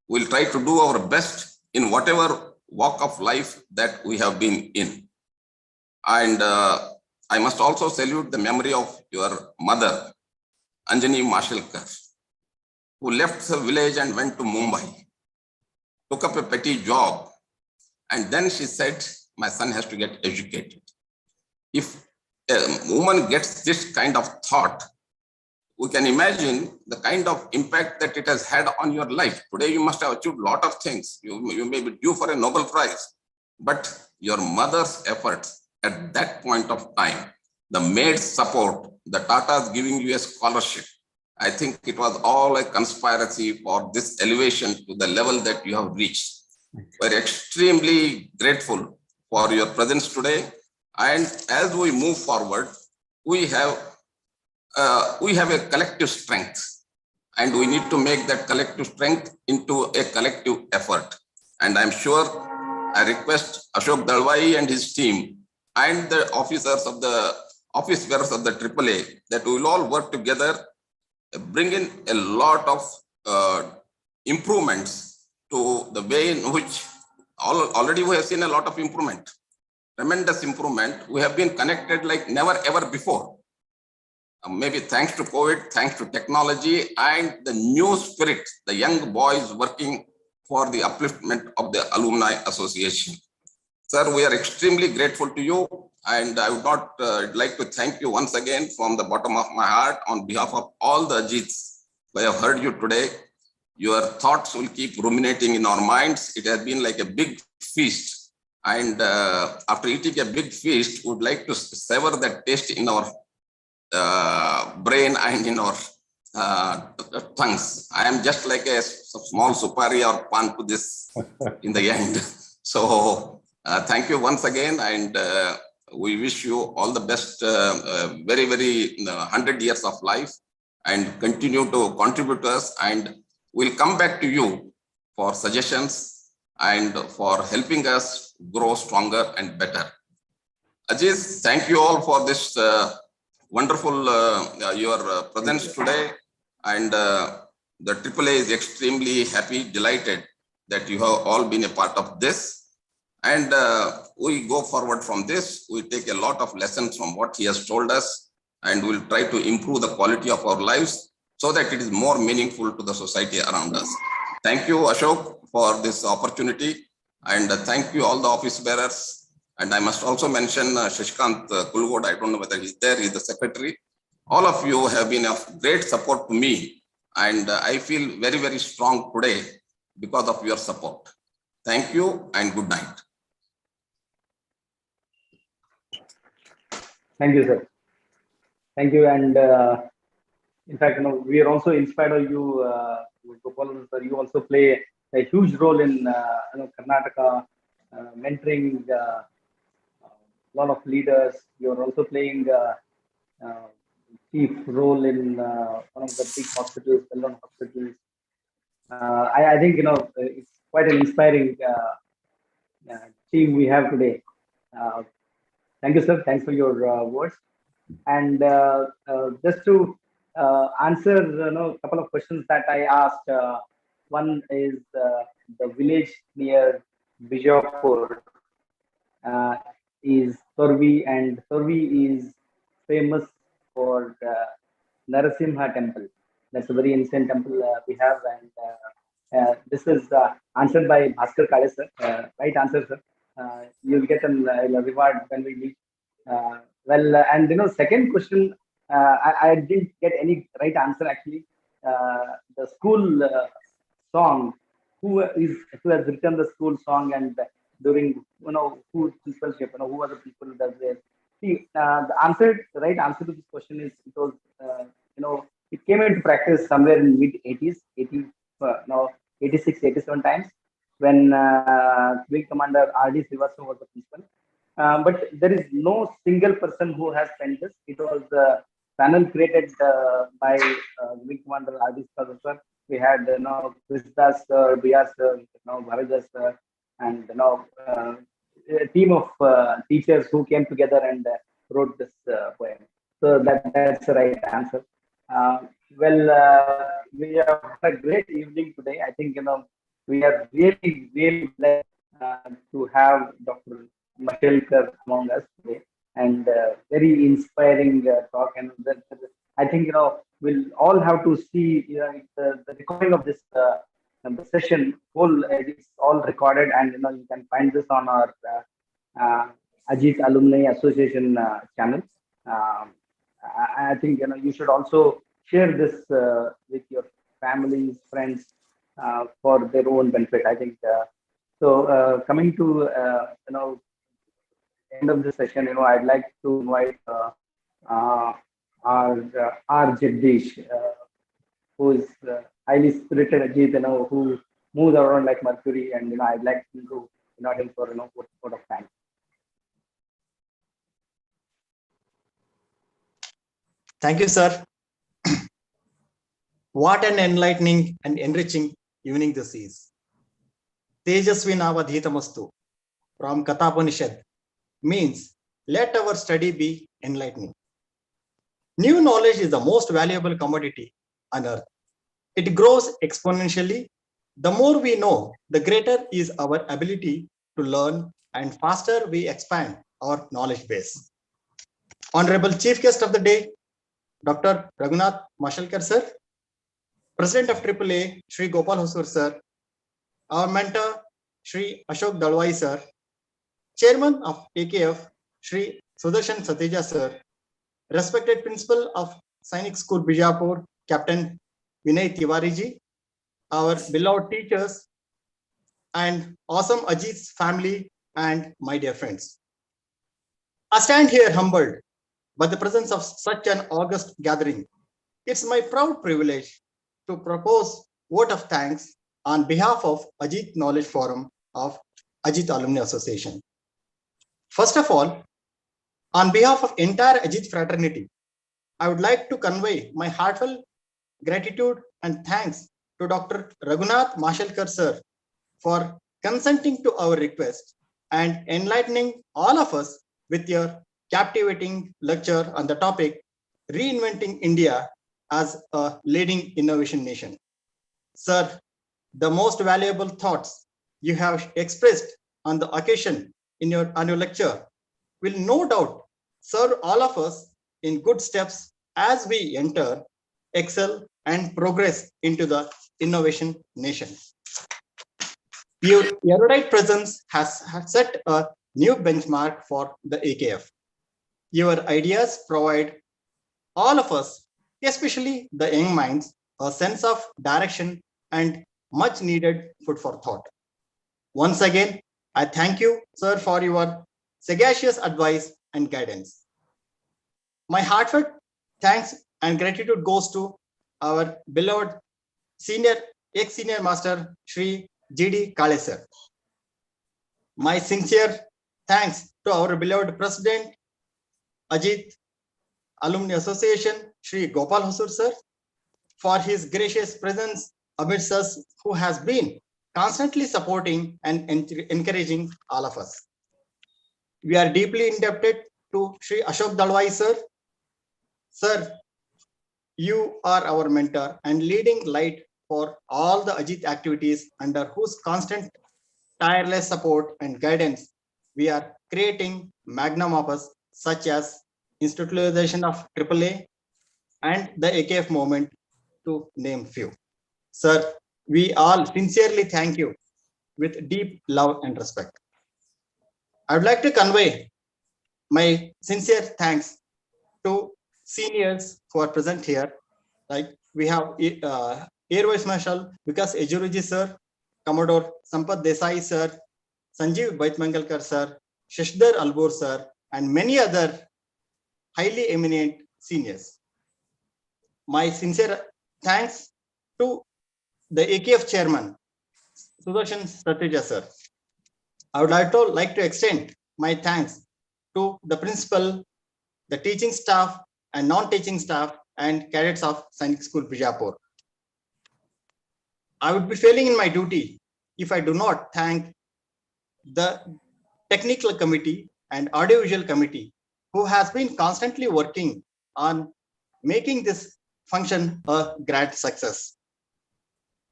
we'll try to do our best in whatever walk of life that we have been in. And I must also salute the memory of your mother, Anjani Mashelkar, who left the village and went to Mumbai, took up a petty job, and then she said, my son has to get educated. If a woman gets this kind of thought, we can imagine the kind of impact that it has had on your life. Today, you must have achieved a lot of things. You may be due for a Nobel Prize, but your mother's efforts at that point of time, the maid's support, the Tata's giving you a scholarship, I think it was all a conspiracy for this elevation to the level that you have reached. We're extremely grateful for your presence today. And as we move forward, we have a collective strength, and we need to make that collective strength into a collective effort. And I'm sure I request Ashok Dalwai and his team and the office bearers of the AAA that we will all work together bring in a lot of improvements to the way in which already we have seen a lot of improvement, tremendous improvement. We have been connected like never ever before. Maybe thanks to COVID, thanks to technology and the new spirit, the young boys working for the upliftment of the Alumni Association. Sir, we are extremely grateful to you, and I would not like to thank you once again from the bottom of my heart on behalf of all the Ajiths who have heard you today. Your thoughts will keep ruminating in our minds. It has been like a big feast, and after eating a big feast, we would like to savor that taste in our brain and in our tongues. I am just like a small supari or pan to this in the end. So thank you once again, and we wish you all the best, very, very 100 years of life, and continue to contribute to us, and we'll come back to you for suggestions and for helping us grow stronger and better. Ajith, thank you all for this wonderful your presence today, and the AAA is extremely happy, delighted that you have all been a part of this, and we go forward from this. We take a lot of lessons from what he has told us, and we'll try to improve the quality of our lives so that it is more meaningful to the society around us. Thank you, Ashok, for this opportunity, and thank you all the office bearers. And I must also mention Shashikant Kulgod. I don't know whether he's there, he's the secretary. All of you have been of great support to me, and I feel very, very strong today because of your support. Thank you and good night. Thank you, sir. Thank you. And in fact, we are also inspired by you, Gopal, sir. You also play a huge role in Karnataka, mentoring a lot of leaders. You're also playing chief role in one of the big hospitals, well-known hospitals. I think it's quite an inspiring team we have today. Thank you, sir. Thanks for your words. And just to answer a couple of questions that I asked. One is the village near Bijapur is Torvi, and Torvi is famous for Narasimha temple. That's a very ancient temple we have, and this is answered by Bhaskar Kale, sir. Right answer, sir. You'll get a reward when we meet. And second question, I didn't get any right answer actually. The school song, who has written the school song, and during who principalship, who are the people who does this? See, the right answer to this question is it was it came into practice somewhere in mid 80s, 86, 87 times when Wing Commander R.D. Srivastava was the principal. But there is no single person who has penned this. It was a panel created by Wing Commander R.D. Srivastava. We had Krishdas sir, B.R. sir, Bharajas sir, and a team of teachers who came together and wrote this poem. So that's the right answer. We have had a great evening today. I think we are really, really blessed to have Dr. Mashelkar among us today, and very inspiring talk. And I think we'll all have to see the recording of this the session. It's all recorded, and you can find this on our Ajith Alumni Association channel. I think you should also share this with your families, friends, for their own benefit. I think so. Coming to end of this session, I'd like to invite our Jagdish, who is highly spirited Ajith, who moves around like Mercury, and I'd like to invite him for vote of thanks. Thank you, sir. What an enlightening and enriching evening this is. Tejasvi Navadhitamastu from Kathapanishad means let our study be enlightening. New knowledge is the most valuable commodity unearthed. It grows exponentially. The more we know, the greater is our ability to learn and faster we expand our knowledge base. Honorable Chief Guest of the Day, Dr. Raghunath Mashelkar sir, President of AAA, Shri Gopal Hosur sir, our mentor, Shri Ashok Dalwai sir, Chairman of AKF, Shri Sudarshan Sateja sir, respected Principal of Sainik School Bijapur, Captain Vinay Tiwari ji, our beloved teachers, and awesome Ajith's family and my dear friends. I stand here humbled by the presence of such an august gathering. It's my proud privilege to propose vote of thanks on behalf of Ajith Knowledge Forum of Ajith Alumni Association. First of all, on behalf of entire Ajith fraternity, I would like to convey my heartfelt gratitude and thanks to Dr. Raghunath Mashelkar sir for consenting to our request and enlightening all of us with your captivating lecture on the topic Reinventing India as a leading innovation nation. Sir, the most valuable thoughts you have expressed on the occasion in your annual lecture will no doubt serve all of us in good steps as we enter, excel, and progress into the innovation nation. Your erudite presence has set a new benchmark for the AKF. Your ideas provide all of us, especially the young minds, a sense of direction and much needed food for thought. Once again, I thank you, sir, for your sagacious advice and guidance. My heartfelt thanks and gratitude goes to our beloved ex-senior master, Shri G.D. Kale sir. My sincere thanks to our beloved president, Ajith Alumni Association, Shri Gopal Hosur sir, for his gracious presence amidst us, who has been constantly supporting and encouraging all of us. We are deeply indebted to Shri Ashok Dalwai sir. Sir, you are our mentor and leading light for all the Ajith activities, under whose constant tireless support and guidance we are creating magnum opus such as institutionalization of AAA and the AKF movement, to name few. Sir, we all sincerely thank you with deep love and respect. I would like to convey my sincere thanks to seniors who are present here. Like we have Air Vice Marshal Vikas Ejuruji sir, Commodore Sampath Desai sir, Sanjeev Baitmangalkar sir, Shashdhar Albur sir, and many other highly eminent seniors. My sincere thanks to the AKF chairman, Sudarshan Sateja sir. I would like to extend my thanks to the principal, the teaching staff and non-teaching staff and cadets of Sainik School Bijapur. I would be failing in my duty if I do not thank the technical committee and audiovisual committee who has been constantly working on making this function a grand success.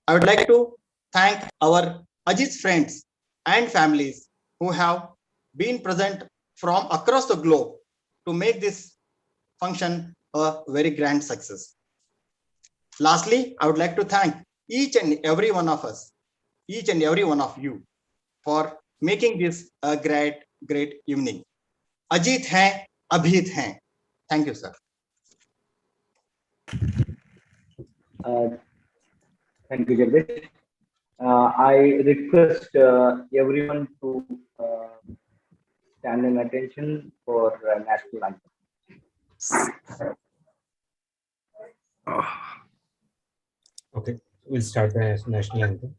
I would like to thank our Ajith friends and families who have been present from across the globe to make this function a very grand success. Lastly, I would like to thank each and every one of us, each and every one of you, for making this a great evening. Ajith hai, Abhit hai. Thank you, sir. Thank you, Jagdish. I request everyone to stand in attention for national anthem. Okay, we'll start the national anthem.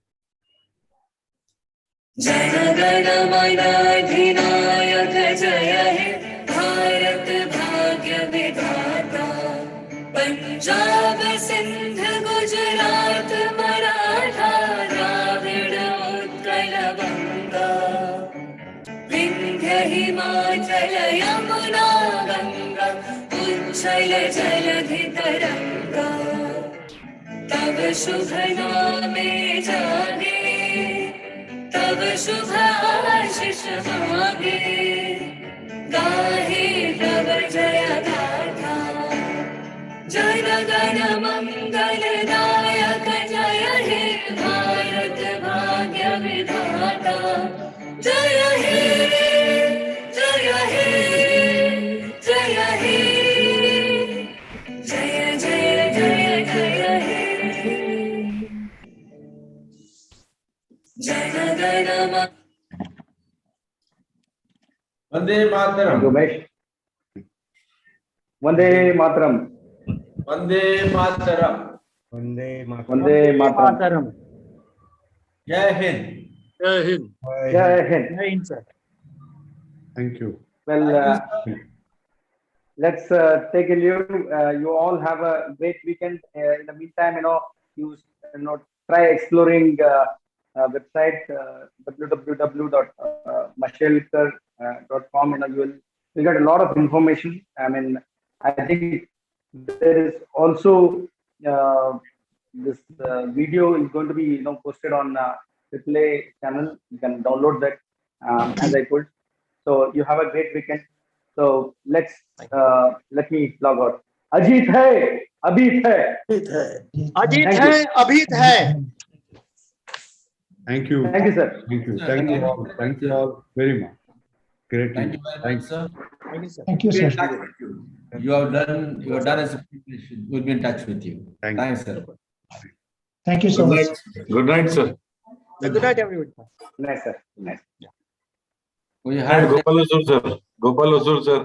Jana Gana Mana Adhinayaka Jaya He Bharat Bhagya Vidhata Punjab Sindh Gujarat Maratha Dravid Utkal Banga Vindhya Himachal Yamuna Ganga Uchal Jaladhi Taranga तव शुभ नामे जागे, तव शुभ आशीष मागे, गाहे तव जय गाथा, जय गण मंगलदायक जय हे भारत भाग्य विधाता, जय हे जय हे जय हे, जय जय जय जय हे, Jana Gana Vande Mataram. Umesh. Vande Mataram. Vande Mataram. Vande Mataram. Vande Mataram. Jai Hind. Jai Hind. Jai Hind. Jai Hind, sir. Thank you. Well, let's take a leave. You all have a great weekend. In the meantime, you try exploring website www.mashelkar.com. You'll get a lot of information. I mean, I think there is also this video is going to be posted on AAA channel. You can download that as I could. So you have a great weekend. So let me log out. Ajith hai, Abhith hai. Ajith hai, Abhith hai. Thank you. Thank you, sir. Thank you. Thank you all. Thank you all very much. Great. Thank you very much, sir. Thank you, We'll be in sir. touch with you. You have done as a privilege. We'll be in touch with you. Thanks, sir. Thank you so much. Good night, sir. Good night, everyone. Nice, sir. Nice. We And had Gopal Asur, sir. Gopal Asur, sir.